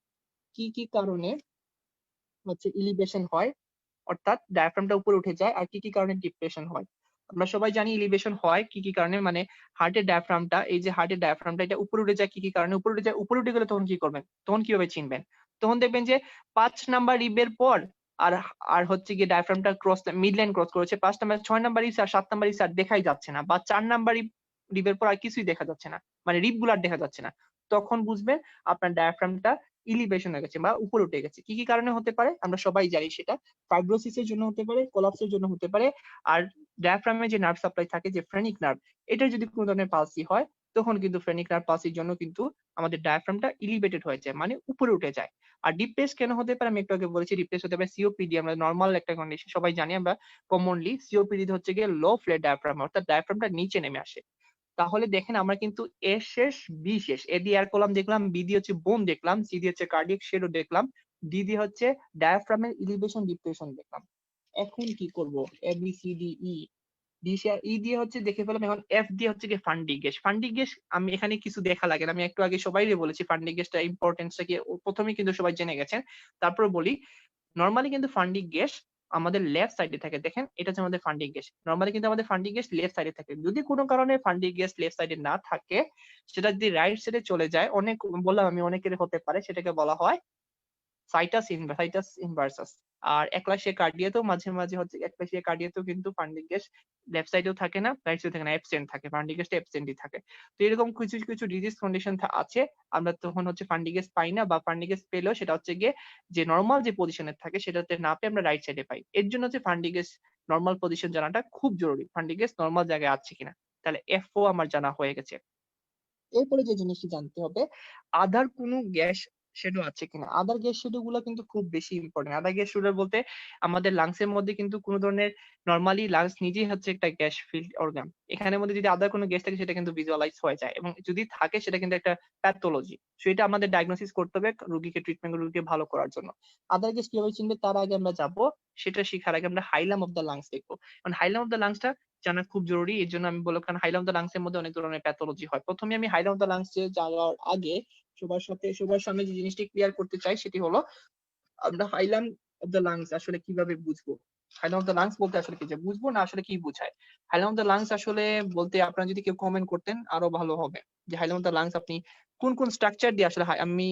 কি কি কারণে হচ্ছে ইলিভেশন হয়, অর্থাৎ ডায়াফ্রামটা উপরে উঠে যায়, আর কি কি কারণে ডিপ্রেশন হয়। আমরা সবাই জানি ইলিভেশন হয় কি কি কারণে, মানে হার্টের ডায়াফ্রামটা, এই যে হার্টের ডায়াফ্রামটা এটা উপরে উঠে যায় কি কি কারণে, উপরে উঠে যায়। উপরে উঠে গেলে তখন কি করবেন, তখন কিভাবে চিনবেন? তখন দেখবেন যে 5 নাম্বার রিবের পর আর আর হচ্ছে গিয়ে ডায়াফ্রামটা ক্রস মিড লাইন ক্রস করেছে, 5 নাম্বার 6 নাম্বার রিবস আর 7 নাম্বার রিবস আর দেখাই যাচ্ছে না, বা 4 নাম্বার রিবের পর আর কিছুই দেখা যাচ্ছে না, মানে রিব গুলো আর দেখা যাচ্ছে না, তখন বুঝবেন আপনার ডায়াফ্রামটা ইলিভেশন হয়ে গেছে বা উপরে উঠে গেছে। কি কি কারণে হতে পারে আমরা সবাই জানি সেটা, ফাইব্রোসিসের জন্য হতে পারে, কোলাপসের জন্য হতে পারে, আর ডায়াফ্রামে যে নার্ভ সাপ্লাই থাকে যে ফ্রেনিক নার্ভ, এটা যদি কোনো ধরনের পালসি হয় তখন কিন্তু ফ্রেনিক নার্ভ পালসির জন্য কিন্তু আমাদের ডায়াফ্রামটা এলিভেটেড হয়ে যায়, মানে উপরে উঠে যায়। আর ডিপ্রেস কেন হতে পারে আমি একটু আগে বলেছি, ডিপ্রেস হতে পারে সিওপিডি, আমরা নরমাল একটা কন্ডিশন সবাই জানি আমরা কমনলি, সিওপিডি হচ্ছে গিয়ে লো ফ্লেট ডায়াফ্রাম, অর্থাৎ ডায়াফ্রামটা নিচে নেমে আসে। তাহলে দেখেন আমরা কিন্তু এ শেষ বি শেষ, এ দিয়ে এয়ার কলাম দেখলাম, বি দিয়ে হচ্ছে বোন দেখলাম, সি দিয়ে হচ্ছে কার্ডিয়াক শ্যাডো দেখলাম, ডি দিয়ে হচ্ছে ডায়াফ্রামের ইলিভেশন ডিপ্রেশন দেখলাম। এখন কি করব? A B C D E, D E দিয়ে হচ্ছে দেখে ফেলাম। এখন এফ দিয়ে হচ্ছে কি ফান্ডিং গ্যাস। ফান্ডিং গ্যাস আমি এখানে কিছু দেখা লাগে না, আমি একটু আগে সবাইরে বলেছি ফান্ডিং গ্যাসটা ইম্পর্টেন্সটা কি প্রথমেই কিন্তু সবাই জেনে গেছেন। তারপর বলি, নরমালি কিন্তু ফান্ডিং গ্যাস আমাদের লেফট সাইডে থাকে। দেখেন এটা হচ্ছে আমাদের ফান্ডিং গ্যাস, নরমালি কিন্তু আমাদের ফান্ডিং গ্যাস লেফট সাইডে থাকে। যদি কোনো কারণে ফান্ডিং গ্যাস লেফট সাইডে না থাকে, সেটা যদি রাইট সাইডে চলে যায়, অনেক বললাম আমি অনেকের হতে পারে, সেটাকে বলা হয় সাইটাস ইনভার্সাস। আর একলাশিয়া কার্ডিয়াতেও মাঝে মাঝে হচ্ছে, একলাশিয়া কার্ডিয়াতেও কিন্তু ফান্ডিং গ্যাস লেফট সাইডেও থাকে না, রাইট সাইডে থাকে না, অ্যাবসেন্ট থাকে, ফান্ডিং গ্যাসটা অ্যাবসেন্টই থাকে। তো এরকম কিছু কিছু ডিজিজ কন্ডিশন আছে, আমরা তখন হচ্ছে ফান্ডিং গ্যাস পাই না, বা ফান্ডিং গ্যাস পেলেও সেটা হচ্ছে গিয়ে যে নরমাল যে পজিশনে থাকে সেটাতে না পেয়ে আমরা রাইট সাইডে পাই। এর জন্য হচ্ছে ফান্ডিং গ্যাস নরমাল পজিশন জানাটা খুব জরুরি, ফান্ডিং গ্যাস নরমাল জায়গায় আছে কিনা। তাহলে এফও আমার জানা হয়ে গেছে। এরপরে যে জিনিসটি জানতে হবে, আদার কোনো গ্যাস শ্যাডো আছে কিনা। আদার গ্যাস শ্যাডো গুলো কিন্তু খুব বেশি ইম্পর্টেন্ট। আদার গ্যাস শ্যাডো বলতে আমাদের লাংস এর মধ্যে কিন্তু কোনো ধরনের, নরমালি লাংস নিজেই হচ্ছে একটা গ্যাস ফিল্ড অর্গান, এখানের মধ্যে যদি আদার কোনো গ্যাস থাকে সেটা কিন্তু ভিজুয়ালাইজ হয়ে যায়, এবং যদি থাকে সেটা কিন্তু একটা প্যাথোলজি। সেটা আমাদের ডায়াগনোসিস করতে হবে রোগীকে, ট্রিটমেন্ট রোগীকে ভালো করার জন্য। আদার গ্যাস কিভাবে চিনবে তার আগে আমরা যাবো, সেটা শেখার আগে আমরা হাইলাম অফ দ্য লাংস দেখবো। কারণ হাইলাম অফ দ্য লাংসটা জানা খুব জরুরি। এর জন্য আমি বললাম, কারণ হাইলাম অফ দ্য লাংস এর মধ্যে অনেক ধরনের প্যাথোলজি হয়। প্রথমে আমি হাইলাম অফ দ্য লাংস যাওয়ার আগে সবার সামনে যে জিনিসটি ক্লিয়ার করতে চাই সেটি হলো, আমরা হাইলাম অফ দ্য লাংস আসলে কিভাবে বুঝবো। হাইলাম অফ দ্য লাংস বলতে আসলে কি, যে বুঝবো না আসলে কি বুঝায়। হাইলাম অফ দ্য লাংস আসলে বলতে আপনারা যদি কেউ কমেন্ট করতেন আরো ভালো হবে, যে হাইলাম অফ দ্য লাংস আপনি কোন কোন স্ট্রাকচার দিয়ে আসলে আমি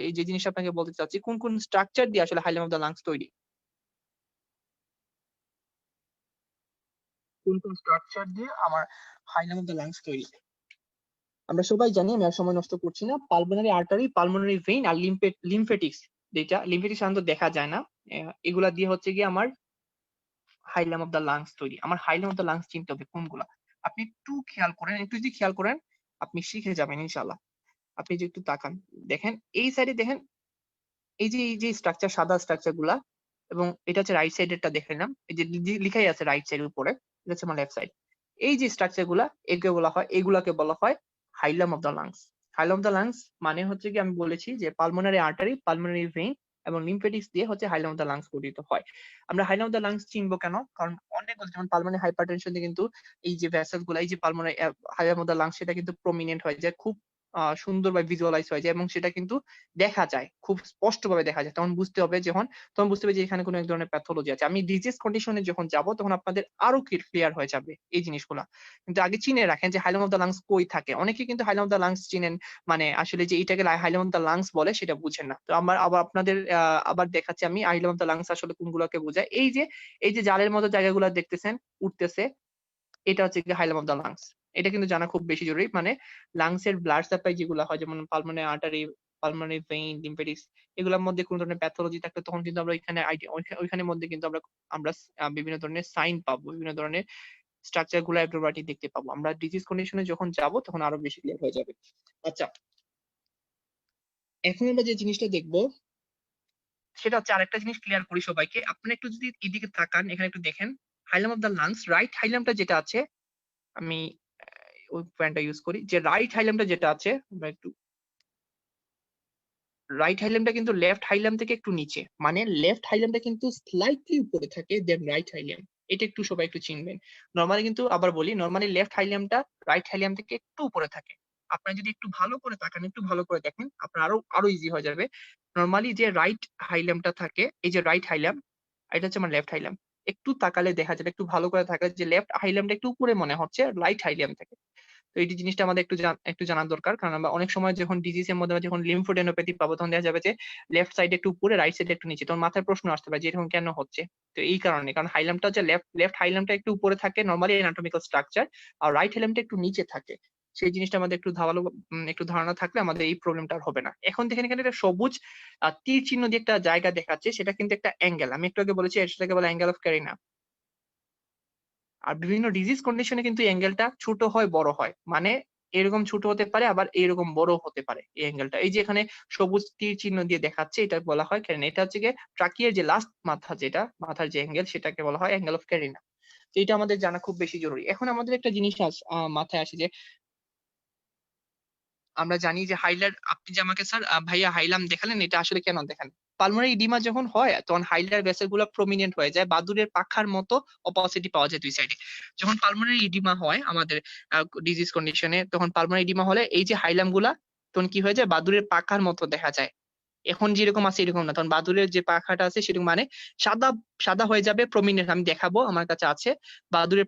এই যে জিনিসটা আপনাকে বলতে চাচ্ছি, কোন কোন স্ট্রাকচার দিয়ে আসলে হাইলাম অফ দ্য লাংস তৈরি, কোন কোন স্ট্রাকচার দিয়ে আমার হাইলাম অফ দ্য লাংস তৈরি। আমরা সবাই জানি, আমি আর সময় নষ্ট করছি না, পালমোনারি আর্টারি, পালমোনারি ভেইন আর লিম্ফেটিক্স, যেটা লিম্ফেটিক্স সাধারণত দেখা যায় না, এগুলা দিয়ে হচ্ছে গিয়ে আমার হাইলাম অফ দ্য লাংস তৈরি। আমার হাইলাম অফ দ্য লাংস চিনতে হবে কোনগুলা। আপনি একটু খেয়াল করেন, একটু যদি খেয়াল করেন আপনি শিখে যাবেন ইনশাআল্লাহ। আপনি যে একটু তাকান, দেখেন এই সাইডে, দেখেন এই যে স্ট্রাকচার, সাদা স্ট্রাকচার গুলা, এবং এটা হচ্ছে রাইট সাইডেরটা দেখে নিলাম, এই যে লিখাই আছে রাইট সাইডের উপরে, এটা হচ্ছে আমার লেফট সাইড। এই যে স্ট্রাকচার গুলা, এগুলাকে বলা হয় hilum of the lungs. Hilum of the lungs মানে হচ্ছে কি, আমি বলেছি যে পালমোনারি আর্টারি, পালমোনারি ভেইন এবং লিম্ফেটিক্স দিয়ে হচ্ছে হাইলাম অফ দ্য লাংস গঠিত হয়। আমরা হাইলাম অফ দ্য লাংস চিনবো কেন? কারণ অনেকগুলো, যেমন পালমোনারি হাইপারটেনশন দিয়ে কিন্তু এই যে ভেসেল গুলা, এই যে pulmonary haulm of the lungs, সেটা কিন্তু প্রমিনেন্ট হয়ে যায়, খুব সুন্দরভাবে ভিজুয়ালাইজ হয়ে যায়, এবং সেটা কিন্তু দেখা যায়, খুব স্পষ্টভাবে দেখা যায়। তখন বুঝতে হবে যে এখানে কোনো এক ধরনের প্যাথোলজি আছে। আমি ডিজিজ কন্ডিশনে যখন যাব তখন আপনাদের আরো ক্লিয়ার হয়ে যাবে এই জিনিসগুলা। কিন্তু আগে চিনে রাখেন যে হাইলাম অফ দ্য লাংস কই থাকে। অনেকে কিন্তু হাইলাম অফ দ্য লাংস চিনেন, মানে আসলে যে এটাকে হাইলাম অফ দ্য লাংস বলে সেটা বুঝেন না। তো আমার আবার আপনাদের আবার দেখাচ্ছি আমি হাইলাম অফ দ্য লাংস আসলে কোনগুলোকে বোঝায়। এই যে জালের মতো জায়গাগুলো দেখতেছেন উঠতেছে, এটা হচ্ছে গিয়ে হাইলাম অফ দ্য লাংস। এটা কিন্তু জানা খুব বেশি জরুরি। মানে লাংস এর ব্লাড সাপ্লাই যেগুলো হয়, যেমন পালমোনারি আর্টারি, পালমোনারি ভেইন, লিম্ফেটিক্স, এগুলোর মধ্যে কোন ধরনের প্যাথোলজি থাকলে তখন কিন্তু আমরা এখানে ওইখানের মধ্যে কিন্তু আমরা বিভিন্ন ধরনের সাইন পাবো, বিভিন্ন ধরনের স্ট্রাকচার গুলো অ্যাক্রোবাটিক দেখতে পাবো। আমরা ডিজিজ কন্ডিশনে যখন যাব তখন আরো বেশি ক্লিয়ার হয়ে যাবে। আচ্ছা, এখন আমরা যে জিনিসটা দেখবো সেটা হচ্ছে, আরেকটা জিনিস ক্লিয়ার করি সবাইকে। আপনারা একটু যদি এদিকে তাকান, এখানে একটু দেখেন, হাইলাম অফ দ্য লাংস, রাইট হাইলামটা যেটা আছে, আমি ওই পয়েন্টটা ইউজ করি, যে রাইট হাইলামটা যেটা আছে, আমরা একটু, রাইট হাইলামটা কিন্তু লেফট হাইলাম থেকে একটু নিচে, মানে লেফট হাইলামটা কিন্তু স্লাইটলি উপরে থাকে দেন রাইট হাইলাম। এটা একটু সবাই একটু চিনবেন। নরমালি কিন্তু, আবার বলি, নরমালি লেফট হাইলামটা রাইট হাইলাম থেকে একটু উপরে থাকে। আপনারা যদি একটু ভালো করে তাকান, একটু ভালো করে দেখেন, আপনার আরো আরো ইজি হয়ে যাবে। নরমালি যে রাইট হাইলামটা থাকে, এই যে রাইট হাইলাম, এটা হচ্ছে আমার লেফট হাইলাম। একটু তাকালে দেখা যাবে, একটু ভালো করে তাকালে, যে লেফট হাইলামটা একটু উপরে মনে হচ্ছে রাইট হাইলাম থেকে। তো এই জিনিসটা আমাদের একটু জানার দরকার, কারণ আমরা অনেক সময় যখন ডিজিজ এর মধ্যে যখন লিম্ফোডেনোপ্যাথি পাবো, তখন দেখা যাবে যে লেফট সাইডে একটু উপরে, রাইট সাইডে একটু নিচে। তখন মাথায় প্রশ্ন আসতে পারে যে এরকম কেন হচ্ছে। তো এই কারণে, কারণ হাইলামটা হচ্ছে লেফট হাইলামটা একটু উপরে থাকে নরমালি অ্যানাটমিক্যাল স্ট্রাকচার, আর রাইট হাইলামটা একটু নিচে থাকে। সেই জিনিসটা আমাদের একটু ধারণা থাকলে আমাদের এই প্রবলেমটা আর হবে না। এখন দেখেন এখানে একটা সবুজ তীর চিহ্ন দিয়ে একটা জায়গা দেখাচ্ছে, সেটা কিন্তু একটা অ্যাঙ্গেল। আমি একটু আগে বলেছি সেটাকে বলে অ্যাঙ্গেল অফ ক্যারিনা। আর বিভিন্ন ডিজিজ কন্ডিশনে কিন্তু অ্যাঙ্গেলটা ছোট হয়, বড় হয়, মানে এরকম ছোট হতে পারে, আবার এরকম বড় হতে পারে এই অ্যাঙ্গেলটা। এই যে এখানে সবুজ তীর চিহ্ন দিয়ে দেখাচ্ছে, এটা বলা হয় ক্যারিনা। এটা হচ্ছে গিয়ে ট্রাকিয়ার যে লাস্ট মাথা, যেটা মাথার যে অ্যাঙ্গেল, সেটাকে বলা হয় অ্যাঙ্গেল অফ ক্যারিনা। তো এটা আমাদের জানা খুব বেশি জরুরি। এখন আমাদের একটা জিনিস মাথায় আসে যে আমরা জানি যে আপনি যে আমাকে স্যার ভাইয়া হাইলাম দেখালেন, এটা আসলে কেন দেখান? পালমোনারি ইডিমা যখন হয় তখন হাইলার ভেসেল গুলো প্রমিনেন্ট হয়ে যায়, বাদুড়ের পাখার মতো অপাসিটি পাওয়া যায় দুই সাইডে। যখন পালমোনারি ইডিমা হয় আমাদের ডিজিজ কন্ডিশনে, তখন পালমোনারি ইডিমা হলে এই যে হাইলাম গুলা তখন কি হয়ে যায়, বাদুড়ের পাখার মতো দেখা যায়। এখন যেরকম আছে এরকম না, তখন বাদুড়ের যে পাখাটা আছে সেরকম, মানে সাদা সাদা হয়ে যাবে, প্রমিনেন্ট। আমি দেখাবো, আমার কাছে আছে। বাদুড়ের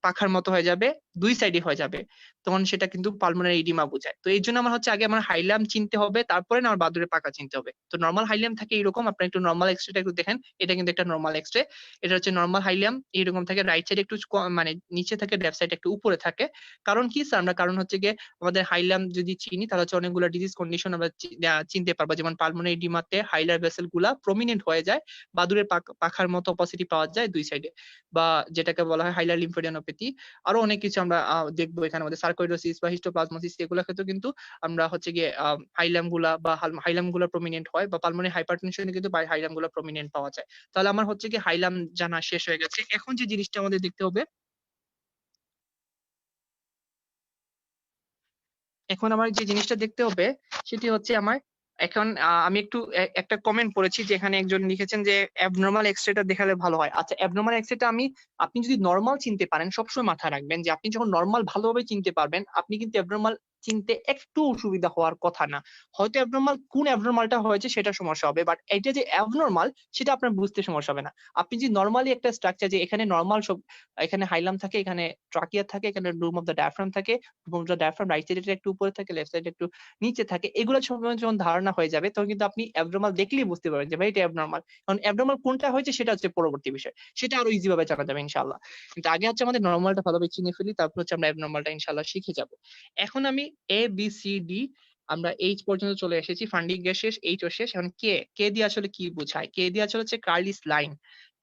পাখার মতো হয়ে যাবে, দুই সাইডে হয়ে যাবে, তখন সেটা কিন্তু পালমোনারি ইডিমা বোঝায়। তো এই জন্য আমার হচ্ছে আগে আমার হাইলাম চিনতে হবে, তারপরে না আমার বাদুড়ের পাখা চিনতে হবে। তো নর্মাল হাইলাম থাকে এরকম, আপনার একটু নর্মাল এক্সরেটা একটু দেখেন, এটা কিন্তু একটা নর্মাল এক্সরে। এটা হচ্ছে নর্মাল হাইলাম, এইরকম থাকে, রাইট সাইড একটু মানে নিচে থাকে, লেফট সাইড একটু উপরে থাকে। কারণ কি স্যার? আমরা কারণ হচ্ছে গিয়ে আমাদের হাইলাম যদি চিনি, তাহলে হচ্ছে অনেকগুলো ডিজিজ কন্ডিশন আমরা চিনতে পারবো। যেমন পালমোনারি ইডিমাতে হাইলার ভেসেল গুলা প্রমিনেন্ট হয়ে যায়, বাদুড়ের পাখার মতো অপাসিটি পাওয়া যায় দুই সাইডে, বা যেটাকে বলা হয় হাইলার লিম্ফোডেনোপ্যাথি। আরো অনেক কিছু আমরা দেখবো এখানে, আমাদের সার্কোইডোসিস বা হিস্টোপ্লাজমোসিস, এগুলো ক্ষেত্রে কিন্তু আমরা হচ্ছে গিয়ে হাইলাম গুলা প্রমিনেন্ট হয়, বা পালমোনারি হাইপারটেনশনে কিন্তু হাইলাম গুলা প্রমিনেন্ট পাওয়া যায়। তাহলে আমার হচ্ছে কি হাইলাম জানা শেষ হয়ে গেছে। এখন যে জিনিসটা আমাদের দেখতে হবে, এখন আমার যে জিনিসটা দেখতে হবে সেটি হচ্ছে আমার, এখন আমি একটু একটা কমেন্ট পড়েছি, যেখানে একজন লিখেছেন যে অ্যাবনর্মাল এক্সরেটা দেখালে ভালো হয়। আচ্ছা, অ্যাবনর্মাল এক্সরেটা আপনি যদি নর্মাল চিনতে পারেন, সবসময় মাথায় রাখবেন যে আপনি যখন নর্মাল ভালোভাবে চিনতে পারবেন, আপনি কিন্তু অ্যাবনর্মাল চিনতে একটু অসুবিধা হওয়ার কথা না। হয়তো অ্যাবনর্মাল কোন অ্যাবনর্মালটা হয়েছে সেটা সমস্যা হবে, বাট এটা যে অ্যাবনর্মাল সেটা আপনার বুঝতে সমস্যা হবে না। আপনি যদি নর্মালি একটা স্ট্রাকচার, যে এখানে নর্মাল সব, এখানে হাইলাম থাকে, এখানে ট্রাকিয়া থাকে, এখানে ডোম অফ দ্য ডায়াফ্রাম থাকে, ডায়াফ্রাম রাইট সাইডে একটু উপরে থাকে, লেফট সাইডে একটু নিচে থাকে, এগুলো সম্বন্ধে যখন ধারণা হয়ে যাবে, তখন কিন্তু আপনি অ্যাবনর্মাল দেখলেই বুঝতে পারবেন যে ভাই এটা অ্যাবনর্মাল। কারণ অ্যাবনর্মাল কোনটা হয়েছে সেটা হচ্ছে পরবর্তী বিষয়, সেটা আরো ইজি ভাবে জানা যাবে ইনশাআল্লাহ। কিন্তু আগে হচ্ছে আমাদের নর্মালটা ভালোভাবে চিনে ফেলি, তারপর হচ্ছে আমরা অ্যাবনর্মালটা ইনশাআল্লাহ শিখে যাব। এখন আমি এ বি সি ডি আমরা এইচ পর্যন্ত চলে এসেছি, ফান্ডিং এর শেষ, এইচ ও শেষ। এখন কে দিয়ে আসলে কি বোঝায়? কে দিয়ে আসলে হচ্ছে কার্লিস লাইন।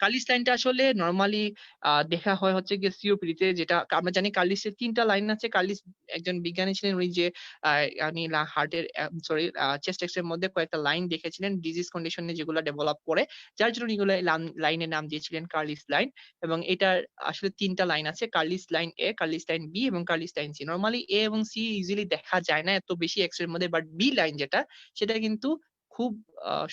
কার্লিস লাইনটা আসলে নরমালি দেখা হয় হচ্ছে গিয়ে সিওপিডি তে, যেটা আমরা জানি কার্লিসের 3টা লাইন আছে। কার্লিস একজন বিজ্ঞানী ছিলেন, উনি যে উনি হার্টের চেস্ট এক্স এর মধ্যে কয়েকটা লাইন দেখেছিলেন ডিজিজ কন্ডিশনে যেগুলো ডেভেলপ করে, যার জন্য এগুলো লাইনের নাম দিয়েছিলেন কার্লিস লাইন। এবং এটার আসলে 3টা লাইন আছে, কার্লিস লাইন এ, কার্লিস লাইন বি এবং কার্লিস লাইন সি। নরমালি এ এবং সি ইজিলি দেখা যায় না এত বেশি এক্স এর মধ্যে, বাট বি লাইন যেটা, সেটা কিন্তু খুব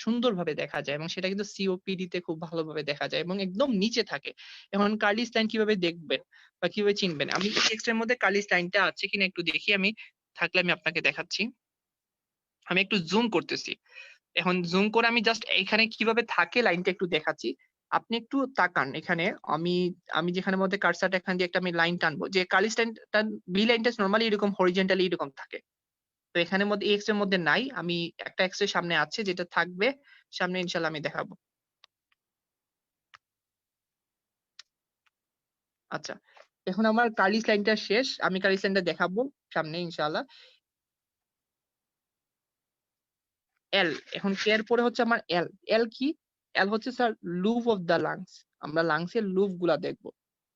সুন্দরভাবে দেখা যায় এবং সেটা কিন্তু সিওপিডি তে খুব ভালোভাবে দেখা যায় এবং একদম নিচে থাকে। এখন কার্লিস লাইন কিভাবে দেখবেন বা কিভাবে চিনবেন? আমি এক্স এর মধ্যে কার্লিস লাইনটা আছে কিনা একটু দেখি, আমি থাকলে আমি আপনাকে দেখাচ্ছি। আমি একটু জুম করতেছি। এখন জুম করে আমি জাস্ট এখানে কিভাবে থাকে লাইনটা একটু দেখাচ্ছি। আপনি একটু তাকান এখানে, আমি আমি যেখানে মধ্যে কার্সারটা এখান দিয়ে একটা আমি লাইন টানবো, যে কার্লিস লাইনটা বি লাইনটা নরমালি এরকম হরিজন্টালি এরকম থাকে। তো এখানের মধ্যে এক্স এর মধ্যে নাই, আমি একটা এক্স এর সামনে আছে, যেটা থাকবে সামনে ইনশাল্লাহ আমি দেখাবো। আচ্ছা, এখন আমার কার্লিস লাইনটা শেষ, আমি কার্লিস লাইনটা দেখাবো সামনে ইনশাল্লাহ। এল, এখন কে এর পরে হচ্ছে আমার এল। এল কি? এল হচ্ছে sir loop of the lungs. আমরা লাংসের লুপ গুলা দেখবো।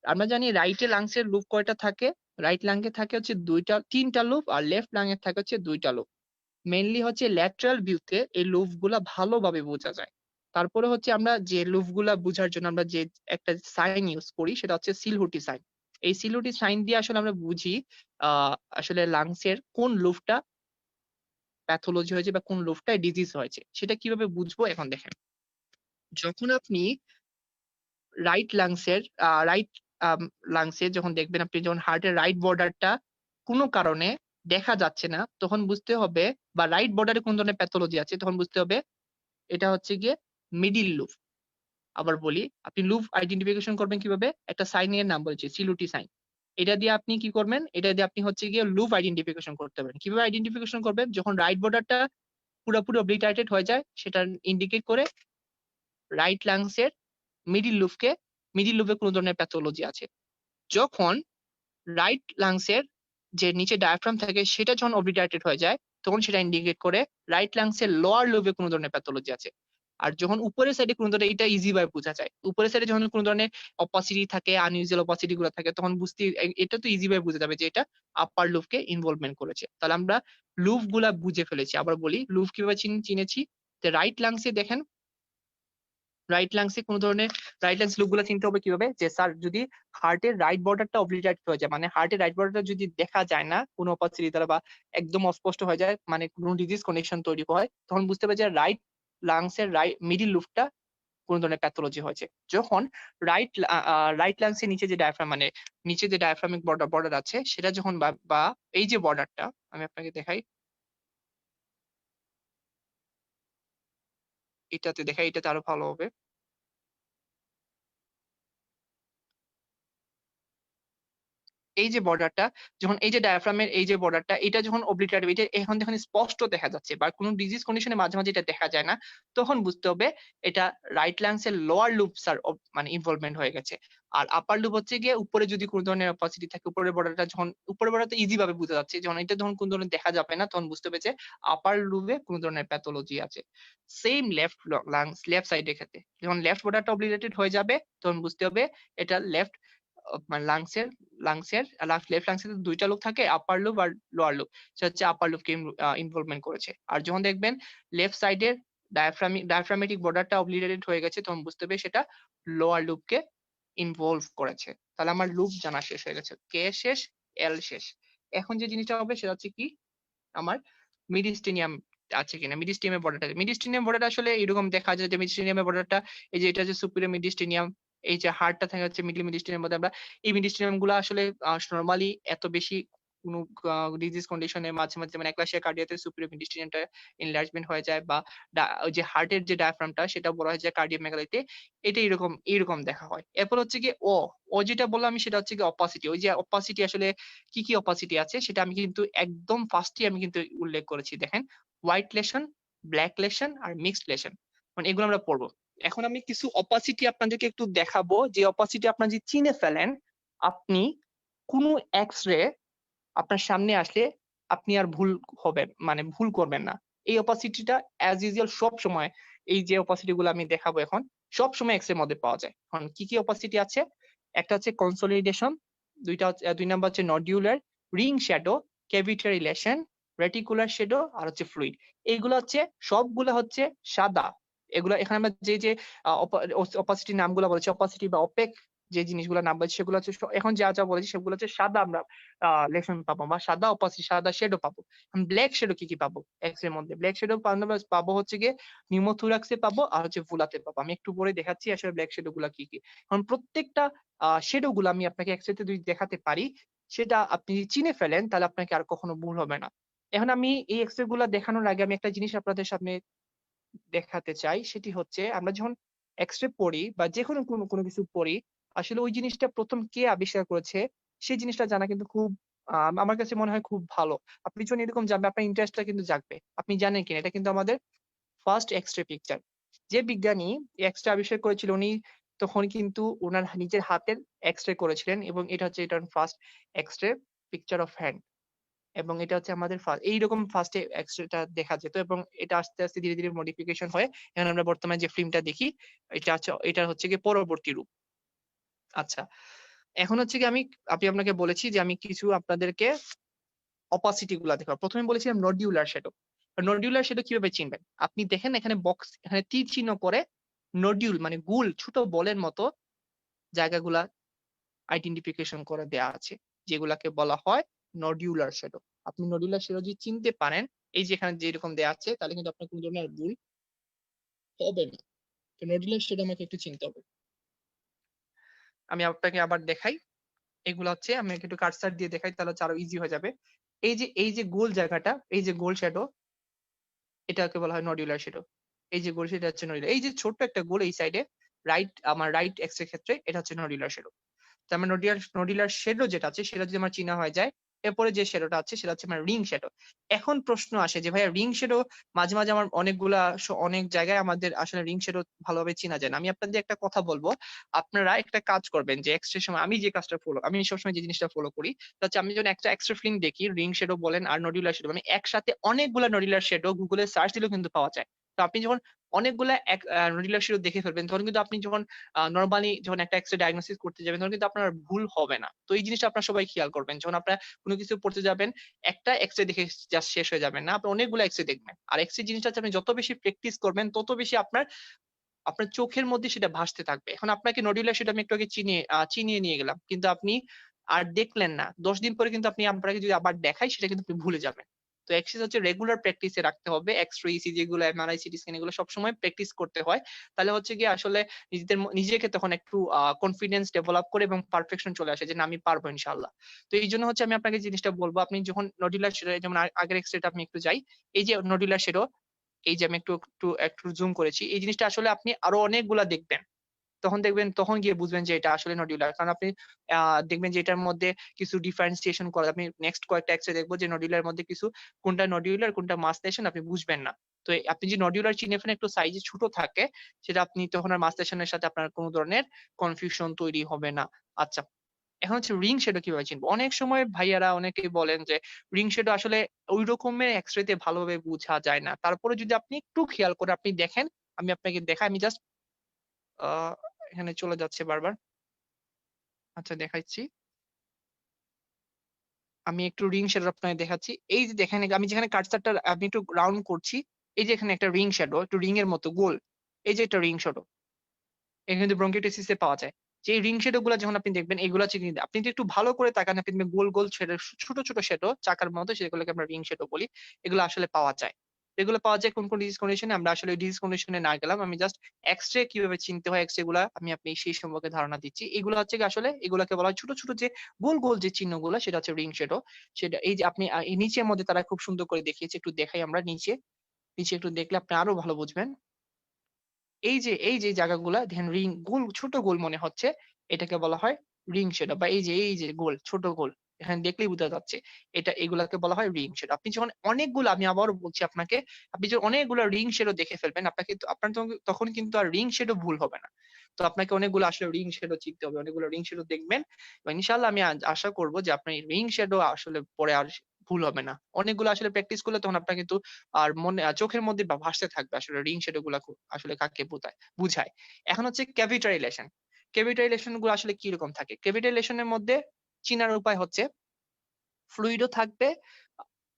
আমরা জানি রাইটে লাংসের লুপ কয়টা থাকে? রাইট লাংয়ে থাকে হচ্ছে 3টা লুপ, আর লেফট লাংয়ে থাকে হচ্ছে 2টা লুপ। মেইনলি হচ্ছে ল্যাটারাল ভিউতে এই লুপ গুলা ভালোভাবে বোঝা যায়। তারপরে হচ্ছে আমরা যে লুপ গুলা বোঝার জন্য আমরা যে একটা সাইন ইউজ করি, সেটা হচ্ছে সিলহুটি সাইন। এই সিলহুটি সাইন দিয়ে আসলে আমরা বুঝি আসলে লাংসের কোন লুপটা প্যাথোলজি হয়েছে বা কোন লুপটায় ডিজিজ হয়েছে। সেটা কিভাবে বুঝবো এখন দেখেন। যখন আপনি রাইট লাংসের রাইট লাংসে যখন দেখবেন, আপনি যখন হার্টের রাইট বর্ডারটা কোনো কারণে দেখা যাচ্ছে না, তখন বুঝতে হবে, বা রাইট বর্ডারে কোন ধরনের প্যাথোলজি আছে, তখন বুঝতে হবে এটা হচ্ছে গিয়ে মিডিল লুপ। আবার বলি, আপনি লুপ আইডেন্টিফিকেশন করবেন কিভাবে? একটা সাইনের নাম বলেছি, সিলুটি সাইন। এটা দিয়ে আপনি কি করবেন? এটা দিয়ে আপনি হচ্ছে গিয়ে লুপ আইডেন্টিফিকেশন করতে পারেন। কিভাবে আইডেন্টিফিকেশন করবেন? যখন রাইট বর্ডারটা পুরোপুরি অবলিটারেটেড হয়ে যায়, সেটা ইন্ডিকেট করে রাইট লাংসের মিডিল লুপে কোন ধরনের প্যাথোলজি আছে। যখন রাইট লাংসের যে নিচে ডায়াফ্রাম থাকে, সেটা যখন অবলিটারেটেড হয়ে যায়, তখন সেটা ইন্ডিকেট করে রাইট লাংসের লোয়ার লুপে কোন ধরনের প্যাথোলজি আছে। আর যখন উপরের সাইডে কোন ধরনের, এটা ইজি ভাবে বোঝা যায়, উপরের সাইডে যখন কোন ধরনের অপাসিটি থাকে, আনইউজুয়াল অপাসিটি গুলো থাকে, তখন বুঝতে এটা তো ইজি ভাবে বোঝা যাবে যে এটা আপার লুপকে ইনভলভমেন্ট করেছে। তাহলে আমরা লুপ গুলা বুঝে ফেলেছি। আবার বলি লুপ কিভাবে চিনেছি। রাইট লাংসে দেখেন, রাইট লাংসে কোন ধরনের রাইট লাংস লুপ গুলা চিনতে হবে কিভাবে? যে স্যার যদি হার্টের রাইট বর্ডারটা অবলিটারেটেড হয়ে যায়, মানে হার্টের রাইট বর্ডারটা যদি দেখা যায় না কোনো অপাসিটি দ্বারা, বা একদম অস্পষ্ট হয়ে যায়, মানে কোনো ডিজিজ কন্ডিশন তৈরি হয়, তখন বুঝতে হবে যে রাইট লাংসের মিডিল লুপটা কোন ধরনের প্যাথোলজি হয়েছে। যখন রাইট লাংসের নিচে যে ডায়াফ্রাম, মানে নিচে যে ডায়াফ্রামিক বর্ডার আছে, সেটা যখন বা এই যে বর্ডারটা আমি আপনাকে দেখাই, এটাতে আরো ভালো হবে। এই যে বর্ডারটা, যখন এই যে ডায়াফ্রামের এই যে বর্ডারটা, এটা যখন অবলিটারেটিভ, এটা এখন যখন স্পষ্ট দেখা যাচ্ছে, বা কোনো ডিজিজ কন্ডিশনে মাঝে মাঝে এটা দেখা যায় না, তখন বুঝতে হবে এটা রাইট লাংসের লোয়ার লুপ স্যার মানে ইনভলভমেন্ট হয়ে গেছে। আর আপার লুপ হচ্ছে গিয়ে উপরে যদি কোনো ধরনের অপাসিটি থাকে, উপরের বর্ডারটা যখন, উপরের বর্ডারটা ইজি ভাবে বোঝা যাচ্ছে, যখন এটা যখন কোনো ধরনের দেখা যাবে না, তখন বুঝতে হবে যে আপার লুপে কোনো ধরনের প্যাথোলজি আছে। সেম লেফট সাইডের ক্ষেত্রে যখন লেফট বর্ডারটা অবলিটারেটেড হয়ে যাবে, তখন বুঝতে হবে এটা লেফট মানে লাংসের লেফট লাংসের 2টা লুপ থাকে, আপার লুপ আর লোয়ার লুপ, সেটা হচ্ছে আপার লুপকে ইনভলভমেন্ট করেছে। আর যখন দেখবেন লেফট সাইডের ডায়াফ্রামেটিক বর্ডারটা অবলিটারেটেড হয়ে গেছে, তখন বুঝতে হবে সেটা লোয়ার লুপকে ইনভলভ করেছে। তাহলে আমার লুপ জানা শেষ হয়ে গেছে, কে শেষ, এল শেষ। এখন যে জিনিসটা হবে সেটা হচ্ছে কি, আমার মিডিস্টেনিয়াম আছে কিনা। মিডিস্টেনিয়াম বর্ডারটা আসলে এরকম দেখা যায় যে মিডিস্টেনিয়ামের বর্ডারটা, এই যে এটা যে সুপিরিয়র মিডিস্টেনিয়াম, এই যে হার্টটা থাকে হচ্ছে মিডল মিডিস্টেনিয়াম মধ্যে। আমরা এই মিডিস্টেনিয়াম গুলো আসলে নরমালি এত বেশি কোনো ডিজিজ কন্ডিশনে মাঝে মাঝে, যেমন একলাশিয়া কার্ডিয়াতে সুপিরিয়র মিডিস্টেনিয়ামটা এনলার্জমেন্ট হয়ে যায়, বা ওই যে হার্টের যে ডায়াফ্রামটা সেটা বড় হয়ে যায় কার্ডিওমেগালিতে, এটা এরকম দেখা হয়। এরপর হচ্ছে কি ও যেটা বললাম আমি, সেটা হচ্ছে কি অপাসিটি। ওই যে অপাসিটি আসলে কি কি অপাসিটি আছে, সেটা আমি কিন্তু একদম ফার্স্টে আমি কিন্তু উল্লেখ করেছি। দেখেন, হোয়াইট লেশন, ব্ল্যাক লেশন আর মিক্সড লেশন, মানে এগুলো আমরা পড়বো। এখন আমি কিছু অপাসিটি আপনাদেরকে একটু দেখাবো, যে অপাসিটি আপনারা যদি চিনে ফেলেন, আপনি কোনো এক্স রে আপনার সামনে আসলে আপনি আর ভুল হবেন মানে ভুল করবেন না। এই অপাসিটিটা অ্যাজ ইউজুয়াল সব সময় এই যে অপাসিটি গুলো আমি দেখাবো এখন সব সময় এক্স এর মধ্যে পাওয়া যায়। এখন কি অপাসিটি আছে? একটা হচ্ছে কনসোলিডেশন, দুই নাম্বার হচ্ছে nodular, ring shadow, cavitary lesion, reticular shadow আর হচ্ছে ফ্লুইড। এইগুলো হচ্ছে সবগুলো হচ্ছে সাদা। এগুলো এখানে আমরা যে অপাসিটির নামগুলো বলেছি, অপাসিটি বা অপেক যে জিনিসগুলোর নাম বলেছি সেগুলো হচ্ছে এখন যা বলেছি সেগুলো হচ্ছে সাদা আমরা লেশন পাবো বা সাদা অপাসিটি সাদা শ্যাডো পাবো। ব্ল্যাক শ্যাডো কি পাবো এক্স এর মধ্যে? ব্ল্যাক শ্যাডো পাবো হচ্ছে গিয়ে নিউমোথোরাক্সে পাবো আর হচ্ছে ভুলাতে পাবো। আমি একটু পরে দেখাচ্ছি আসলে ব্ল্যাক শ্যাডো গুলা কি কি। কারণ প্রত্যেকটা শ্যাডো গুলো আমি আপনাকে এক্স রে তে যদি দেখাতে পারি সেটা আপনি যদি চিনে ফেলেন তাহলে আপনাকে আর কখনো ভুল হবে না। এখন আমি এই এক্স রে গুলা দেখানোর আগে আমি একটা জিনিস আপনাদের সামনে দেখাতে চাই, সেটি হচ্ছে আমরা যখন এক্স রে পড়ি বা যেকোনো কোনো কিছু পড়ি আসলে ওই জিনিসটা প্রথম কে আবিষ্কার করেছে সেই জিনিসটা জানা কিন্তু খুব আমার কাছে মনে হয় খুব ভালো। আপনি যখন এরকম জানবেন আপনার ইন্টারেস্টটা কিন্তু জাগবে। আপনি জানেন কিনা এটা কিন্তু আমাদের ফার্স্ট এক্স রে পিকচার। যে বিজ্ঞানী এক্স রে আবিষ্কার করেছিল উনি তখন কিন্তু ওনার নিজের হাতের এক্স রে করেছিলেন এবং এটা হচ্ছে এটা first X ray picture of hand. এবং এটা হচ্ছে আমাদের এইরকম ফার্স্টে এক্সরেটা দেখা যেত এবং এটা আস্তে আস্তে ধীরে ধীরে মডিফিকেশন হয়ে এখন আমরা বর্তমানে যে ফিল্মটা দেখি এটা হচ্ছে গিয়ে পরবর্তী রূপ। আচ্ছা, এখন হচ্ছে কি আমি আপনাকে বলেছি যে আমি কিছু আপনাদেরকে অপাসিটি গুলা দেখাবো। প্রথমে বলেছিলাম নডিউলার শ্যাডো। নডিউলার শ্যাডো কিভাবে চিনবেন? আপনি দেখেন এখানে বক্স এখানে তীর চিহ্ন করে নডিউল মানে গোল ছোট বলের মতো জায়গাগুলা আইডেন্টিফিকেশন করে দেয়া আছে যেগুলাকে বলা হয় নডিউলার শ্যাডো। আপনি নডিউলার শ্যাডো যদি চিনতে পারেন এই যে এখানে যেরকম দেয়া আছে তাহলে কিন্তু আপনার কোনো ধরনের ভুল হবে না। তো নডিউলার শ্যাডো আমাকে একটু চিনতে হবে। আমি আপনাকে আবার দেখাই। এগুলো হচ্ছে আমি একটু কার্সার দিয়ে দেখাই তাহলে হচ্ছে আরো ইজি হয়ে যাবে। এই যে গোল জায়গাটা এই যে গোল শ্যাডো এটাকে বলা হয় নডিউলার শ্যাডো। এই যে গোল সেটা হচ্ছে নডিউলার। এই যে ছোট্ট একটা গোল এই সাইডে আমার রাইট এক্স এর ক্ষেত্রে এটা হচ্ছে নডিউলার শ্যাডো। তার মানে নডিউলার শ্যাডো যেটা আছে সেটা যদি আমার চিনা হয়ে যায় এরপরে যে শ্যাডোটা আছে সেটা হচ্ছে আমার রিং শ্যাডো। এখন প্রশ্ন আসে যে ভাইয়া রিং শ্যাডো মাঝে মাঝে আমার অনেক জায়গায় আমাদের আসলে রিং শ্যাডো ভালোভাবে চেনা যায় না। আমি আপনাদের একটা কথা বলবো, আপনারা একটা কাজ করবেন যে এক্স রে সময় আমি সবসময় যে জিনিসটা ফলো করি সেটা হচ্ছে আমি যখন একটা এক্স রে ফিল্ম দেখি রিং শ্যাডো বলেন আর নডিউলার শ্যাডো মানে একসাথে অনেকগুলা নডিউলার শ্যাডো গুগলে সার্চ দিলেও কিন্তু পাওয়া যায়। তো আপনি যখন অনেকগুলা নডিউলার শ্যাডো দেখে ফেলবেন তখন কিন্তু আপনি যখন নরমালি যখন একটা এক্স রে ডায়াগনোসিস করতে যাবেন তখন কিন্তু আপনার ভুল হবে না। তো এই জিনিসটা আপনারা সবাই খেয়াল করবেন। যখন আপনারা কোনো কিছু পড়তে যাবেন একটা এক্স রে দেখে জাস্ট শেষ হয়ে যাবেন না। আপনি অনেকগুলো এক্স রে দেখবেন। আর এক্স রে জিনিসটা হচ্ছে আপনি যত বেশি প্র্যাকটিস করবেন তত বেশি আপনার চোখের মধ্যে সেটা ভাসতে থাকবে। এখন আপনাকে নডিউলার সেটা আমি একটু আগে চিনিয়ে নিয়ে গেলাম। কিন্তু আপনি আর দেখলেন না। ১০ দিন পরে কিন্তু আপনাকে যদি আবার দেখাই সেটা কিন্তু আপনি ভুলে যাবেন। তো এক্সারসাইজ হচ্ছে রেগুলার প্র্যাকটিসে রাখতে হবে। এক্স-রে, ইসিজি গুলো, এমআরআই, সিটি স্ক্যান এগুলো সবসময় প্র্যাকটিস করতে হয়। তাহলে হচ্ছে গিয়ে আসলে নিজেকে তখন একটু কনফিডেন্স ডেভেলপ করে এবং পারফেকশন চলে আসে যে না আমি পারবো ইনশাআল্লাহ। তো এইজন্য হচ্ছে আমি আপনাকে জিনিসটা বলব আপনি যখন নডুলার যেমন আগের এক্স-রেটা আমি একটু যাই। এই যে নডুলার শ্যাডো এই যে আমি একটু জুম করেছি। এই জিনিসটা আসলে আপনি আরো অনেকগুলা দেখবেন। তখন গিয়ে বুঝবেন যে এটা আসলে নডুলার। কারণ আপনি দেখবেন যে এটার মধ্যে কিছু ডিফারেন্সিয়েশন করা আপনি নেক্সট কয়েকটা এক্স-রে দেখবো যে নডুলার মধ্যে কিছু কোনটা নডুলার কোনটা মাস্টেশন আপনি বুঝবেন না। তো আপনি যে নডুলার চিনে ফেলেন একটু সাইজে ছোট থাকে সেটা আপনি তখন আর মাস্টেশনের সাথে আপনার কোন ধরনের কনফিউশন তৈরি হবে না। আচ্ছা, এখন হচ্ছে রিং শ্যাডো কিভাবে চিনবো? অনেক সময় ভাইয়ারা অনেকেই বলেন যে রিং শ্যাডো আসলে ওই রকমের এক্স-রে তে ভালোভাবে বোঝা যায় না। তারপরে যদি আপনি একটু খেয়াল করে আপনি দেখেন, আমি আপনাকে দেখাই আমি জাস্ট আ এখানে চলে যাচ্ছে বারবার। আচ্ছা দেখাচ্ছি। আমি একটু রিং শ্যাডো আপনাকে দেখাচ্ছি। এই যে দেখেন আমি যেখানে কার্সরটা আমি একটু রাউন্ড করছি, এই যে এখানে একটা রিং শ্যাডো, একটু রিং এর মতো গোল। এই যে একটা রিং শ্যাডো। এখানে কিন্তু ব্রঙ্কিওলসিস এ পাওয়া যায়। যে এই রিং শ্যাডো গুলা যখন আপনি দেখবেন এগুলা হচ্ছে কিন্তু আপনি যদি একটু ভালো করে তাকান আপনি দেখবেন গোল, গোল শ্যাডো ছোট শ্যাডো চাকার মতো সেগুলোকে আমরা রিং শ্যাডো বলি। এগুলো আসলে পাওয়া যায়। এগুলো পাওয়া যায় কোন ডিজিজ কন্ডিশন এ আমরা আসলে ডিজিজ কন্ডিশন এ না গেলাম। আমি জাস্ট এক্স-রে কিভাবে চিনতে হয় এক্স-রে গুলা আপনি সেই সম্পর্কে ধারণা দিচ্ছি। এগুলো হচ্ছে গিয়ে আসলে এগুলাকে বলা হয় ছোট যে গোল যে চিহ্নগুলা সেটা হচ্ছে রিং শ্যাডো। সেটা এই যে আপনি এই নিচের মধ্যে তারা খুব সুন্দর করে দেখিয়েছে। একটু দেখাই আমরা নিচে একটু দেখলে আপনি আরো ভালো বুঝবেন। এই যে জায়গাগুলা দেখেন রিং গোল ছোট গোল মনে হচ্ছে এটাকে বলা হয় রিং শ্যাডো বা এই যে গোল ছোট গোল এখানে দেখলেই বোঝা যাচ্ছে এগুলাকে বলা হয় রিং শ্যাডো। আপনি যখন অনেকগুলো আমি আবারও বলছি আপনাকে আপনি যখন অনেকগুলো রিং শ্যাডো দেখে ফেলবেন আপনার তখন কিন্তু আর রিং শ্যাডো ভুল হবে না। তো আপনাকে অনেকগুলো আসলে রিং শ্যাডো চিনতে হবে। অনেকগুলো রিং শ্যাডো দেখবেন এবং ইনশাআল্লাহ আমি আশা করব যে আপনি রিং শ্যাডো আসলে পরে আর ভুল হবে না। অনেকগুলো আসলে প্র্যাকটিস করলে তখন আপনার কিন্তু আর মনে চোখের মধ্যে ভাসতে থাকবে আসলে রিং শ্যাডো গুলা আসলে কাকে বুঝায়। এখন হচ্ছে ক্যাভিটারি লেশন। ক্যাভিটারি লেশন গুলো আসলে কিরকম থাকে? ক্যাভিটারি লেশনের মধ্যে চিনার উপায় হচ্ছে ফ্লুইডও থাকবে,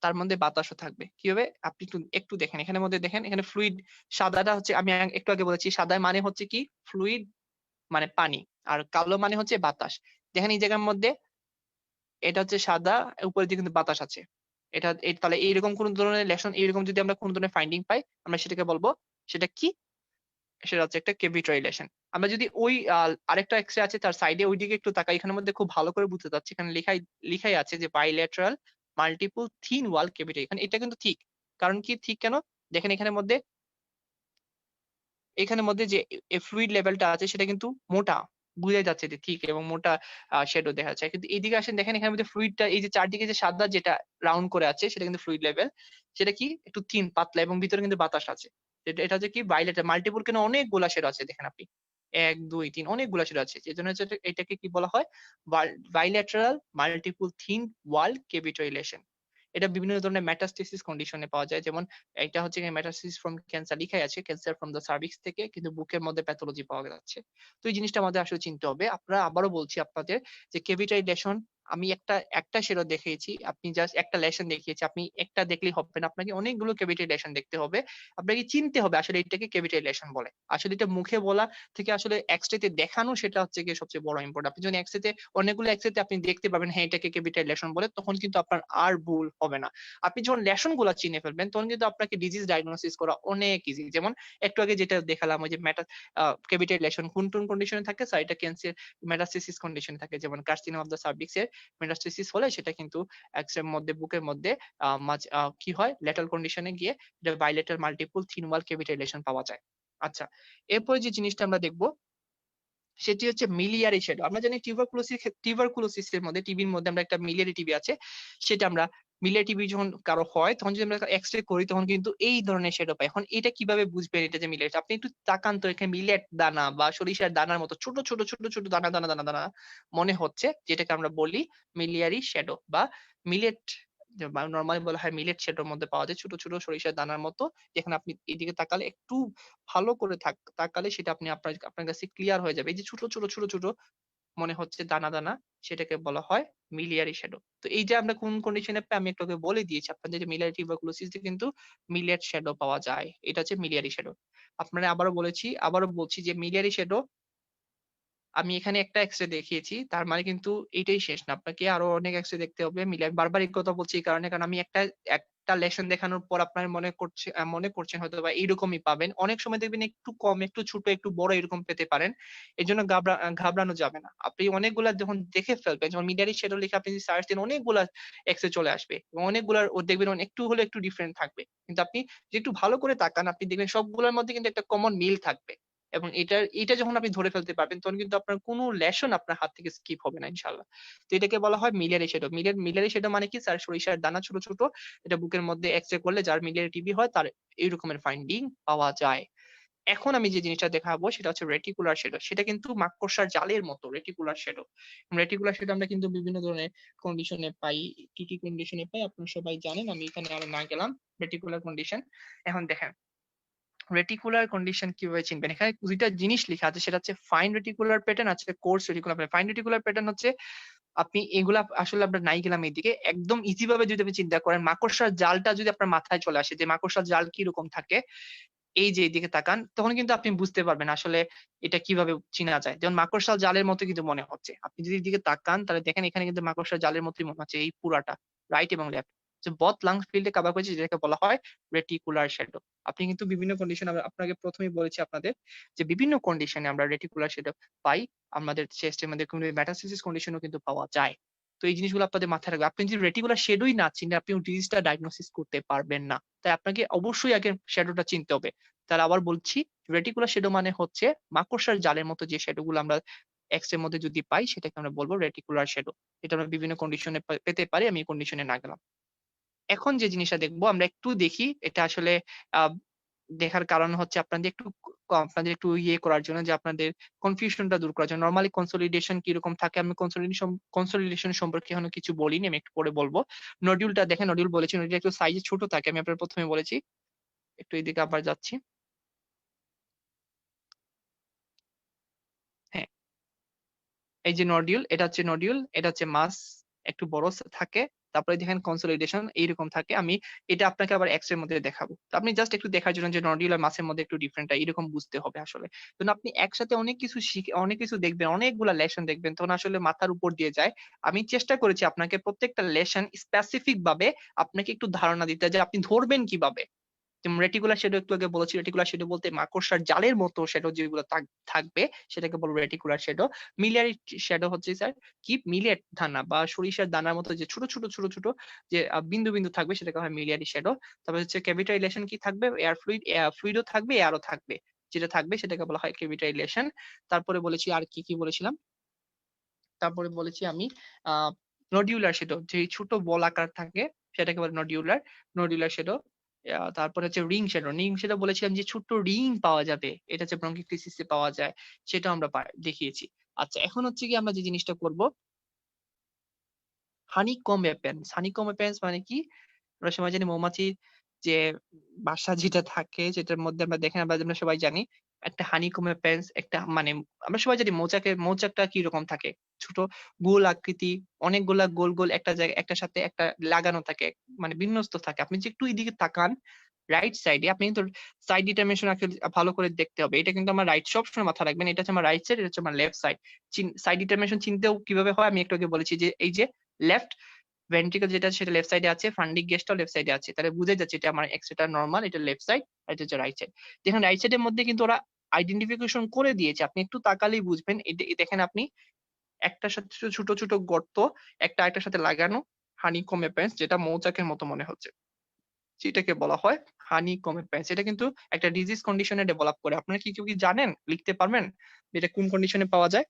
তার মধ্যে বাতাসও থাকবে। কিভাবে? আপনি একটু দেখেন। এখানের মধ্যে দেখেন, এখানে ফ্লুইড সাদাটা হচ্ছে আমি একটু আগে বলেছি সাদা মানে হচ্ছে কি? ফ্লুইড মানে পানি। আর কালো মানে হচ্ছে বাতাস। দেখেন এই জায়গার মধ্যে এটা হচ্ছে সাদা, উপরের দিকে কিন্তু বাতাস আছে। তাহলে এইরকম কোন ধরনের লেশন এইরকম যদি আমরা কোন ধরনের ফাইন্ডিং পাই, আমরা সেটাকে বলবো সেটা কি? সেটা হচ্ছে একটা কেভিটরি লেশন। আমরা যদি ওই আরেকটা এক্স-রে আছে তার সাইডে ওইদিকে একটু তাকাই, এখানের মধ্যে খুব ভালো করে বুঝতে যাচ্ছে। এখানে লিখাই আছে যে বাইলেটারাল মাল্টিপল থিন ওয়াল ক্যাভিটি। এখানে এটা কিন্তু ঠিক। কারণ কি ঠিক কেন? দেখেন এখানের মধ্যে যে ফ্লুইড লেভেলটা আছে সেটা কিন্তু মোটা। বুঝাই যাচ্ছে যে ঠিক এবং মোটা শ্যাডো দেখা যাচ্ছে। কিন্তু এইদিকে আসেন দেখেন এখানের মধ্যে ফ্লুইডটা এই যে চারদিকে যে সাদা যেটা রাউন্ড করে আছে সেটা কিন্তু ফ্লুইড লেভেল। সেটা কি? একটু থিন পাতলা এবং ভিতরে কিন্তু বাতাস আছে। এটা হচ্ছে কি বাইলেটার মাল্টিপল কেন অনেকগুলা শ্যাডো আছে দেখেন আপনি। ১, ২, ৩ অনেকগুলা শ্যাডো আছে। এজন্য হচ্ছে এটাকে কি বলা হয়? বাইলেটারাল মাল্টিপল থিন ওয়াল ক্যাভিটরি লেশন। এটা বিভিন্ন ধরনের মেটাস্টেসিস কন্ডিশনে পাওয়া যায়। যেমন এটা হচ্ছে মেটাস্টেসিস ফ্রম ক্যান্সার লিখাই আছে, ক্যান্সার ফ্রম দ্য সার্ভিক্স থেকে, কিন্তু বুকের মধ্যে প্যাথোলজি পাওয়া যাচ্ছে। তো এই জিনিসটা আমাদের আসলে চিনতে হবে। আপনারা আবারও বলছি আপনাদের যে ক্যাভিটারি লেশন আমি একটা সেটা দেখিয়েছি। আপনি জাস্ট একটা লেশন দেখিয়েছি। আপনি একটা দেখলেই হবে না। আপনাকে অনেকগুলো ক্যাভিটারি লেশন দেখতে হবে। আপনাকে চিনতে হবে আসলে এটাকে ক্যাভিটারি লেশন বলে। আসলে এটা মুখে বলা থেকে আসলে এক্স-রে তে দেখানো সেটা হচ্ছে গিয়ে সবচেয়ে বড় ইম্পোর্টেন্ট। আপনি যখন এক্স-রে তে অনেকগুলো এক্স-রে তে আপনি দেখতে পাবেন হ্যাঁ এটাকে ক্যাভিটারি লেশন বলে, তখন কিন্তু আপনার আর ভুল হবে না। আপনি যখন লেশন গুলা চিনে ফেলবেন তখন কিন্তু আপনাকে ডিজিজ ডায়াগনোসিস করা অনেক ইজি। যেমন একটু আগে যেটা দেখালাম ওই যে ক্যাভিটারি লেশন কোন কন্ডিশনে থাকে? স্যার এটা ক্যান্সার মেটাস্টেসিস কন্ডিশনে থাকে। যেমন কার্সিনোম অফ দ্য সার্ভিক্স এর মেটাস্টেসিস হলে সেটা কিন্তু এক্স-রে মধ্যে বুকের মধ্যে কি হয়? লেটাল কন্ডিশনে গিয়ে এটা বাইলেটারাল মাল্টিপল থিন ওয়াল ক্যাভিটারি লেশন পাওয়া যায়। আচ্ছা, এরপরে যে জিনিসটা আমরা দেখব সেটি হচ্ছে মিলিয়ারি শ্যাডো। আমরা জানি টিউবারকুলোসিস এর মধ্যে টিবির মধ্যে আমরা একটা মিলিয়ারি টিবি আছে। সেটা আমরা মিলিয়ারি টিবি যখন কারো হয় তখন যদি আমরা এক্স-রে করি তখন কিন্তু এই ধরনের শ্যাডো পাই। এখন এটা কিভাবে বুঝবেন এটা যে মিলিয়ারি? আপনি একটু তাকান তো এখানে মিলেট দানা বা সরিষার দানার মতো ছোট দানা মনে হচ্ছে, যেটাকে আমরা বলি মিলিয়ারি শ্যাডো বা মিলেট, নরমালি বলা হয় মিলেট শ্যাডোর মধ্যে পাওয়া যায় ছোট সরিষার দানার মতো। যেখানে আপনি এদিকে তাকালে একটু ভালো করে তাকালে সেটা আপনার কাছে ক্লিয়ার হয়ে যাবে। এই যে ছোট মনে হচ্ছে দানা সেটাকে বলা হয় মিলিয়ারি শ্যাডো। তো এই যে আমরা কোন কন্ডিশনে পাই আমি একটু আগে বলে দিয়েছি আপনাদের যে মিলিয়ারি টিউবারকুলোসিস এ কিন্তু মিলিয়েট শ্যাডো পাওয়া যায়। এটা হচ্ছে মিলিয়ারি শ্যাডো। আপনারা আবারও বলছি যে মিলিয়ারি শ্যাডো আমি এখানে একটা এক্স-রে দেখিয়েছি। তার মানে কিন্তু এইটাই শেষ না। আপনাকে আরো অনেক এক্স-রে দেখতে হবে। আমি বারবার এই কথা বলছি এই কারণে, কারণ আমি একটা লেশন দেখানোর পর আপনার মনে করছেন হয়তোবা এইরকমই পাবেন। অনেক সময় দেখবেন একটু কম, একটু ছোট, একটু বড় এরকম পেতে পারেন। এজন্য ঘাবড়ানো যাবে না। আপনি অনেকগুলা যখন দেখে ফেলবেন, যেমন মিলিয়ারি শ্যাডো লিখে আপনি যদি সার্চ দেন অনেকগুলা এক্স-রে চলে আসবে। এবং অনেকগুলার দেখবেন একটু হলে একটু ডিফারেন্ট থাকবে। কিন্তু আপনি যদি একটু ভালো করে তাকান আপনি দেখবেন সবগুলোর মধ্যে কিন্তু একটা কমন মিল থাকবে। এবং এটা যখন আপনি ধরে ফেলতে পারবেন তখন কিন্তু আপনার কোন লেশন আপনার হাত থেকে স্কিপ হবে না ইনশাআল্লাহ। তো এটাকে বলা হয় মিলিয়ারি শ্যাডো। মিলিয়ারি শ্যাডো মানে কি? স্যার সরিষার দানা ছোট। এটা বুকের মধ্যে এক্স-রে করলে যার মিলিয়ারি টিবি হয় তার এই রকমের ফাইন্ডিং পাওয়া যায়। এখন আমি যে জিনিসটা দেখাবো সেটা হচ্ছে রেটিকুলার শ্যাডো। সেটা কিন্তু মাকড়সার জালের মতো রেটিকুলার শ্যাডো। রেটিকুলার শ্যাডো আমরা কিন্তু বিভিন্ন ধরনের কন্ডিশনে পাই। কি কন্ডিশনে পাই আপনারা সবাই জানেন। আমি এখানে আরো না গেলাম। Reticular condition. এখন দেখেন রেটিকুলার কন্ডিশন কিভাবে চিনবেন? এখানে ২ টা জিনিস লিখা আছে সেটা হচ্ছে ফাইন রেটিকুলার প্যাটার্ন আছে course reticular pattern. Fine reticular pattern হচ্ছে আপনি এগুলা আসলে আমরা নাই গেলাম এইদিকে। একদম ইজি ভাবে যদি আপনি চিন্তা করেন মাকড়সার জালটা যদি আপনার মাথায় চলে আসে যে মাকড়সার জাল কিরকম থাকে, এই যে এইদিকে তাকান তখন কিন্তু আপনি বুঝতে পারবেন আসলে এটা কিভাবে চিনা যায়। যেমন মাকড়সার জালের মতো কিন্তু মনে হচ্ছে। আপনি যদি এদিকে তাকান তাহলে দেখেন এখানে কিন্তু মাকড়সার জালের মতোই মনে হচ্ছে এই পুরাটা। রাইট এবং লেফট। যে both lung field এ কভার করেছে যেটাকে বলা হয় রেটিকুলার শ্যাডো। আপনি কিন্তু বিভিন্ন কন্ডিশন আপনাকে ১ম এই বলেছি আপনাদের যে বিভিন্ন কন্ডিশনে আমরা রেটিকুলার শ্যাডো পাই। আমাদের চেস্টের মধ্যে মেটাস্টেসিস কন্ডিশনও কিন্তু পাওয়া যায়। তো এই জিনিসগুলো আপনাদের মাথায় রাখবেন। আপনি যদি রেটিকুলার শ্যাডোই না চিনেন আপনি ডিজিজটা ডায়াগনোসিস করতে পারবেন না। তাই আপনাকে অবশ্যই আগে শ্যাডোটা চিনতে হবে। তাহলে আবার বলছি রেটিকুলার শ্যাডো মানে হচ্ছে মাকড়সার জালের মতো যে শ্যাডো গুলো আমরা এক্স-রে মধ্যে যদি পাই সেটাকে আমরা বলবো রেটিকুলার শ্যাডো। এটা আমরা বিভিন্ন কন্ডিশনে পেতে পারি। আমি এই কন্ডিশনে না গেলাম। এখন যে জিনিসটা দেখবো আমরা একটু দেখি এটা আসলে আ দেখার কারণ হচ্ছে আপনাদের একটু আপনাদের একটু ইয়ে করার জন্য, যে আপনাদের কনফিউশনটা দূর করার জন্য। নরমালি কনসোলিডেশন কিরকম থাকে, আমি কনসোলিডেশন সম্পর্কে এখনো কিছু বলিনি, আমি একটু পরে বলবো। নডিউলটা দেখেন, নডিউল বলেছি, নডিউল একটু সাইজে ছোট থাকে, আমি আপনার প্রথমে বলেছি। একটু এদিকে আবার যাচ্ছি। হ্যাঁ, এই যে নডিউল, এটা হচ্ছে নডিউল, এটা হচ্ছে মাস একটু বড় থাকে। তারপরে দেখেন কনসোলিডেশন এইরকম থাকে। আমি এটা আপনাকে আবার এক্স এর মধ্যে দেখাবো। তো আপনি জাস্ট একটু দেখার জন্য যে নডিউল আর মাসের মধ্যে একটু ডিফারেন্টটা এরকম বুঝতে হবে আসলে। তখন আপনি একসাথে অনেক কিছু শিখে অনেক কিছু দেখবেন, অনেকগুলা লেসন দেখবেন, তখন আসলে মাথার উপর দিয়ে যায়। আমি চেষ্টা করেছি আপনাকে প্রত্যেকটা লেসন স্পেসিফিক ভাবে আপনাকে একটু ধারণা দিতে, যে আপনি ধরবেন কিভাবে। যেমন রেটিকুলার শ্যাডো একটু আগে বলেছি, রেটিকুলার শ্যাডো বলতে মাকড়সার জালের মতো শ্যাডো যেগুলো থাকবে সেটাকে বলবো রেটিকুলার শ্যাডো। মিলিয়ারি শ্যাডো হচ্ছে স্যার কি, মিলেট দানা বা সরিষার দানার মতো যে ছোট ছোট ছোট ছোট যে বিন্দু বিন্দু থাকবে সেটাকে হয় মিলিয়ারি শ্যাডো। তারপর হচ্ছে ক্যাভিটাইলেশন কি থাকবে, এয়ার ফ্লুইডও থাকবে, এয়ারও থাকবে, যেটা থাকবে সেটাকে বলা হয় ক্যাভিটাইলেশন। তারপরে বলেছি আর কি কি বলেছিলাম, তারপরে বলেছি আমি আহ নডিউলার শ্যাডো, যে ছোট বল আকার থাকে সেটাকে বলে নডিউলার, নডিউলার শ্যাডো। তারপরে হচ্ছে রিং শ্যাডো, রিং শ্যাডো বলেছিলাম যে ছোট্ট রিং পাওয়া যাবে, এটা হচ্ছে ব্রঙ্কিওক্লিসিসে পাওয়া যায়, সেটা আমরা দেখিয়েছি। আচ্ছা, এখন হচ্ছে কি আমরা যে জিনিসটা করব, হানিকম্ব অ্যাপেন্স। হানিকম্ব অ্যাপেন্স মানে কি, আমরা সবাই জানি মৌমাছির যে বাসা যেটা থাকে যেটার মধ্যে আমরা দেখেন, আমরা সবাই জানি একটা হানিকম্ব অ্যাপেন্স, একটা মানে আমরা সবাই জানি মৌচাকটা কি রকম থাকে, ছোট গোল আকৃতি, অনেকগুলা গোল গোল একটা জায়গায় একটার সাথে একটা লাগানো থাকে, মানে বিন্যস্ত থাকে। আপনি যে একটু এদিকে তাকান রাইট সাইডে, আপনি কিন্তু সাইড ডিটারমিনেশন ভালো করে দেখতে হবে। এটা কিন্তু আমার রাইট, সবসময় মাথা রাখবেন, এটা হচ্ছে আমার রাইট সাইড, এটা হচ্ছে আমার লেফট সাইড। সাইড ডিটারমিনেশন চিনতেও কিভাবে হয় আমি একটু আগে বলেছি, যে এই যে লেফট ভেন্ট্রিকল যেটা সেটা লেফট সাইডে আছে, ফান্ডিক গেস্টটাও লেফট সাইডে আছে, তাহলে বুঝে যাচ্ছে এটা আমার এক্সট্রা নরমাল, এটা লেফট সাইড, আর এটা হচ্ছে রাইট সাইড। দেখেন রাইট সাইডের মধ্যে কিন্তু ওরা আইডেন্টিফিকেশন করে দিয়েছে, আপনি একটু তাকালেই বুঝবেন। দেখেন আপনি একটার সাথে ছোট ছোট গর্ত, একটা আরেকটার সাথে লাগানো, হানিকম্ব অ্যাপেন্স, যেটা মৌচাকের মতো মনে হচ্ছে, সেটাকে বলা হয় হানিকম্ব অ্যাপেন্স। এটা কিন্তু একটা ডিজিজ কন্ডিশনে ডেভেলপ করে। আপনারা কি কেউ কি জানেন, লিখতে পারবেন এটা কোন কন্ডিশনে পাওয়া যায়?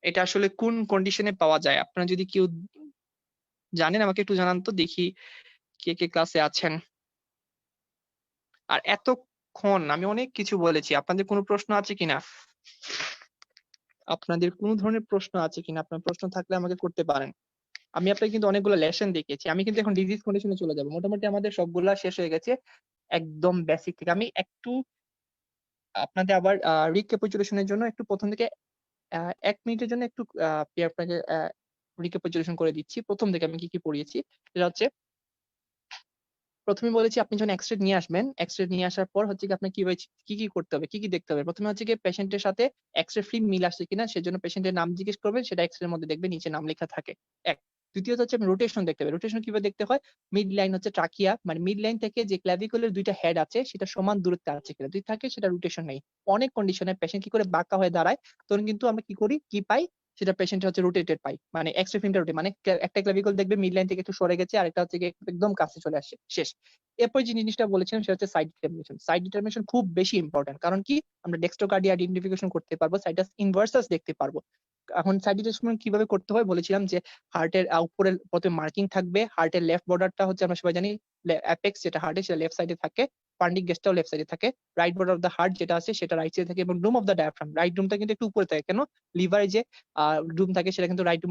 এটা আসলে কোন কন্ডিশনে পাওয়া যায়, আপনারা যদি কেউ জানেন আমাকে একটু জানান তো দেখি, কে কে ক্লাসে আছেন। আর এতক্ষণ আমি অনেক কিছু বলেছি, আপনাদের কোনো প্রশ্ন আছে কিনা? আপনাদের কোনো ধরনের প্রশ্ন আছে কিনা? আপনার প্রশ্ন থাকলে আমাকে করতে পারেন। আমি আপনাকে কিন্তু অনেকগুলো লেসন দেখিয়েছি, আমি কিন্তু এখন ডিজিজ কন্ডিশনে চলে যাবো। মোটামুটি আমাদের সবগুলা শেষ হয়ে গেছে একদম বেসিক থেকে। আমি একটু আপনাদের আবার রিক্যাপিচুলেশনের জন্য একটু প্রথম থেকে 1 মিনিটের জন্য একটু আপনাকে রিক্যাপিচুলেশন করে দিচ্ছি প্রথম থেকে আমি কি কি পড়িয়েছি। সেটা হচ্ছে, প্রথমে বলেছি আপনি যখন এক্সরে নিয়ে আসবেন, এক্সরে নিয়ে আসার পর হচ্ছে কি আপনার কি কি করতে হবে, কি কি দেখতে হবে। প্রথমে হচ্ছে কি পেশেন্টের সাথে এক্সরে ফিল্ম মিল আসছে কিনা, সেজন্য পেশেন্টের নাম জিজ্ঞেস করবেন, সেটা এক্সরে এর মধ্যে দেখবেন নিচে নাম লেখা থাকে। এক, দ্বিতীয়ত হচ্ছে আপনি রোটেশন দেখতে হবে। রোটেশন কিভাবে দেখতে হয়, মিড লাইন হচ্ছে ট্রাকিয়া, মানে মিড লাইন থেকে যে ক্ল্যাভিকুলের দুইটা হেড আছে সেটা সমান দূরত্বে আছে কিনা, যদি থাকে সেটা রোটেশন নেই। অনেক কন্ডিশনে পেশেন্ট কি করে বাঁকা হয়ে দাঁড়ায়, তখন কিন্তু আমরা কি করি, কি পাই, সেটা পেশেন্ট হচ্ছে রোটেটেড পাই, মানে এক্সরে ফিল্মটা রোটেট, মানে একটা ক্ল্যাভিকুল দেখবে মিড লাইন থেকে একটু সরে গেছে, আর একটা হচ্ছে গিয়ে একদম কাছে চলে আসে, শেষ। এরপর যে জিনিসটা বলেছিলাম সেটা হচ্ছে সাইড ডিটারমিনেশন। সাইড ডিটারমিনেশন খুব বেশি ইম্পর্টেন্ট, কারণ কি, আমরা ডেক্সট্রোকার্ডিয়া আইডেন্টিফিকেশন করতে পারবো, সাইটাস ইনভার্সাস দেখতে পারবো। এখন সাইড ডিটারমিনেশন কিভাবে করতে হয় বলেছিলাম, যে হার্টের উপরে প্রথমে মার্কিং থাকবে, হার্টের লেফট বর্ডারটা হচ্ছে আমরা সবাই জানি অ্যাপেক্স যেটা হার্টে সেটা লেফট সাইডে থাকে, পান্ডিক গেস্টটাও লেফট সাইডে থাকে, right border of the heart যেটা আছে সেটা রাইট সাইডে থাকে, এবং ডুম অফ দ্য ডায়াফ্রাম, রাইট ডুমটা কিন্তু একটু উপরে থাকে। কেন, লিভারে যে ডুম থাকে সেটা কিন্তু রাইট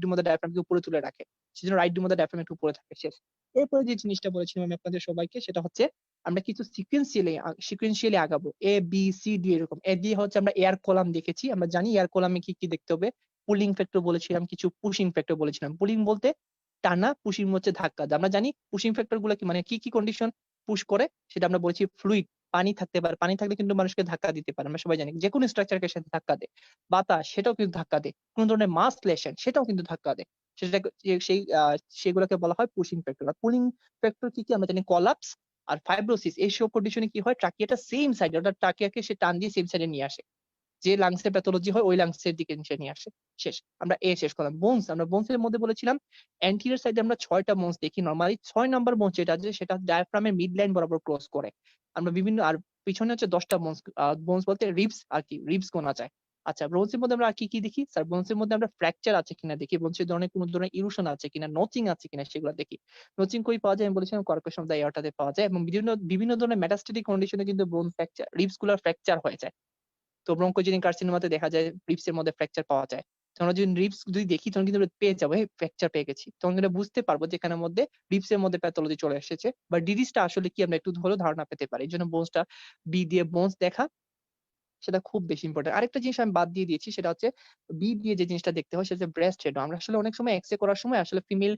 ডুম অফ দ্য ডায়াফ্রামকে উপরে তুলে রাখে, সেজন্য right dome of the diaphragm একটু উপরে থাকে, শেষ। এরপরে যে জিনিসটা বলেছিলাম আমি আপনাদের সবাইকে, সেটা হচ্ছে আমরা কিছু সিকুয়েন্সিয়ালি আগাবো, এ বি সি ডি এরকম। এ দিয়ে হচ্ছে আমরা এয়ার কলাম দেখেছি, আমরা জানি এয়ার কলামে কি কি দেখতে হবে। পুলিং ফ্যাক্টর বলেছিলাম, কিছু পুশিং ফ্যাক্টর বলেছিলাম। পুলিং বলতে টানা, পুশিং হচ্ছে ধাক্কা দেওয়া। আমরা জানি পুশিং ফ্যাক্টর গুলো কি, মানে কি কি কন্ডিশন পুশ করে, সেটা আমরা বলেছি ফ্লুইড, পানি থাকতে পারে, পানি থাকলে কিন্তু মানুষকে ধাক্কা দিতে পারে, আমরা সবাই জানি যে কোনো স্ট্রাকচারকে সাথে ধাক্কা দেয়। বাতাস, সেটাও কিন্তু ধাক্কা দেয়। কোন ধরনের মাস লেশন, সেটাও কিন্তু ধাক্কা দেয়। সেটা সেই সেগুলোকে বলা হয় পুশিং ফ্যাক্টর। আর পুলিং ফ্যাক্টর কি কি আমরা জানি, কলাপস আর ফাইব্রোসিস, এইসব কন্ডিশনে কি হয়, ট্রাকিয়াটা সেম সাইডে, অর্থাৎ ট্রাকিয়াকে সে টান দিয়ে সেম সাইডে নিয়ে আসে, যে লাংসের প্যাথোলজি হয় ওই লাংসের দিকে নিচে নিয়ে আসে, শেষ। আমরা শেষ করলাম। বোনস, আমরা বোনস এর মধ্যে বলেছিলাম অ্যান্টিরিয়র সাইডে আমরা 6টা বোনস দেখি নরমালি। 6 নম্বর বোনস যেটা আছে সেটা ডায়াফ্রামের মিড লাইন বরাবর ক্রস করে। আমরা বিভিন্ন, আর পিছনে হচ্ছে 10টা বোনস, বোনস বলতে রিবস আর কি, রিবস গোনা যায়। আচ্ছা, ব্রোঞ্জের মধ্যে আমরা আর কি দেখি? স্যার ব্রোঞ্জের মধ্যে আমরা ফ্র্যাকচার আছে কিনা দেখি, ব্রোঞ্জের ধরনের কোন ধরনের ইরোশন আছে কিনা, নচিং আছে কিনা সেগুলো দেখি। নচিং কই পাওয়া যায়? আমি বলেছিলাম কর্কশ অফ দ্য এওর্টাতে পাওয়া যায় এবং বিভিন্ন ধরনের মেটাস্ট্যাটিক কন্ডিশনে কিন্তু বোন ফ্র্যাকচার, রিবস গুলার ফ্র্যাকচার হয়ে যায়। তো ব্রঙ্কোজেনিক কার্সিনোমাতে দেখা যায় রিবস এর মধ্যে ফ্র্যাকচার পাওয়া যায়। তো আমরা যদি রিবস যদি দেখি তখন কিন্তু আমরা পেয়ে যাবো, ফ্র্যাকচার পেয়ে গেছি। তখন কিন্তু বুঝতে পারবো যে এখানের মধ্যে রিবস এর মধ্যে প্যাথোলজি চলে এসেছে বা ডিজিজটা আসলে কি আমরা একটু হলেও ধারণা পেতে পারি। এজন্য বোনসটা বি দিয়ে বোনস দেখা সেটা খুব বেশি ইম্পোর্টেন্ট। আরেকটা জিনিস আমি বাদ দিয়ে দিয়েছি, সেটা হচ্ছে বি দিয়ে যে জিনিসটা দেখতে হয় সেটা হচ্ছে ব্রেস্ট শ্যাডো। আমরা আসলে অনেক সময় এক্স-রে করার সময় আসলে ফিমেল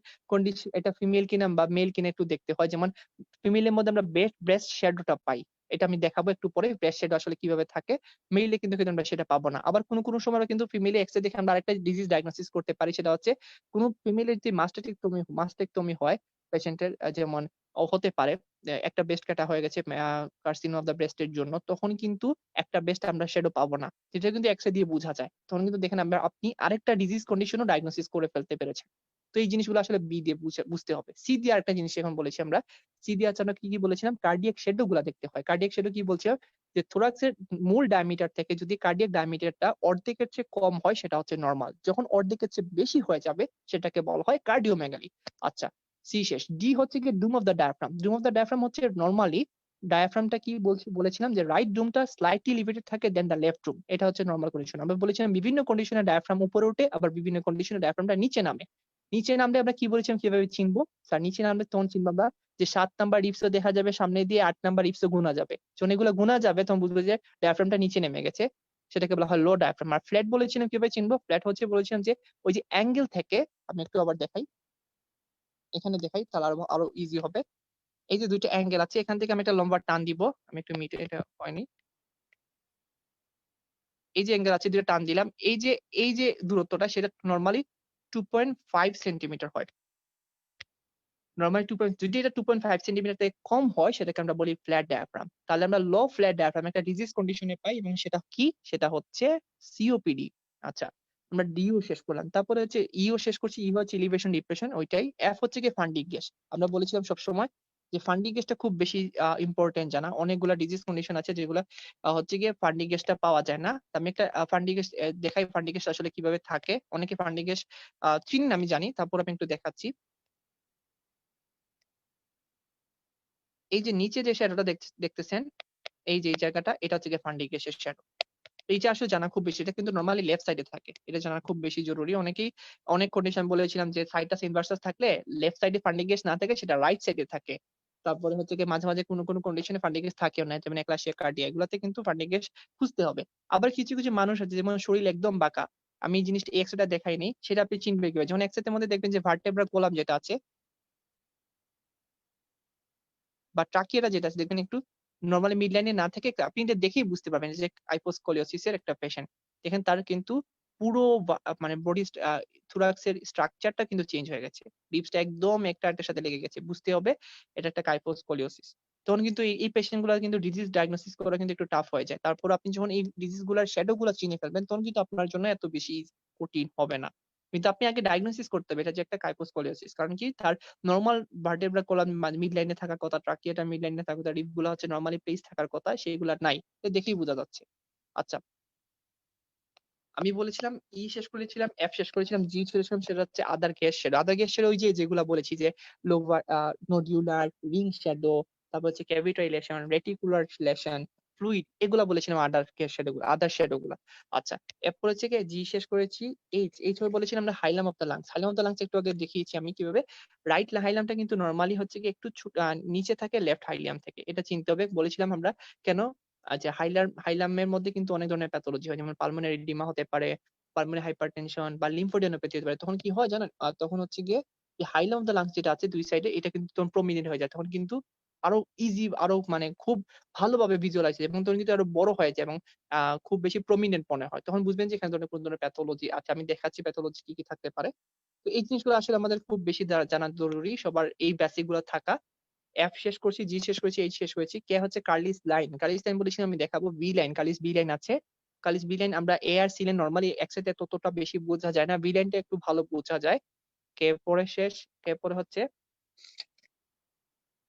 এটা ফিমেল কিনা বা মেল কিনা একটু দেখতে হয়। যেমন ফিমেলের মধ্যে আমরা ব্রেস্ট শ্যাডোটা পাই। এটা আমি দেখাবো একটু পরে ব্রেস্ট শ্যাডো আসলে কিভাবে থাকে। মেইলে কিন্তু আমরা সেটা পাবো না। আবার কোন সময় আমরা কিন্তু ফিমেলে এক্স-রে দেখে আমরা আরেকটা ডিজিজ ডায়াগনোসিস করতে পারি, সেটা হচ্ছে কোন ফিমেলের যদি মাস্টেক্টমি হয় পেশেন্টের, যেমন হতে পারে একটা ব্রেস্ট কাটা হয়ে গেছে কার্সিনো অফ দ্য ব্রেস্ট এর জন্য, তখন কিন্তু একটা ব্রেস্ট আমরা শ্যাডো পাবো না। যেটা কিন্তু এক্স-রে দিয়ে বোঝা যায়। তখন কিন্তু দেখেন আপনি আরেকটা ডিজিজ কন্ডিশনও ডায়াগনোসিস করে ফেলতে পেরেছেন। তো এই জিনিসগুলো আসলে বি দিয়ে বুঝতে হবে। সি দিয়ে আরেকটা জিনিস এখন বলেছি আমরা। সি দিয়ে আচ্ছা আমরা কি বলেছিলাম? কার্ডিয়াক শ্যাডো গুলা দেখতে হয়। কার্ডিয়াক শ্যাডো কি বলছে? যে থোরাক্সের মূল ডায়ামিটার থেকে যদি কার্ডিয়াক ডায়ামিটারটা অর্ধেকের চেয়ে কম হয় সেটা হচ্ছে নরমাল। যখন অর্ধেকের চেয়ে বেশি হয়ে যাবে সেটাকে বলা হয় কার্ডিওমেগালি। আচ্ছা, সি শেষ। ডি হচ্ছে গিয়ে dome of the diaphragm. Dome of the diaphragm হচ্ছে নরমালি ডায়াফ্রামটা কি বলেছিলাম যে রাইট ডুমটা স্লাইটলি এলিভেটেড থাকে দেন দ্য লেফট ডুম। এটা হচ্ছে নরমাল কন্ডিশন। আমরা বলেছিলাম বিভিন্ন কন্ডিশনে ডায়াফ্রাম উপরে ওঠে, আবার বিভিন্ন কন্ডিশনে ডায়াফ্রামটা নিচে নামে। নিচে নামলে আমরা কি বলেছিলাম কিভাবে চিনবো? স্যার নিচে নামলে তখন চিনবো আমরা যে ৭ নাম্বার রিপসও দেখা যাবে সামনে দিয়ে, ৮ নাম্বার রিপসও গোনা যাবে। যখন এগুলো গোনা যাবে তখন বুঝবো যে ডায়াফ্রামটা নিচে নেমে গেছে। সেটাকে বলা হয় লো ডায়াফ্রাম। আর ফ্ল্যাট বলেছিলাম কিভাবে চিনবো? ফ্ল্যাট হচ্ছে বলেছিলাম যে ওই যে অ্যাঙ্গেল থেকে, আমি একটু আবার দেখাই, এখানে দেখাই তাহলে আরো ইজি হবে। এই যে ২ টা অ্যাঙ্গেল আছে, এখান থেকে আমি একটা লম্বা টান দিব। আমি একটু এটা হয়নি। এই যে অ্যাঙ্গেল আছে ২ টা টান দিলাম। এই যে দূরত্বটা সেটা নরমালি 2.5 সেন্টিমিটার হয়। নরমালি যদি এটা 2.5 সেন্টিমিটার থেকে কম হয় সেটাকে আমরা বলি ফ্ল্যাট ডায়াফ্রাম। তাহলে আমরা লো ফ্ল্যাট ডায়াফ্রাম একটা ডিজিজ কন্ডিশন এ পাই এবং সেটা কি? সেটা হচ্ছে সিওপিডি। আচ্ছা, আমরা ডিও শেষ করলাম। তারপরে হচ্ছে ইও শেষ করছি। ই হচ্ছে এলিভেশন ডিপ্রেশন ওইটাই। এফ হচ্ছে গিয়ে ফান্ডিক গ্যাস। আমরা বলেছিলাম সবসময় যে ফান্ডিক গ্যাসটা খুব বেশি ইম্পোর্টেন্ট জানা। অনেকগুলা ডিজিজ কন্ডিশন আছে যেগুলা হচ্ছে গিয়ে ফান্ডিক গ্যাসটা পাওয়া যায় না। তো আমি একটা ফান্ডিক গ্যাস দেখাই ফান্ডিক গ্যাস আসলে কিভাবে থাকে। অনেকে ফান্ডিক গ্যাস চিনেন আমি জানি। তারপর আমি একটু দেখাচ্ছি। এই যে নিচে যে শ্যাডোটা দেখতেছেন, এই যে এই জায়গাটা, এটা হচ্ছে গিয়ে ফান্ডিক গ্যাসের শ্যাডো। এইটা আসলে জানা খুব বেশি। এটা কিন্তু নরমালি লেফট সাইডে থাকে। এটা জানা খুব বেশি জরুরি। অনেক কন্ডিশন বলেছিলাম যে সাইটাস ইনভার্সাস থাকলে লেফট সাইডে ফান্ডিক গ্যাস না থাকে সেটা রাইট সাইডে থাকে। তারপরে হচ্ছে গিয়ে মাঝে কোন কন্ডিশনে ফান্ডিক গ্যাস থাকেও না। যেমন একলাশিয়া কার্ডিয়া, এগুলাতে কিন্তু ফান্ডিক গ্যাস খুঁজতে হবে। আবার কিছু মানুষ আছে যেমন শরীর একদম বাঁকা। আমি এই জিনিসটা এক্স-রে টা দেখাইনি। সেটা আপনি চিনবেন কিভাবে? যেমন এক্স-রে এর মধ্যে দেখবেন যে ভার্টেব্রা কলাম যেটা আছে বা ট্রাকিয়াটা যেটা আছে দেখবেন একটু নরমালি মিড লাইনে না থেকে আপনি এটা দেখেই বুঝতে পারবেন যে হাইপোস্কলিওসিস এর একটা পেশেন্ট। দেখেন তার কিন্তু পুরো মানে বডি থোরাক্স এর স্ট্রাকচারটা কিন্তু চেঞ্জ হয়ে গেছে। রিবসটা একদম একটা আরেকটার সাথে লেগে গেছে। বুঝতে হবে এটা একটা হাইপোস্কলিওসিস। তখন কিন্তু এই পেশেন্ট গুলা কিন্তু ডিজিজ ডায়াগনোসিস করা কিন্তু একটু টাফ হয়ে যায়। তারপর আপনি যখন এই ডিজিজ গুলার শ্যাডো গুলা চিনে ফেলবেন তখন কিন্তু আপনার জন্য এত বেশি কঠিন হবে না। কিন্তু আপনি আগে ডায়াগনোসিস করতে হবে এটা যে একটা হাইপোস্কলিওসিস। কারণ কি তার নরমাল ভার্টেব্রা কলাম মিড লাইনে থাকার কথা, ট্রাকিয়াটা মিড লাইনে থাকার কথা, রিব গুলা হচ্ছে নরমালি প্লেস থাকার কথা, সেগুলা নাই। তো দেখেই বোঝা যাচ্ছে। আচ্ছা, আমি বলেছিলাম ই শেষ করেছিলাম, এফ শেষ করেছিলাম, জি ছেড়েছিলাম সেটা হচ্ছে আদার গ্যাস শ্যাডো। আদার গ্যাস শ্যাডো ওই যে যেগুলা বলেছি যে লোভার নোডিউলার, রিং শ্যাডো, তারপর হচ্ছে ক্যাভিটরি লেশন, রেটিকুলার লেশন, ফ্লুইড, এগুলা বলেছিলাম আদার গ্যাস শ্যাডো গুলা, আদার শ্যাডো গুলা। আচ্ছা, এরপর হচ্ছে কি জি শেষ করেছি। এইচ হয়ে বলেছিলাম আমরা hilum of the lungs. Hilum of the lungs একটু আগে দেখিয়েছি আমি কিভাবে। রাইট হাইলামটা কিন্তু নরমালি হচ্ছে কি একটু নিচে থাকে লেফট হাইলিয়াম থেকে। এটা চিনতে হবে। বলেছিলাম আমরা কেন? আচ্ছা, হাইলামের মধ্যে কিন্তু অনেক ধরনের প্যাথোলজি হয়, যেমন পালমোনারি এডিমা হতে পারে, পালমোনারি হাইপারটেনশন বা লিম্ফোডেনোপ্যাথি হতে পারে। তখন কি হয় জানেন? তখন হচ্ছে গিয়ে যে হাইলাম অফ দ্য লাংস যেটা আছে ২ সাইডে, এটা কিন্তু তখন প্রমিনেন্ট হয়ে যায়। তখন কিন্তু আরো ইজি, আরো মানে খুব ভালোভাবে ভিজুয়ালাইজ হয় এবং তখন কিন্তু আরো বড় হয়ে যায় এবং খুব বেশি প্রমিনেন্ট মনে হয়। তখন বুঝবেন যে এখানে কোন ধরনের প্যাথোলজি আছে। আমি দেখাচ্ছি প্যাথোলজি কি থাকতে পারে। তো এই জিনিসগুলো আসলে আমাদের খুব বেশি জানা জরুরি। সবার এই বেসিক গুলো থাকা। এফ শেষ করছি, জি শেষ করেছি, এইচ শেষ করেছি। কে হচ্ছে কার্লিস লাইন। কার্লিস লাইন বলেছিলাম আমি দেখাবো। B line, Kerley's B line আছে। কার্লিস বি লাইন আমরা এ আর সি লাইন নরমালি একসাথে ততটা বেশি বোঝা যায় না। বি লাইনটা একটু ভালো বোঝা যায়। কে পরে শেষ, কে পরে হচ্ছে,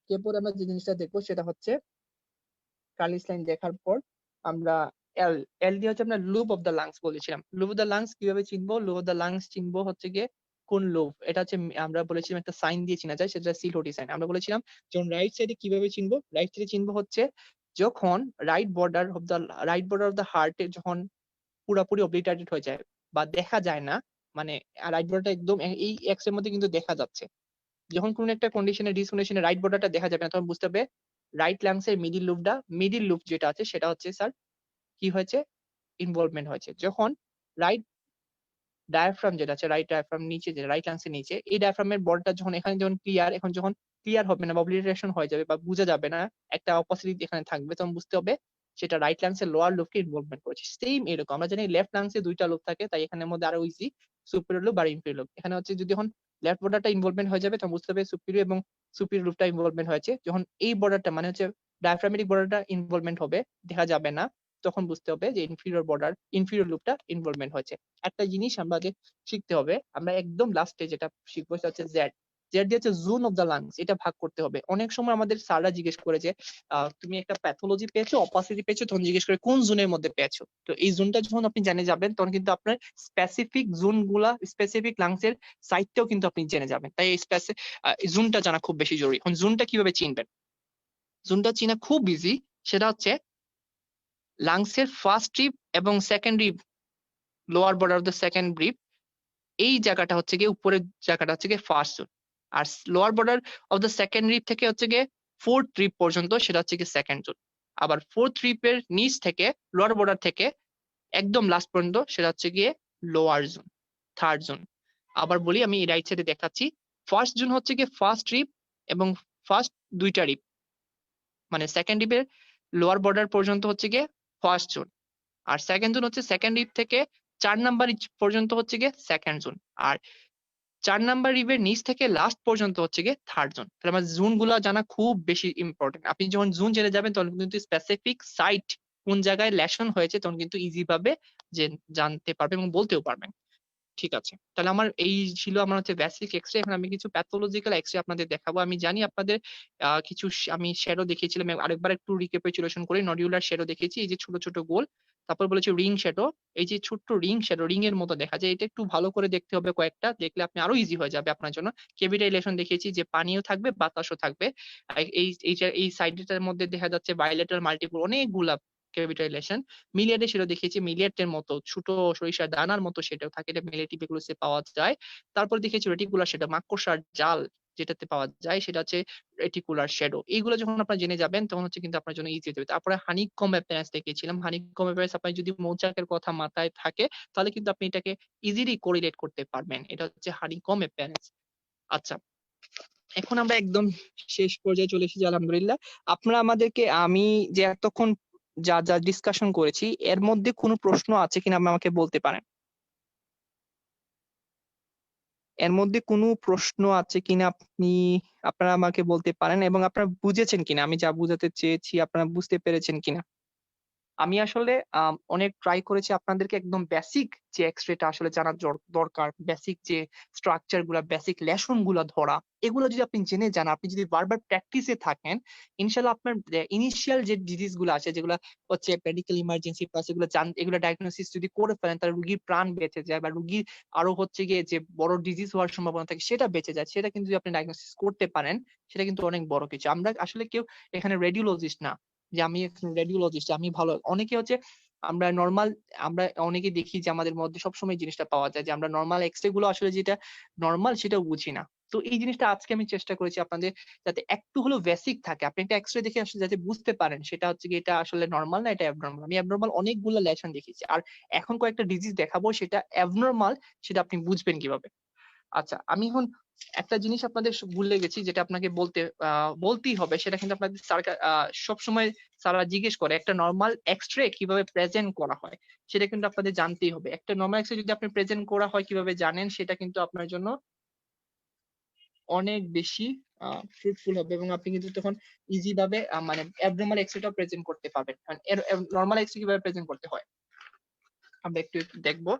কে পরে আমরা যে জিনিসটা দেখবো সেটা হচ্ছে কার্লিস লাইন দেখার পর আমরা এল, এল দিয়ে হচ্ছে আপনার লুপ অফ দ্য লাংস বলেছিলাম। লুপ অফ দ্য লাংস কিভাবে চিনবো? লুপ অফ দ্য লাংস চিনবো হচ্ছে গিয়ে কোন লুপ, এটা হচ্ছে আমরা বলেছিলাম একটা সাইন দিয়ে চিনা যায়, সেটা সিলহটি সাইন। আমরা বলেছিলাম যখন রাইট সাইডে কিভাবে চিনবো, রাইট সাইডে চিনবো হচ্ছে যখন রাইট বর্ডার অফ দ্য হার্টে যখন পুরাপুরি অবলিটারেটেড হয়ে যায় বা দেখা যায় না, মানে রাইট বর্ডারটা একদম এই এক্স এর মধ্যে কিন্তু দেখা যাচ্ছে। যখন কোন একটা কন্ডিশনে ডিসকন্ডিশনে রাইট বর্ডারটা দেখা যাবে না, তখন বুঝতে হবে রাইট লাংসের মিডিল লুপ যেটা আছে সেটা হচ্ছে স্যার কি হয়েছে, ইনভলভমেন্ট হয়েছে। যখন রাইট ডায়াফ্রাম যেটা আছে, রাইট ডায়াফ্রাম নিচে, যে রাইট লাংসের নিচে, এই ডায়াফ্রামের বলটা যখন এখানে যখন ক্লিয়ার, এখন যখন ক্লিয়ার হবে না বা অবলিটারেশন হয়ে যাবে বা বোঝা যাবে না, একটা অপসিটি এখানে থাকবে, তখন বুঝতে হবে সেটা রাইট লাংসের লোয়ার লুপকে ইনভলভমেন্ট করেছে। সেম এরকম আমরা জানি লেফট লাংসে দুইটা লুপ থাকে, তাই এখানের মধ্যে আরো ইজি সুপিরিয়র লুপ আর ইনফিরিয়র লুপ। এখানে হচ্ছে যদি এখন লেফট বর্ডারটা ইনভলভমেন্ট হয়ে যাবে তখন বুঝতে হবে সুপিরিয়র এবং সুপিরিয়র লুপটা ইনভলভমেন্ট হয়েছে। যখন এই বর্ডারটা মানে হচ্ছে ডায়াফ্রামেটিক বর্ডারটা ইনভলভমেন্ট হবে, দেখা যাবে না, তখন বুঝতে হবে যে ইনফিরিয়র লুপটা ইনভলভমেন্ট হয়েছে। একটা জিনিস আমরা যে শিখতে হবে, আমরা একদম লাস্টে যেটা শিখবো সেটা হচ্ছে জেড। জেড দিয়ে হচ্ছে জোন অফ দ্য লাংস, এটা ভাগ করতে হবে। অনেক সময় আমাদের স্যাররা জিজ্ঞেস করে যে তুমি একটা প্যাথোলজি পেয়েছো, অপাসিটি পেয়েছো, তখন জিজ্ঞেস করে কোন জোনের মধ্যে পেয়েছো। তো এই জোনটা যখন আপনি জেনে যাবেন তখন কিন্তু আপনার স্পেসিফিক জোন গুলা, স্পেসিফিক লাংসের সাইটটাও কিন্তু আপনি জেনে যাবেন। তাই এই জোনটা জানা খুব বেশি জরুরি। এখন জোনটা কিভাবে চিনবেন? জোনটা চিনা খুব ইজি, সেটা হচ্ছে লাংসের ফার্স্ট রিব এবং second rib, lower border of the second rib, এই জায়গাটা হচ্ছে গিয়ে উপরের জায়গাটা হচ্ছে গিয়ে ফার্স্ট জোন। আর lower border of the second rib থেকে হচ্ছে গিয়ে ফোর্থ রিব পর্যন্ত সেটা হচ্ছে গিয়ে সেকেন্ড জোন। আবার ফোর্থ রিবের নিচ থেকে লোয়ার বর্ডার থেকে একদম লাস্ট পর্যন্ত সেটা হচ্ছে গিয়ে লোয়ার জোন, থার্ড জোন। আবার বলি, আমি রাইট সাইডে দেখাচ্ছি। ফার্স্ট জোন হচ্ছে গিয়ে ফার্স্ট রিব এবং ফার্স্ট দুইটা রিব, মানে সেকেন্ড রিবের লোয়ার বর্ডার পর্যন্ত হচ্ছে গিয়ে ফার্স্ট জোন। আর সেকেন্ড জোন হচ্ছে সেকেন্ড রিব থেকে 4 নাম্বার পর্যন্ত হচ্ছে গিয়ে সেকেন্ড জোন। আর 4 নাম্বার রিবের নিচ থেকে লাস্ট পর্যন্ত হচ্ছে গিয়ে থার্ড জোন। তাহলে আমার জোন গুলো জানা খুব বেশি ইম্পর্টেন্ট। আপনি যখন জোন জেনে যাবেন তখন কিন্তু স্পেসিফিক সাইট কোন জায়গায় লেশন হয়েছে তখন কিন্তু ইজি ভাবে যে জানতে পারবেন এবং বলতেও পারবেন। ঠিক আছে, তাহলে আমার এই ছিল আমার হচ্ছে বেসিক এক্সরে। এখন আমি কিছু প্যাথোলজিক্যাল এক্সরে আপনাদের দেখাবো। আমি জানি আপনাদের কিছু আমি শ্যাডো দেখিয়েছিলাম, আরেকবার একটু রিক্যাপিচুলেশন করি। নডিউলার শ্যাডো দেখিয়েছি, এই যে ছোট ছোট গোল। তারপর বলেছি রিং শ্যাডো, এই যে ছোট্ট রিং শ্যাডো, রিং এর মতো দেখা যায়, এটা একটু ভালো করে দেখতে হবে, কয়েকটা দেখলে আপনি আরো ইজি হয়ে যাবে আপনার জন্য। কেভিটাইলেশন দেখিয়েছি, যে পানিও থাকবে বাতাসও থাকবে। এই সাইডটার মধ্যে দেখা যাচ্ছে বায়োলেটারাল মাল্টিপল অনেকগুলা কেভিটাইলেশন। মিলিয়ারে সেটা দেখিয়েছি, মিলিয়াটের মতো ছোট সরিষার দানার মতো সেটাও থাকে, এটা মিলেটিভ এগুলোতে পাওয়া যায়। তারপর দেখেছি রেটিকুলার শ্যাডো, মাকড়সার জাল যেটাতে পাওয়া যায় সেটা হচ্ছে রেটিকুলার শ্যাডো। এইগুলো যখন আপনারা জেনে যাবেন তখন হচ্ছে কিন্তু আপনার জন্য ইজি হয়ে যাবে। তারপরে হানিকম অ্যাপিয়ারেন্স দেখিয়েছিলাম। হানিকম অ্যাপিয়ারেন্স আপনার যদি মৌচাকের কথা মাথায় থাকে তাহলে কিন্তু আপনি এটাকে ইজিলি কোরিলেট করতে পারবেন। এটা হচ্ছে হানিকম অ্যাপিয়ারেন্স। আচ্ছা, এখন আমরা একদম শেষ পর্যায়ে চলে এসেছি আলহামদুলিল্লাহ। আপনারা আমাদেরকে, আমি যে এতক্ষণ যা যা ডিসকাশন করেছি এর মধ্যে কোনো প্রশ্ন আছে কিনা আপনি আমাকে বলতে পারেন। এর মধ্যে কোনো প্রশ্ন আছে কিনা আপনারা আমাকে বলতে পারেন, এবং আপনারা বুঝেছেন কিনা, আমি যা বুঝাতে চেয়েছি আপনারা বুঝতে পেরেছেন কিনা। আমি আসলে অনেক ট্রাই করেছি আপনাদেরকে একদম বেসিক যে এক্সরেটা আসলে জানার দরকার, বেসিক যে স্ট্রাকচার গুলা, বেসিক লেসন গুলা ধরা, এগুলো যদি আপনি জেনে যান, আপনি যদি বারবার প্র্যাকটিসে থাকেন, ইনশাল্লাহ আপনার ইনিশিয়াল যে ডিজিজ গুলো আছে যেগুলো হচ্ছে মেডিকেল ইমার্জেন্সি প্লাস এগুলো ডায়াগনোসিস যদি করে ফেলেন তাহলে রুগীর প্রাণ বেঁচে যায়, বা রুগীর আরো হচ্ছে গিয়ে যে বড় ডিজিজ হওয়ার সম্ভাবনা থাকে সেটা বেঁচে যায়। সেটা কিন্তু যদি আপনি ডায়াগনোসিস করতে পারেন সেটা কিন্তু অনেক বড় কিছু। আমরা আসলে কেউ এখানে রেডিওলজিস্ট না যে আমি রেডিওলজিস্ট, আমি ভালো। অনেকে হচ্ছে আমরা অনেকে দেখি যে আমাদের মধ্যে সবসময় জিনিসটা পাওয়া যায় যে আমরা নর্মাল এক্সরে গুলো আসলে যেটা নর্মাল সেটাও বুঝি না। তো এই জিনিসটা আজকে আমি চেষ্টা করেছি আপনাদের যাতে একটু হলেও বেসিক থাকে, আপনি একটা এক্সরে দেখে আসলে যাতে বুঝতে পারেন সেটা হচ্ছে কি এটা আসলে নর্মাল না এটা অ্যাবনর্মাল। আমি অ্যাবনর্মাল অনেকগুলো লেশন দেখেছি, আর এখন কয়েকটা ডিজিজ দেখাবো সেটা অ্যাবনর্মাল, সেটা আপনি বুঝবেন কিভাবে। আচ্ছা, আমি এখন একটা জিনিস আপনাদের ভুলে গেছি যেটা আপনাকে বলতেই হবে, সেটা কিন্তু আপনাদের স্যার সবসময় স্যাররা জিজ্ঞেস করে একটা নর্মাল এক্সরে কিভাবে প্রেজেন্ট করা হয়, সেটা কিন্তু আপনাদের জানতেই হবে। একটা নর্মাল এক্সরে যদি আপনি প্রেজেন্ট করা হয় কিভাবে জানেন, সেটা কিন্তু আপনার জন্য অনেক বেশি ফ্রুটফুল হবে, এবং আপনি কিন্তু তখন ইজি ভাবে মানে অ্যাবনর্মাল এক্সরেটা প্রেজেন্ট করতে পারবেন। কারণ নর্মাল এক্সরে কিভাবে প্রেজেন্ট করতে হয় আমরা একটু দেখবো।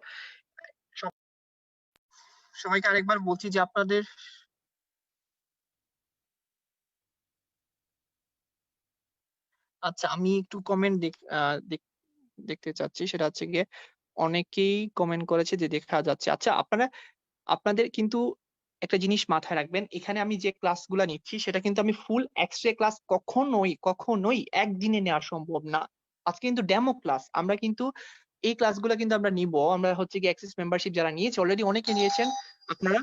সবাইকে আরেকবার বলছি যে আপনাদের, আচ্ছা আমি একটু কমেন্ট দেখতে চাচ্ছি সেটা হচ্ছে গিয়ে অনেকেই কমেন্ট করেছে যে দেখা যাচ্ছে। আচ্ছা আপনাদের কিন্তু একটা জিনিস মাথায় রাখবেন। এখানে আমি যে ক্লাসগুলা নিচ্ছি সেটা কিন্তু আমি ফুল এক্স-রে ক্লাস কখনোই একদিনে নেওয়া সম্ভব না। আজকে কিন্তু ডেমো ক্লাস। আমরা কিন্তু এই ক্লাসগুলা কিন্তু আমরা নিবো। আমরা হচ্ছে গিয়ে অ্যাক্সেস মেম্বারশিপ যারা নিয়েছে অলরেডি অনেকে নিয়েছেন। আপনারা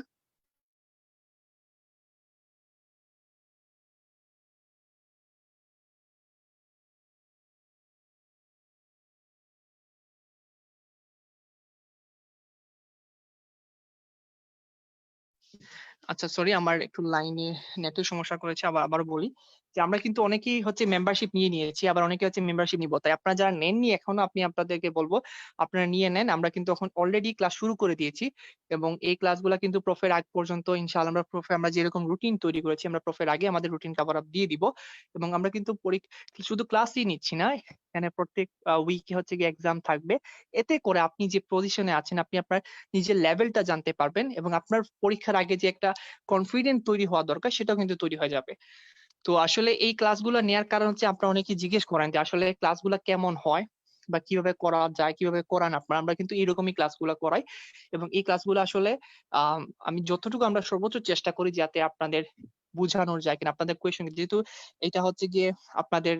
আচ্ছা সরি আমার একটু লাইনে নেটের সমস্যা করেছে আবারও বলি যে আমরা কিন্তু অনেকেই হচ্ছে মেম্বারশিপ নিয়ে নিয়েছি আবার অনেকে হচ্ছে মেম্বারশিপ নিব তাই আপনারা যারা নেননি এখনো আপনি আপনাদেরকে বলবো আপনারা নিয়ে নেন আমরা কিন্তু এখন অলরেডি ক্লাস শুরু করে দিয়েছি এবং এই ক্লাসগুলো কিন্তু প্রফের আগ পর্যন্ত ইনশাআল্লাহ আমরা যেরকম রুটিন তৈরি করেছি আমরা প্রফের আগে আমাদের রুটিন কভার আপ দিয়ে দিব এবং আমরা কিন্তু শুধু ক্লাসই নিচ্ছি না এখানে প্রত্যেক উইকে হচ্ছে গিয়ে এক্সাম থাকবে এতে করে আপনি যে পজিশনে আছেন আপনি আপনার নিজের লেভেলটা জানতে পারবেন এবং আপনার পরীক্ষার আগে যে একটা কনফিডেন্ট তৈরি হওয়া দরকার সেটাও কিন্তু তৈরি হয়ে যাবে তো আসলে এই ক্লাসগুলো নেওয়ার কারণ হচ্ছে আপনারা অনেকেই জিজ্ঞেস করেন যে আসলে ক্লাসগুলো কেমন হয় বা কিভাবে করা যায় কিভাবে করান আপনারা আমরা কিন্তু এরকমই ক্লাসগুলো করাই এবং এই ক্লাসগুলো আসলে আমি যতটুকু আমরা সর্বোচ্চ চেষ্টা করি যাতে আপনাদের বুঝানোর যায় কিনা আপনাদের কোয়েশ্চেন যেহেতু এটা হচ্ছে গিয়ে আপনাদের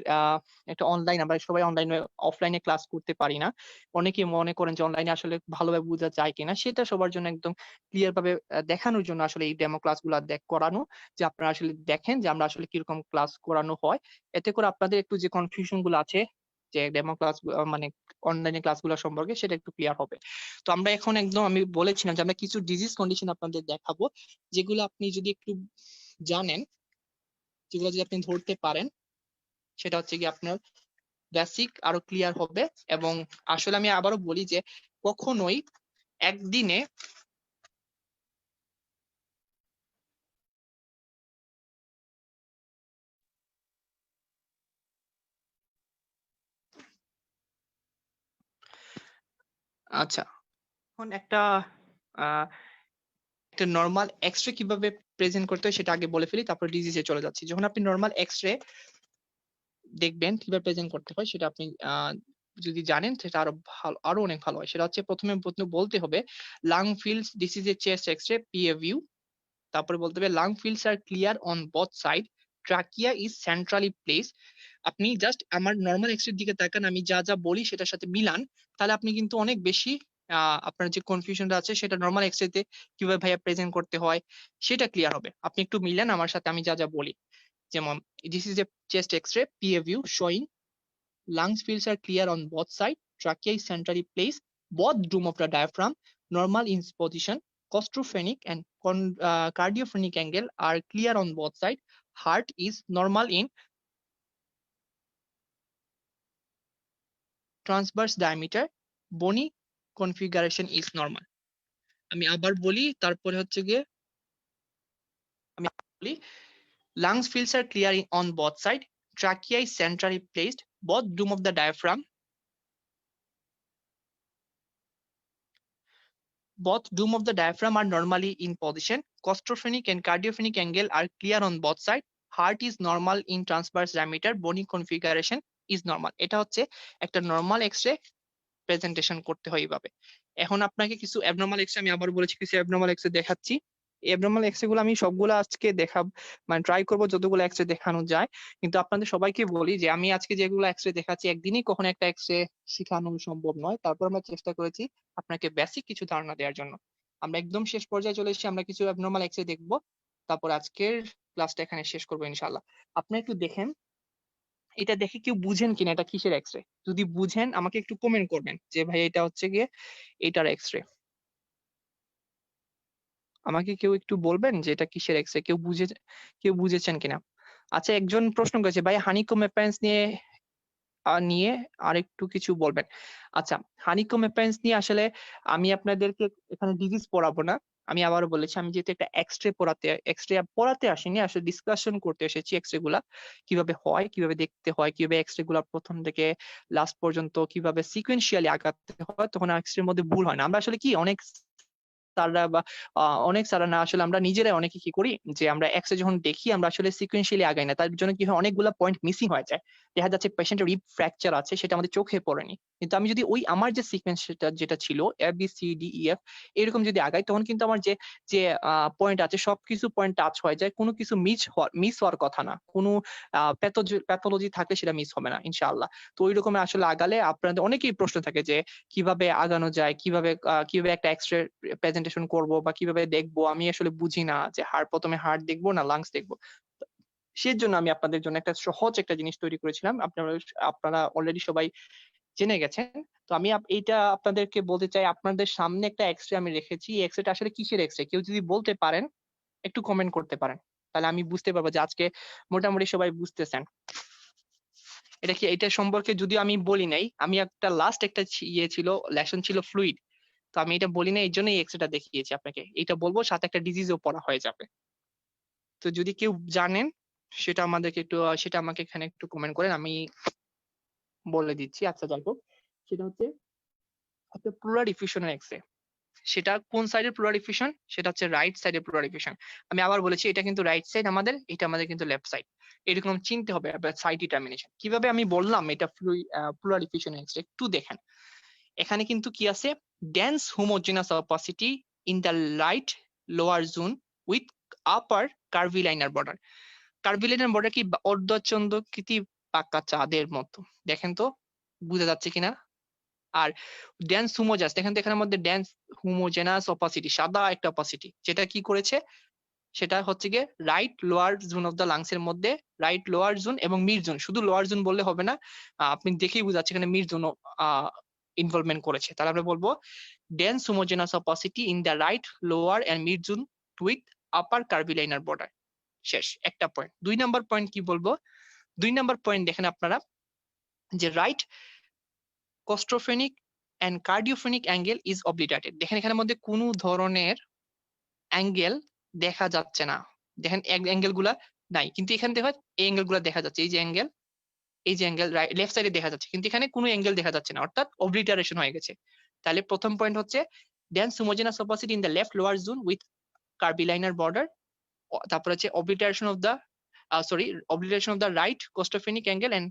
একটা অনলাইন আমরা সবাই অনলাইনে অফলাইনে ক্লাস করতে পারি না অনেকে মনে করেন যে অনলাইনে আসলে ভালোভাবে বোঝা যায় কিনা সেটা সবার জন্য একদম ক্লিয়ার ভাবে দেখানোর জন্য আসলে এই ডেমো ক্লাসগুলো করানো যে আপনারা আসলে দেখেন যে আমরা আসলে কিরকম ক্লাস করানো হয় এতে করে আপনাদের একটু যে কনফিউশন গুলো আছে যে ডেমো ক্লাস মানে অনলাইনে ক্লাসগুলো সম্পর্কে সেটা একটু ক্লিয়ার হবে তো আমরা এখন একদম আমি বলেছিলাম যে আমরা কিছু ডিজিজ কন্ডিশন আপনাদের দেখাবো যেগুলো আপনি যদি একটু জানেন যেগুলো যদি আপনি ধরতে পারেন সেটা হচ্ছে কি আপনার বেসিক আরো ক্লিয়ার হবে এবং আসলে আমি আবারও বলি যে কখনোই একদিনে আচ্ছা এখন একটা নরমাল এক্স-রে কিভাবে প্রেজেন্ট করতে হয় সেটা আগে বলে ফেলি তারপর ডিজিজে চলে যাচ্ছি যখন আপনি নরমাল এক্স-রে দেখবেন কিভাবে প্রেজেন্ট করতে হয় সেটা আপনি যদি জানেন সেটা আরো অনেক ভালো হয় সেটা হচ্ছে প্রথমে বলতে হবে lung fields this is a chest x-ray PA view তারপরে বলতে হবে lung fields are clear on both side trachea is centrally place আপনি জাস্ট আমার নরমাল এক্স-রে দিকে তাকান আমি যা যা বলি সেটার সাথে মিলান তাহলে আপনি কিন্তু অনেক বেশি আপনার যে কনফিউশনটা আছে সেটা নরমাল এক্স-রে তে কিভাবে ভাইয়া প্রেজেন্ট করতে হয় সেটা ক্লিয়ার হবে আপনি একটু মিলান আমার সাথে আমি যা যা বলি যেমন this is a chest x-ray PA view showing lungs fields are clear on both sides trachea is centrally placed both dome of the diaphragm normal in position claustrophrenic and cardiophonic angle are clear on both sides heart is normal in transverse diameter bony configuration is normal আমি আবার বলি তারপরে হচ্ছে গিয়ে আমি বলি lungs fields are clear on both sides trachea is centrally placed both dome of the diaphragm both dome of the diaphragm are normally in position claustrophrenic and cardiophonic angle are clear on both sides heart is normal in transverse diameter bony configuration is normal এটা হচ্ছে একটা normal X-ray presentation করতে হয় এইভাবে এখন আপনাকে কিছু abnormal X-ray আমি আবার বলেছি কিছু অ্যাবনর্মাল এক্স-রে দেখাচ্ছি এই অ্যাবনর্মাল এক্স-রে গুলো আমি সবগুলো আজকে মানে ট্রাই করব যতগুলো এক্স-রে দেখানো যায় কিন্তু আপনাদের সবাইকে বলি যে আমি আজকে যেগুলো এক্স-রে দেখাচ্ছি একদিনই কখনো একটা এক্স-রে শেখানো সম্ভব নয় তারপর আমরা চেষ্টা করেছি আপনাকে বেসিক কিছু ধারণা দেওয়ার জন্য আমরা একদম শেষ পর্যায়ে চলে এসেছি আমরা কিছু অ্যাবনর্মাল এক্স-রে দেখবো তারপর আজকের ক্লাসটা এখানে শেষ করবো ইনশাআল্লাহ আপনি একটু দেখেন এটা দেখে কেউ বুঝেন কিনা এটা কিসের এক্স-রে যদি বুঝেন আমাকে একটু কমেন্ট করবেন যে ভাই এটা হচ্ছে গিয়ে এটার এক্স-রে আমাকে কেউ একটু বলবেন যে এটা কিসের এক্স-রে কেউ বুঝেছেন কিনা আচ্ছা একজন প্রশ্ন করেছে ভাই হানিকম অ্যাপিয়ারেন্স নিয়ে আরেকটু কিছু বলবেন আচ্ছা হানিকম অ্যাপিয়ারেন্স নিয়ে আসলে আমি আপনাদেরকে এখানে ডিজিজ পড়াবো না আমি আবারও বলেছি আমি যেহেতু একটা এক্স-রে পড়াতে আসিনি আসলে ডিসকাশন করতে এসেছি এক্স-রে গুলা কিভাবে হয় কিভাবে দেখতে হয় কিভাবে এক্স-রে গুলা প্রথম থেকে লাস্ট পর্যন্ত কিভাবে সিকোয়েন্সিয়ালি আগাতে হয় তখন এক্স-রের মধ্যে ভুল হয় না আমরা আসলে কি অনেক স্যাররা বা অনেক স্যাররা না, আসলে আমরা নিজেরাই অনেকে কি করি যে আমরা এক্স যখন দেখি আমরা আসলে সিকোয়েন্সিয়ালি আগাই না, তার জন্য কি হয় অনেকগুলা পয়েন্ট মিসিং হয়ে যায়। দেখা যাচ্ছে পেশেন্টের রিব ফ্র্যাকচার আছে, সেটা আমাদের চোখে পড়েনি, কিন্তু আমি যদি ওই আমার যে সিকোয়েন্স যেটা ছিল ABCDEF এরকম যদি আগাই, তখন কিন্তু আমার যে যে পয়েন্ট আছে সবকিছু পয়েন্ট টাচ হয়ে যায়, কোনো কিছু মিস হওয়ার কথা না, কোনো প্যাথোলজি থাকলে সেটা মিস হবে না ইনশাআল্লাহ। তো ওই রকম আসলে আগালে আপনাদের অনেকেই প্রশ্ন থাকে যে কিভাবে আগানো যায়, কিভাবে একটা এক্সরে প্রেজেন্টেশন করব বা কিভাবে দেখবো, আমি আসলে বুঝি না যে প্রথমে হার্ট দেখবো না লাংস দেখবো। সেজন্য আমি আপনাদের জন্য একটা সহজ একটা জিনিস তৈরি করেছিলাম, আপনারা অলরেডি সবাই জেনে গেছেন। তো আমি এইটা আপনাদেরকে বলতে চাই, আপনাদের সামনে একটা এক্সরে আমি রেখেছি, এই এক্সরেটা আসলে কিসের এক্সরে কেউ যদি বলতে পারেন একটু কমেন্ট করতে পারেন, তাহলে আমি বুঝতে পারবো যে আজকে মোটামুটি সবাই বুঝতেছেন। এটা সম্পর্কে যদিও আমি বলি নাই, আমি একটা লাস্ট একটা ছিল লেসন ছিল ফ্লুইড, তো আমি এটা বলি না, এই জন্য এই এক্সরেটা দেখিয়েছি আপনাকে। এটা বলবো, সাথে একটা ডিজিজও পড়া হয়ে যাবে। তো যদি কেউ জানেন সেটা আমাদেরকে একটু সেটা আমাকে এখানে একটু কমেন্ট করেন, আমি বলে দিচ্ছি। আচ্ছা যাই হোক, সেটা হচ্ছে একটা প্লুরাল ডিফিউশনের এক্সরে। সেটা কোন সাইডের প্লুরাল ডিফিউশন? সেটা হচ্ছে রাইট সাইডের প্লুরাল ডিফিউশন। আমি আবার বলেছি, এটা কিন্তু রাইট সাইড আমাদের, এটা আমাদের কিন্তু লেফট সাইড। এরকম চিনতে হবে সাইড ডিটারমিনেশন কিভাবে আমি বললাম এটা প্লুরাল ডিফিউশন এক্সরে, একটু দেখেন। এখানে কিন্তু কি আছে, dense homogenous opacity in the right lower zone with upper curvilinear border. Curvilinear border কি অর্ধচন্দ্রাকৃতি পাকা চাঁদের মতো, দেখেন তো বুঝা যাচ্ছে কিনা। আর ডেন্স হোমোজাস, দেখেন তো এখানের মধ্যে ডেন্স হোমোজেনাস অপাসিটি, সাদা একটা অপাসিটি, যেটা কি করেছে সেটা হচ্ছে গিয়ে right lower zone of the lungs এর মধ্যে, রাইট লোয়ার জোন এবং মিড জোন, শুধু লোয়ার জোন বললে হবে না, আপনি দেখেই বুঝাচ্ছে এখানে মিড জোন ইনভলভমেন্ট করেছে। তাহলে আমরা বলবো dense homogenous opacity in the right lower and mid zone with upper curvilinear border. শেষ একটা পয়েন্ট। 2 নাম্বার পয়েন্ট কি বলবো? 2 নাম্বার পয়েন্ট দেখেন আপনারা, যে রাইট কোস্ট্রোফেনিক এন্ড কার্ডিওফেনিক অ্যাঙ্গেল ইজ অবলিটারেটেড। দেখেন এখানের মধ্যে কোনো ধরনের অ্যাঙ্গেল দেখা যাচ্ছে না, দেখেন অ্যাঙ্গেল গুলা নাই, কিন্তু এখানে দেখো এই অ্যাঙ্গেল গুলা দেখা যাচ্ছে, এই যে অ্যাঙ্গেল, এই যে অ্যাঙ্গেল লেফট সাইডে দেখা যাচ্ছে, কিন্তু এখানে কোনো অ্যাঙ্গেল দেখা যাচ্ছে না, অর্থাৎ অবলিটারেশন হয়ে গেছে। তাহলে প্রথম পয়েন্ট হচ্ছে dense homogenous opacity in the left lower zone with curvilinear border. তারপর হচ্ছে obliteration of the obliteration of the right costophrenic angle and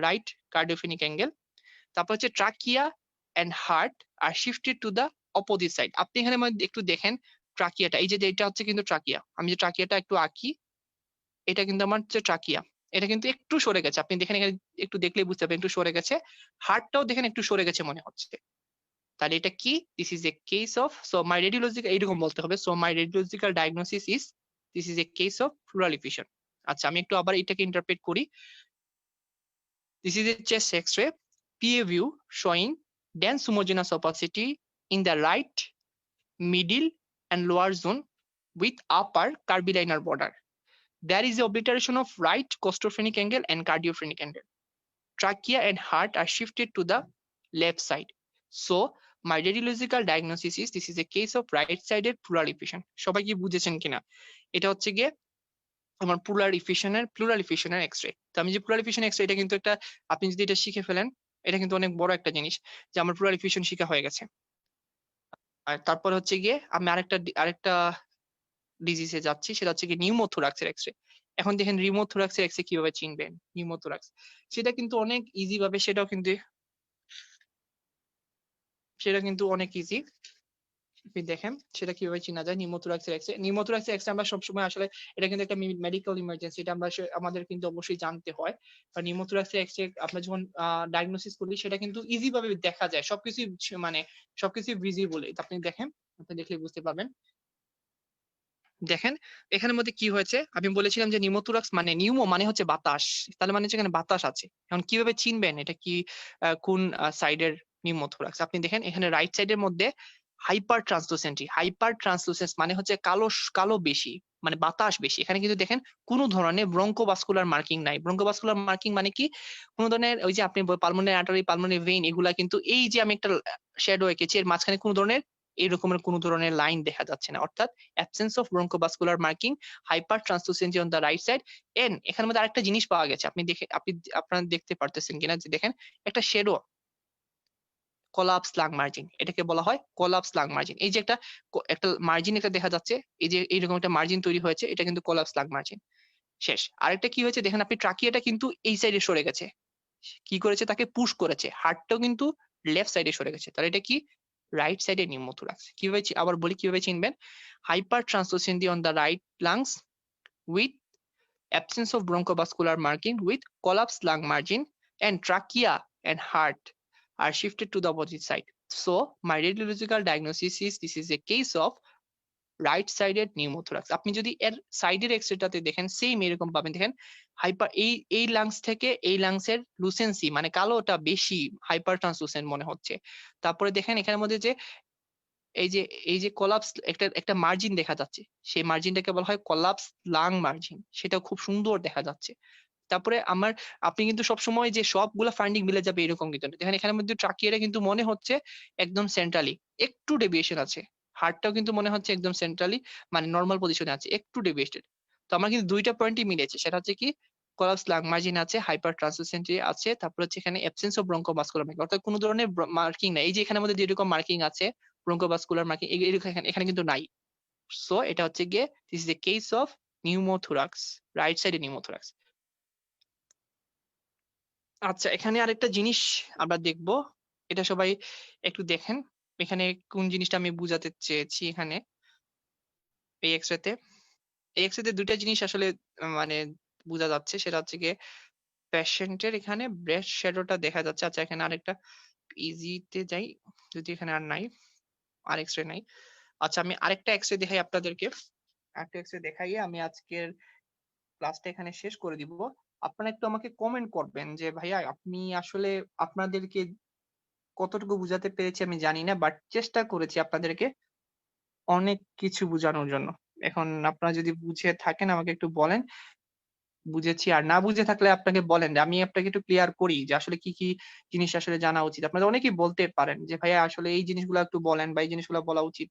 right cardiophrenic angle. তারপর হচ্ছে trachea and heart are shifted to the opposite side. আপনি এখানে একটু দেখেন ট্রাকিয়াটা, এই যে এটা হচ্ছে কিন্তু ট্রাকিয়া, আমি যে ট্রাকিয়াটা একটু আঁকি, এটা কিন্তু আমার হচ্ছে ট্রাকিয়া, এটা কিন্তু একটু সরে গেছে, আপনি দেখেন এখানে একটু দেখলেই বুঝতে পারবেন একটু সরে গেছে। হার্টটাও দেখেন একটু সরে গেছে মনে হচ্ছে। তাহলে এটা কি? This is A case of, so my radiological, এইরকম বলতে হবে, so my radiological diagnosis is this is A case of plural diffusion. আচ্ছা আমি একটু আবার এটাকে ইন্টারপ্রেট করি। This is a chest X-ray, PA view showing dense homogeneous opacity in the right, middle, and lower zone with upper curvilinear border. There is a obliteration of right costophenic angle and cardiophrenic angle. Trachea and heart are shifted to the left side. So, my radiological diagnosis is this is a case of right-sided pleural effusion. সবাই কি বুঝেছেন কিনা? এটা হচ্ছে গিয়ে আমার plural ইফিউশনের x-ray. তো আমি যে প্লুরাল ইফিউশন এক্সরে, এটা কিন্তু একটা, আপনি যদি এটা শিখে ফেলেন এটা কিন্তু অনেক বড় একটা জিনিস যে আমার প্লুরাল ইফিউশন শিখা হয়ে গেছে। আর তারপর হচ্ছে গিয়ে আমি আরেকটা ডিজিজে যাচ্ছি, সেটা হচ্ছে গিয়ে নিউমোথোরাক্সের এক্সরে। এখন দেখেন নিউমোথোরাক্সের এক্সরে কিভাবে চিনবেন নিউমোথোরাক্স, সেটা কিন্তু অনেক ইজি ভাবে, সেটা কিন্তু অনেক ইজি। আপনি দেখেন সেটা কিভাবে চেনা যায় নিউমোথোরাক্সের এক্সরে। নিউমোথোরাক্সের এক্সরে আমরা সবসময় আসলে, এটা কিন্তু একটা মেডিকেল ইমার্জেন্সি, এটা আমাদের কিন্তু অবশ্যই জানতে হয়। আর নিউমোথোরাক্সের এক্সরে আমরা যখন ডায়াগনোসিস করি সেটা কিন্তু ইজি ভাবে দেখা যায়, সবকিছু ভিজিবল। আপনি দেখেন, আপনি দেখলে বুঝতে পারবেন। দেখেন এখানের মধ্যে কি হয়েছে, আমি বলেছিলাম যে নিউমোথোরাক্স মানে নিউমো মানে হচ্ছে বাতাস, তাহলে মানে হচ্ছে এখানে বাতাস আছে। এখন কিভাবে চিনবেন এটা কি কোন সাইডের নিউমোথোরাক্স? আপনি দেখেন এখানে রাইট সাইডের মধ্যে হাইপার ট্রান্সলুসেন্স মানে হচ্ছে কালো বেশি, মানে বাতাস বেশি। এখানে কিন্তু দেখেন কোনো ধরনের ব্রঙ্কোভাস্কুলার মার্কিং নাই। ব্রঙ্কোভাস্কুলার মার্কিং মানে কি, কোনো ধরনের ওই যে আপনি পালমোনারি আর্টারি, পালমোনারি ভেইন, এগুলা কিন্তু এই যে আমি একটা শ্যাডো এঁকেছি এর মাঝখানে কোনো ধরনের এই রকমের কোনো ধরনের লাইন দেখা যাচ্ছে না, অর্থাৎ absence of bronchobascular marking, hypertranslucency on the right side. and এখানের মধ্যে আরেকটা জিনিস পাওয়া গেছে, আপনারা দেখতে পারতেছেন কিনা, যে দেখেন একটা শ্যাডো, কোলাপস লাং মার্জিন, এটাকে বলা হয় কোলাপস লাং মার্জিন। এই যে একটা একটা মার্জিন এটা দেখা যাচ্ছে, এই যে এইরকম একটা মার্জিন তৈরি হয়েছে, এটা কিন্তু কোলাপস লাং মার্জিন। শেষ। আরেকটা কি হয়েছে দেখেন আপনি, ট্রাকিয়াটা কিন্তু এই সাইডে সরে গেছে, কি করেছে তাকে পুশ করেছে, হার্টটাও কিন্তু লেফট সাইডে সরে গেছে, তাহলে এটা কি রাইট সাইডে নিউমোথোরাক্স। কিভাবে আবার বলি কিভাবে চিনবেন, hyper translucency on the right lungs with absence of bronchovascular marking with collapsed lung margin, and trachea and heart are shifted to the opposite side. So my radiological diagnosis is this is a case of right sided pneumothorax. আপনি যদি এর সাইডের এক্সরেটাতে দেখেন same এরকম পাবেন, দেখেন hyper এই lungs থেকে এই লাংসের লুসেন্সি মানে কালোটা বেশি হাইপার ট্রান্সলুসেন্ট মনে হচ্ছে। তারপরে দেখেন এখানের মধ্যে যে এই যে কোলাপস একটা মার্জিন দেখা যাচ্ছে, সেই মার্জিনটাকে বলা হয় কোলাপস লাং মার্জিন, সেটা খুব সুন্দর দেখা যাচ্ছে। তারপরে আপনি কিন্তু সবসময় যে সবগুলা ফাইন্ডিং মিলে যাবে এরকম কিন্তু না। দেখেন এখানের মধ্যে ট্রাকিয়াটা কিন্তু মনে হচ্ছে একদম সেন্ট্রালি, একটু ডেভিয়েশন আছে, হার্টটাও কিন্তু মনে হচ্ছে একদম সেন্ট্রালি মানে নর্মাল পজিশনে আছে, একটু ডেভিয়েটেড। তো আমার কিন্তু দুইটা পয়েন্টই মিলেছে, সেটা হচ্ছে কি কোলাপস লাং মার্জিন আছে, হাইপার ট্রান্সলুসেন্সি আছে, তারপর হচ্ছে এখানে অ্যাবসেন্স অফ ব্রঙ্কোভাস্কুলার মার্কিং, অর্থাৎ কোনো ধরনের মার্কিং নাই। এই যে এখানের মধ্যে যেরকম মার্কিং আছে ব্রঙ্কোভাস্কুলার মার্কিং এখানে কিন্তু নাই। সো এটা হচ্ছে গিয়ে this is A case of pneumothorax, right সাইডে নিউমোথোরাক্স। আচ্ছা, এখানে আরেকটা জিনিস আমরা দেখব, এটা সবাই একটু দেখেন, এখানে কোন জিনিসটা আমি বুঝাতে চেয়েছি। এখানে এই এক্সরেতে দুইটা জিনিস আসলে মানে বোঝা যাচ্ছে, সেটা হচ্ছে গিয়ে পেশেন্টের এখানে ব্রেস্ট শ্যাডোটা দেখা যাচ্ছে। আচ্ছা, এখানে আরেকটা ইজিতে যাই, যদি এখানে আর নাই, আর এক্সরে নাই। আচ্ছা, আমি আরেকটা এক্সরে দেখাই আপনাদেরকে, আরেকটা এক্সরে দেখাইয়ে আমি আজকের ক্লাসটা এখানে শেষ করে দিব। আপনারা একটু আমাকে কমেন্ট করবেন যে ভাইয়া আপনি আসলে আপনাদেরকে কতটুকু বুঝাতে পেরেছি আমি জানি না, বাট চেষ্টা করেছি আপনাদেরকে অনেক কিছু বোঝানোর জন্য। এখন আপনারা যদি বুঝে থাকেন আমাকে একটু বলেন বুঝেছি, আর না বুঝে থাকলে আপনাকে বলেন যে আমি আপনাকে একটু ক্লিয়ার করি যে আসলে কি কি জিনিস আসলে জানা উচিত। আপনারা অনেকেই বলতে পারেন যে ভাইয়া আসলে এই জিনিসগুলো একটু বলেন বা এই জিনিসগুলো বলা উচিত,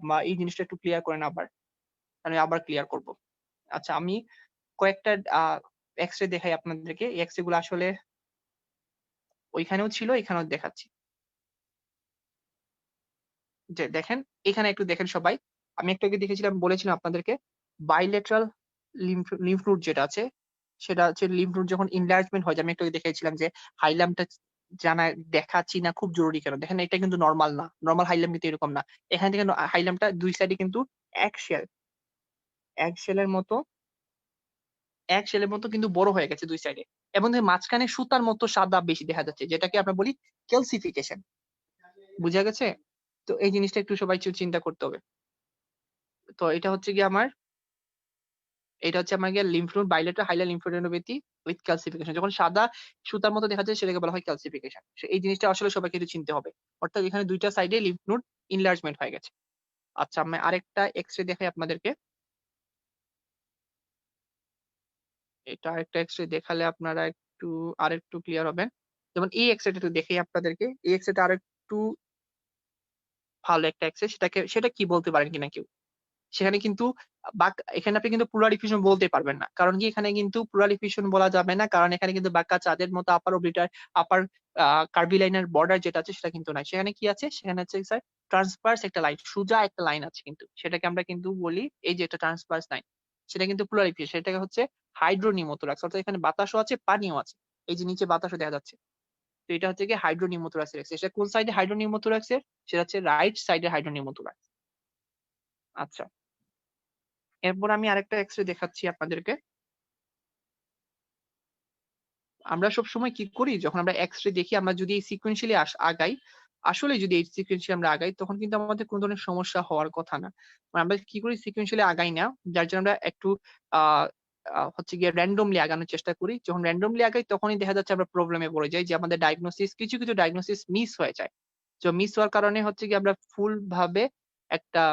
বা এই জিনিসটা একটু ক্লিয়ার করেন, আবার আমি আবার ক্লিয়ার করব। আচ্ছা, আমি কয়েকটা এক্সরে দেখাই আপনাদেরকে, এই এক্সরে গুলো আসলে ওইখানেও ছিল, এখানেও দেখাচ্ছি। যে দেখেন, এখানে একটু দেখেন সবাই, আমি একটু আগে দেখেছিলাম, বলেছিলাম আপনাদেরকে বাইলেটারাল লিম্ফ নোড যেটা আছে, সেটা হচ্ছে লিম্ফ নোড যখন ইনলার্জমেন্ট হয়, যে আমি একটু আগে দেখেছিলাম যে হাইলামটা জানা দেখাচ্ছি না খুব জরুরি কেন, দেখেন এটা কিন্তু নর্মাল না, নর্মাল হাইলাম কিন্তু এরকম না। এখান থেকে হাইলামটা দুই সাইডে কিন্তু এক শেল এক শেলের মতো এক শেলের মতো কিন্তু বড় হয়ে গেছে দুই সাইডে, এবং মাঝখানে সুতার মতো সাদা বেশি দেখা যাচ্ছে, যেটাকে আমরা বলি ক্যালসিফিকেশন। বুঝা গেছে? তো এই জিনিসটা একটু সবাই চিন্তা করতে হবে। তো এটা হচ্ছে আমার গিয়ে lymph node, bilateral hilar lymphadenopathy with calcification. যখন সাদা সুতার মতো দেখা যায় সেটাকে বলা হয় ক্যালসিফিকেশন। এই জিনিসটা আসলে সবাইকে একটু চিনতে হবে, অর্থাৎ এখানে দুইটা সাইডে লিম্ফ নোড ইনলার্জমেন্ট হয়ে গেছে। আচ্ছা, আমি আরেকটা এক্সরে দেখাই আপনাদেরকে, এটা আরেকটা এক্সরে দেখালে আপনারা আরেকটু ক্লিয়ার হবেন। যেমন এই এক্সরেটা একটু দেখেই আপনাদেরকে, এই এক্সরেটা আরেকটু ভালো একটা এক্সরে, সেটা কি বলতে পারেন কিনা কেউ? সেখানে কিন্তু এখানে আপনি কিন্তু প্লুরাল ডিফিউশন বলতে পারবেন না, কারণ কি এখানে কিন্তু প্লুরাল ডিফিউশন বলা যাবে না, কারণ এখানে কিন্তু বাঁকা চাঁদের মতো আপার কার্ভিলাইনার বর্ডার যেটা আছে সেটা কিন্তু নাই। সেখানে কি আছে, সেখানে হচ্ছে স্যার ট্রান্সভার্স একটা লাইন, সোজা একটা লাইন আছে, কিন্তু সেটাকে আমরা কিন্তু বলি এই যে এটা ট্রান্সভার্স লাইন, সেটা কিন্তু প্লুরাল ডিফিউশন, সেটাকে হচ্ছে হাইড্রোনিউমোথোরাক্স, অর্থাৎ এখানে বাতাসও আছে পানিও আছে, এই যে নিচে বাতাসও দেখা যাচ্ছে। তো এটা হচ্ছে কি হাইড্রোনিউমোথোরাক্সের এক্সরে। সেটা কোন সাইডে হাইড্রোনিউমোথোরাক্সের? সেটা হচ্ছে রাইট সাইডে হাইড্রোনিউমোথোরাক্স। আচ্ছা, এরপর আমি আরেকটা এক্সরে দেখাচ্ছি আপনাদেরকে। আমরা সবসময় কি করি, যখন আমরা এক্সরে দেখি, আমরা যদি এই সিকোয়েন্সিয়ালি আগাই, আসলে যদি এই সিকোয়েন্সিয়ালি আমরা আগাই, তখন কিন্তু আমাদের কোনো ধরনের সমস্যা হওয়ার কথা না। মানে আমরা কি করি, সিকোয়েন্সিয়ালি আগাই না, যার জন্য আমরা একটু আহ হচ্ছে গিয়ে র্যান্ডমলি আগানোর চেষ্টা করি। যখন র্যান্ডমলি আগাই তখনই দেখা যাচ্ছে আমরা প্রবলেমে পড়ে যাই, যে আমাদের কিছু কিছু ডায়াগনোসিস মিস হয়ে যায়। তো মিস হওয়ার কারণে হচ্ছে কি আমরা ফুল ভাবে একটা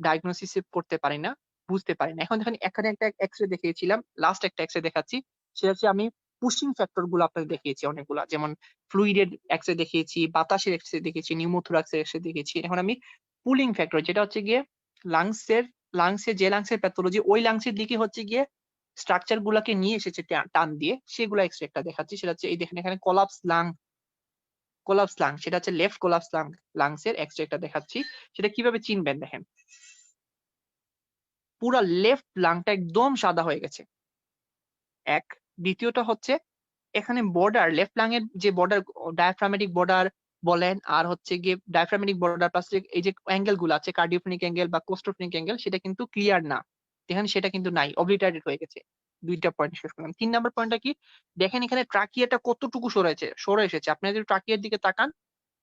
ডায়াগনোসিস করতে পারি না, বুঝতে পারি না। এখন দেখেন, এখানে একটা এক্সরে দেখিয়েছিলাম, লাস্ট একটা এক্সরে দেখাচ্ছি, সেটা হচ্ছে আমি পুশিং ফ্যাক্টর গুলো আপনাকে দেখিয়েছি অনেকগুলা, যেমন ফ্লুইডের এক্সরে দেখিয়েছি, বাতাসের এক্সরে দেখিয়েছি, নিউমোথোরাক্সের এক্সরে দেখিয়েছি। এখন আমি পুলিং ফ্যাক্টর, যেটা হচ্ছে গিয়ে যে লাংসের প্যাথোলজি, ওই লাংসের দিকে হচ্ছে গিয়ে স্ট্রাকচার গুলাকে নিয়ে এসেছে টান দিয়ে, সেগুলো এক্সরে একটা দেখাচ্ছি। সেটা হচ্ছে এই দেখেন, এখানে কোলাপস লাং কোলাপস লাং, সেটা হচ্ছে লেফট কোলাপস লাংস এর এক্স রেটা দেখাচ্ছি। সেটা কিভাবে চিনবেন দেখেন, পুরা লেফট লাংটা একদম সাদা হয়ে গেছে এক। দ্বিতীয়টা হচ্ছে এখানে বর্ডার, লেফট লাং এর যে বর্ডার, ডায়াফ্রামেটিক বর্ডার বলেন আর হচ্ছে গিয়ে ডায়াফ্রামেটিক বর্ডার প্লাস এই যে অ্যাঙ্গেল গুলো আছে কার্ডিওফ্রেনিক অ্যাঙ্গেল বা কোস্টোফ্রেনিক অ্যাঙ্গেল, সেটা কিন্তু ক্লিয়ার না, দেখেন সেটা কিন্তু নাই, অবলিটারেটেড হয়ে গেছে। দুইটা পয়েন্ট শেষ করলাম। 3 নাম্বার পয়েন্টটা কি, দেখেন এখানে ট্রাকিয়াটা কতটুকু সরে এসেছে। আপনি যদি ট্রাকিয়ার দিকে তাকান,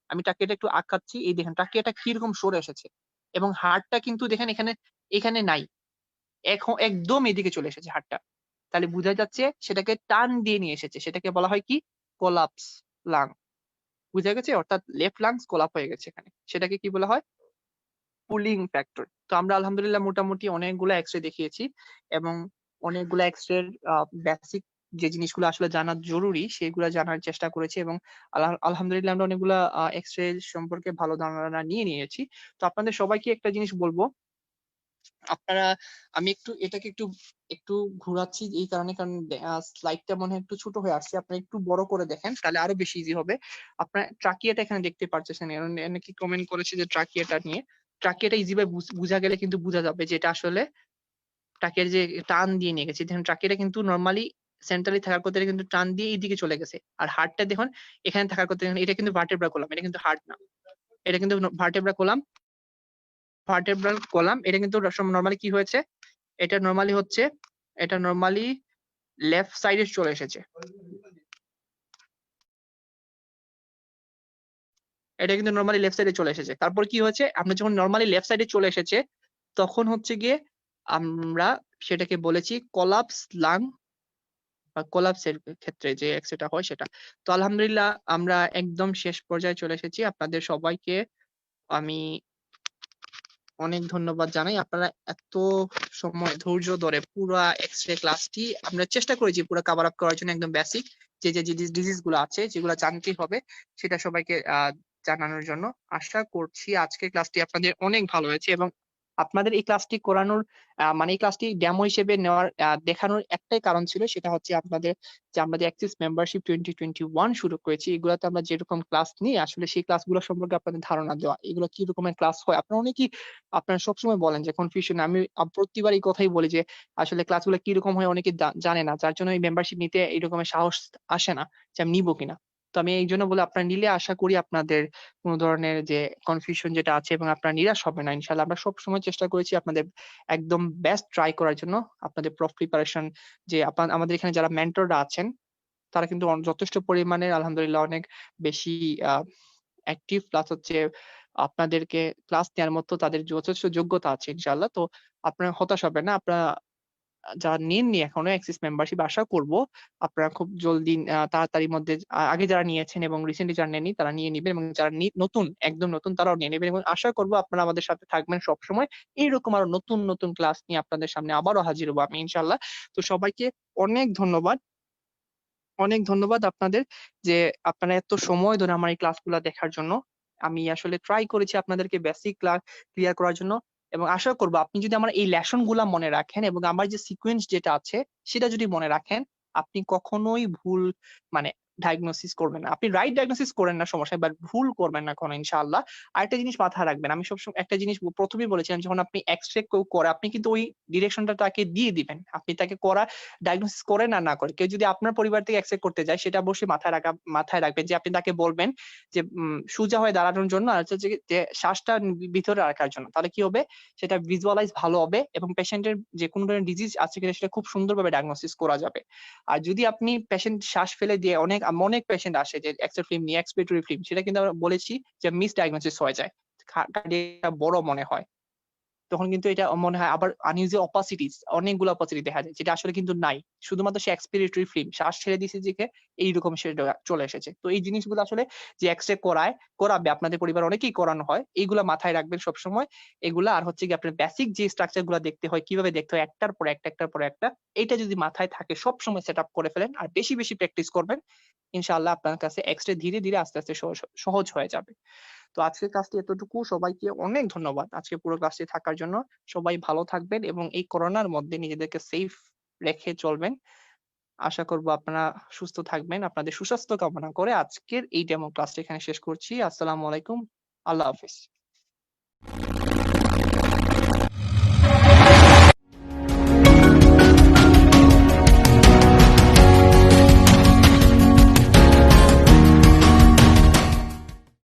আমি ট্রাকিয়াটা একটু আঁকাচ্ছি, এই দেখেন ট্রাকিয়াটা কিরকম সরে এসেছে, এবং হাড়টা কিন্তু দেখেন এখানে এখানে নাই, এখন একদম এদিকে চলে এসেছে হাড়টা। তাহলে বোঝা যাচ্ছে সেটাকে টান দিয়ে নিয়ে এসেছে, সেটাকে বলা হয় কি কোলাপস লাং। বুঝা গেছে, অর্থাৎ লেফট লাংস কোলাপ হয়ে গেছে এখানে, সেটাকে কি বলা হয় পুলিং ফ্যাক্টর। তো আমরা আলহামদুলিল্লাহ মোটামুটি অনেকগুলো এক্সরে দেখিয়েছি এবং অনেকগুলো এক্সরের বেসিক যে জিনিসগুলো আসলে জানা জরুরি সেগুলো জানার চেষ্টা করেছি, এবং আলহামদুলিল্লাহ আমরা অনেকগুলা এক্সরে সম্পর্কে ভালো ধারণা নিয়ে নিয়েছি। তো আপনাদের সবাইকে একটা জিনিস বলবো, আপনারা, আমি একটু এটাকে একটু একটু ঘোরাচ্ছি এই কারণে, কারণ স্লাইডটা মনে হয় একটু ছোট হয়ে আসছে, আপনারা একটু বড় করে দেখেন তাহলে আরো বেশি ইজি হবে। আপনার ট্রাকিয়াটা এখানে দেখতে পাচ্ছেন, অনেকে কমেন্ট করেছে যে ট্রাকিয়াটা নিয়ে, ট্রাকিয়াটা ইজি ভাবে বোঝা গেলে কিন্তু বোঝা যাবে যে এটা আসলে ট্রাকিয়ার যে টান দিয়ে নিয়ে গেছে। দেখুন ট্রাকিয়াটা কিন্তু নর্মালি সেন্ট্রালি থাকার কথা কিন্তু টান দিয়ে এইদিকে চলে গেছে, আর হার্টটা দেখুন এখানে থাকার কথা, এটা কিন্তু ভার্টেব্রা কলাম, এটা কিন্তু হার্ট না, এটা কিন্তু ভার্টেব্রা কলাম। ভার্টেব্রাল কলাম এটা কিন্তু নর্মালি কি হয়েছে, এটা নর্মালি হচ্ছে, এটা নর্মালি লেফট সাইডে চলে এসেছে, এটা কিন্তু নর্মালি লেফট সাইডে চলে এসেছে। তারপর কি হয়েছে, আমরা যখন নর্মালি লেফট সাইডে চলে এসেছে তখন হচ্ছে গিয়ে আমরা সেটাকে বলেছি কোলাপস লাং বা কোলাপসের ক্ষেত্রে যে এক্সরেটা হয় সেটা। তো আলহামদুলিল্লাহ আমরা একদম শেষ পর্যায়ে চলে এসেছি। আপনাদের সবাইকে আমি অনেক ধন্যবাদ জানাই, আপনারা এত সময় ধৈর্য ধরে পুরা এক্সরে ক্লাসটি আমরা চেষ্টা করেছি পুরো কভার আপ করার জন্য, একদম বেসিক যে যে ডিজিজ গুলো আছে যেগুলো জানতেই হবে সেটা সবাইকে জানানোর জন্য। আশা করছি আজকের ক্লাসটি আপনাদের অনেক ভালো হয়েছে, এবং আপনাদের এই ক্লাসটি করানোর মানে এই ক্লাসটি ডেমো হিসেবে নেওয়ার দেখানোর একটাই কারণ ছিল, সেটা হচ্ছে আপনাদের যে আমরা যে অ্যাক্সিস মেম্বারশিপ 2021 শুরু করেছি, এগুলোতে আমরা যেরকম ক্লাস নিই আসলে সেই ক্লাসগুলো সম্পর্কে আপনাদের ধারণা দেওয়া, এগুলো কি রকমের ক্লাস হয়। আপনারা অনেকেই আপনারা সবসময় বলেন যে কনফিউশন, আমি প্রতিবার এই কথাই বলি যে আসলে ক্লাসগুলো কিরকম হয় অনেকে জানে না, যার জন্য এই মেম্বারশিপ নিতে এই রকমের সাহস আসে না যে আমি নিবো কিনা। তো আমি এই জন্য বলে আপনারা নিলে আশা করি আপনাদের কোনো ধরনের যে কনফিউশন যেটা আছে এবং আপনারা নিরাশ হবে না ইনশাল্লাহ। আমরা সবসময় চেষ্টা করেছি আপনাদের একদম বেস্ট ট্রাই করার জন্য, আপনাদের প্রফ প্রিপারেশন যে আমাদের এখানে যারা মেন্টররা আছেন তারা কিন্তু যথেষ্ট পরিমাণে আলহামদুলিল্লাহ অনেক বেশি অ্যাক্টিভ, প্লাস হচ্ছে আপনাদেরকে ক্লাস নেওয়ার মতো তাদের যথেষ্ট যোগ্যতা আছে ইনশাআল্লাহ। তো আপনারা হতাশ হবেন না, আপনারা যারা নেননি এখনো অ্যাক্সিস মেম্বারশিপ, আশা করব আপনারা খুব জলদি তাড়াতাড়ির মধ্যে আগে যারা নিয়েছেন এবং রিসেন্টলি যারা নেননি তারা নিয়ে নিবেন, এবং যারা নতুন একদম নতুন তারাও নিয়ে নেবেন, এবং আশা করব আপনারা আমাদের সাথে থাকবেন সবসময়। এইরকম আরো নতুন নতুন ক্লাস নিয়ে আপনাদের সামনে আবারও হাজির হবো আমি ইনশাআল্লাহ। তো সবাইকে অনেক ধন্যবাদ, অনেক ধন্যবাদ আপনাদের যে আপনারা এত সময় ধরে আমার এই ক্লাসগুলো দেখার জন্য। আমি আসলে ট্রাই করেছি আপনাদেরকে বেসিক ক্লাস ক্লিয়ার করার জন্য, এবং আশা করব আপনি যদি আমার এই লেসন গুলা মনে রাখেন এবং আমার যে সিকোয়েন্স যেটা আছে সেটা যদি মনে রাখেন, আপনি কখনোই ভুল মানে ডায়াগনোসিস করবেন না। আপনি রাইট ডায়াগনোসিস করেন না সমস্যা, বাট ভুল করবেন না কোনো ইনশাআল্লাহ। আরেকটা জিনিস মাথায় রাখবেন, আমি সবসময় একটা জিনিস প্রথমেই বলেছিলাম, যখন আপনি এক্সরে কেউ করে আপনি কিন্তু ওই ডিরেকশনটা তাকে দিয়ে দিবেন, আপনি তাকে করা ডায়াগনোসিস করে না করে কেউ যদি আপনার পরিবার থেকে এক্সরে করতে যায় সেটা অবশ্যই মাথায় রাখবেন যে আপনি তাকে বলবেন যে সোজা হয়ে দাঁড়ানোর জন্য আর হচ্ছে যে শ্বাসটা ভিতরে রাখার জন্য, তাহলে কি হবে সেটা ভিজুয়ালাইজ ভালো হবে এবং পেশেন্টের যে কোনো ধরনের ডিজিজ আছে কিনা সেটা খুব সুন্দরভাবে ডায়াগনোসিস করা যাবে। আর যদি আপনি পেশেন্ট শ্বাস ফেলে দিয়ে অনেক পেশেন্ট আসে যে এক্সরে ফিল্ম নিয়ে, এক্সপিরেটরি ফিল্ম, সেটা কিন্তু আমরা বলেছি যে মিস ডায়াগনোসিস হয়ে যায়, বড় মনে হয়, তখন কিন্তু এটা মনে হয় আবার আনইউজুয়াল অপাসিটিস, অনেকগুলো অপাসিটি দেখা যায় যেটা আসলে কিন্তু নাই, শুধুমাত্র সে এক্সপিরেটরি ফিল্ম শ্বাস ছেড়ে দিয়েছে যে এইরকম সেটা চলে এসেছে। তো এই জিনিসগুলো আসলে যে এক্সরে করাবে আপনাদের পরিবার অনেকেই করানো হয়, এইগুলা মাথায় রাখবেন সবসময়। এগুলা আর হচ্ছে কি আপনার বেসিক যে স্ট্রাকচার গুলো দেখতে হয়, কিভাবে দেখতে হয় একটার পর একটা, এইটা যদি মাথায় থাকে সবসময় সেট আপ করে ফেলেন আর বেশি বেশি প্র্যাকটিস করবেন, ইনশাআল্লাহ আপনার কাছে এক্সরে ধীরে ধীরে আস্তে আস্তে সহজ হয়ে যাবে। তো আজকের ক্লাসটি এতটুকু, সবাইকে অনেক ধন্যবাদ আজকে পুরো ক্লাসটি থাকার জন্য। সবাই ভালো থাকবেন এবং এই করোনার মধ্যে নিজেদেরকে সেফ রেখে চলবেন। আশা করব আপনারা সুস্থ থাকবেন। আপনাদের সুস্বাস্থ্য কামনা করে আজকের এই ডেমো ক্লাসটা এখানে শেষ করছি। আসসালামু আলাইকুম। আল্লাহ হাফেজ।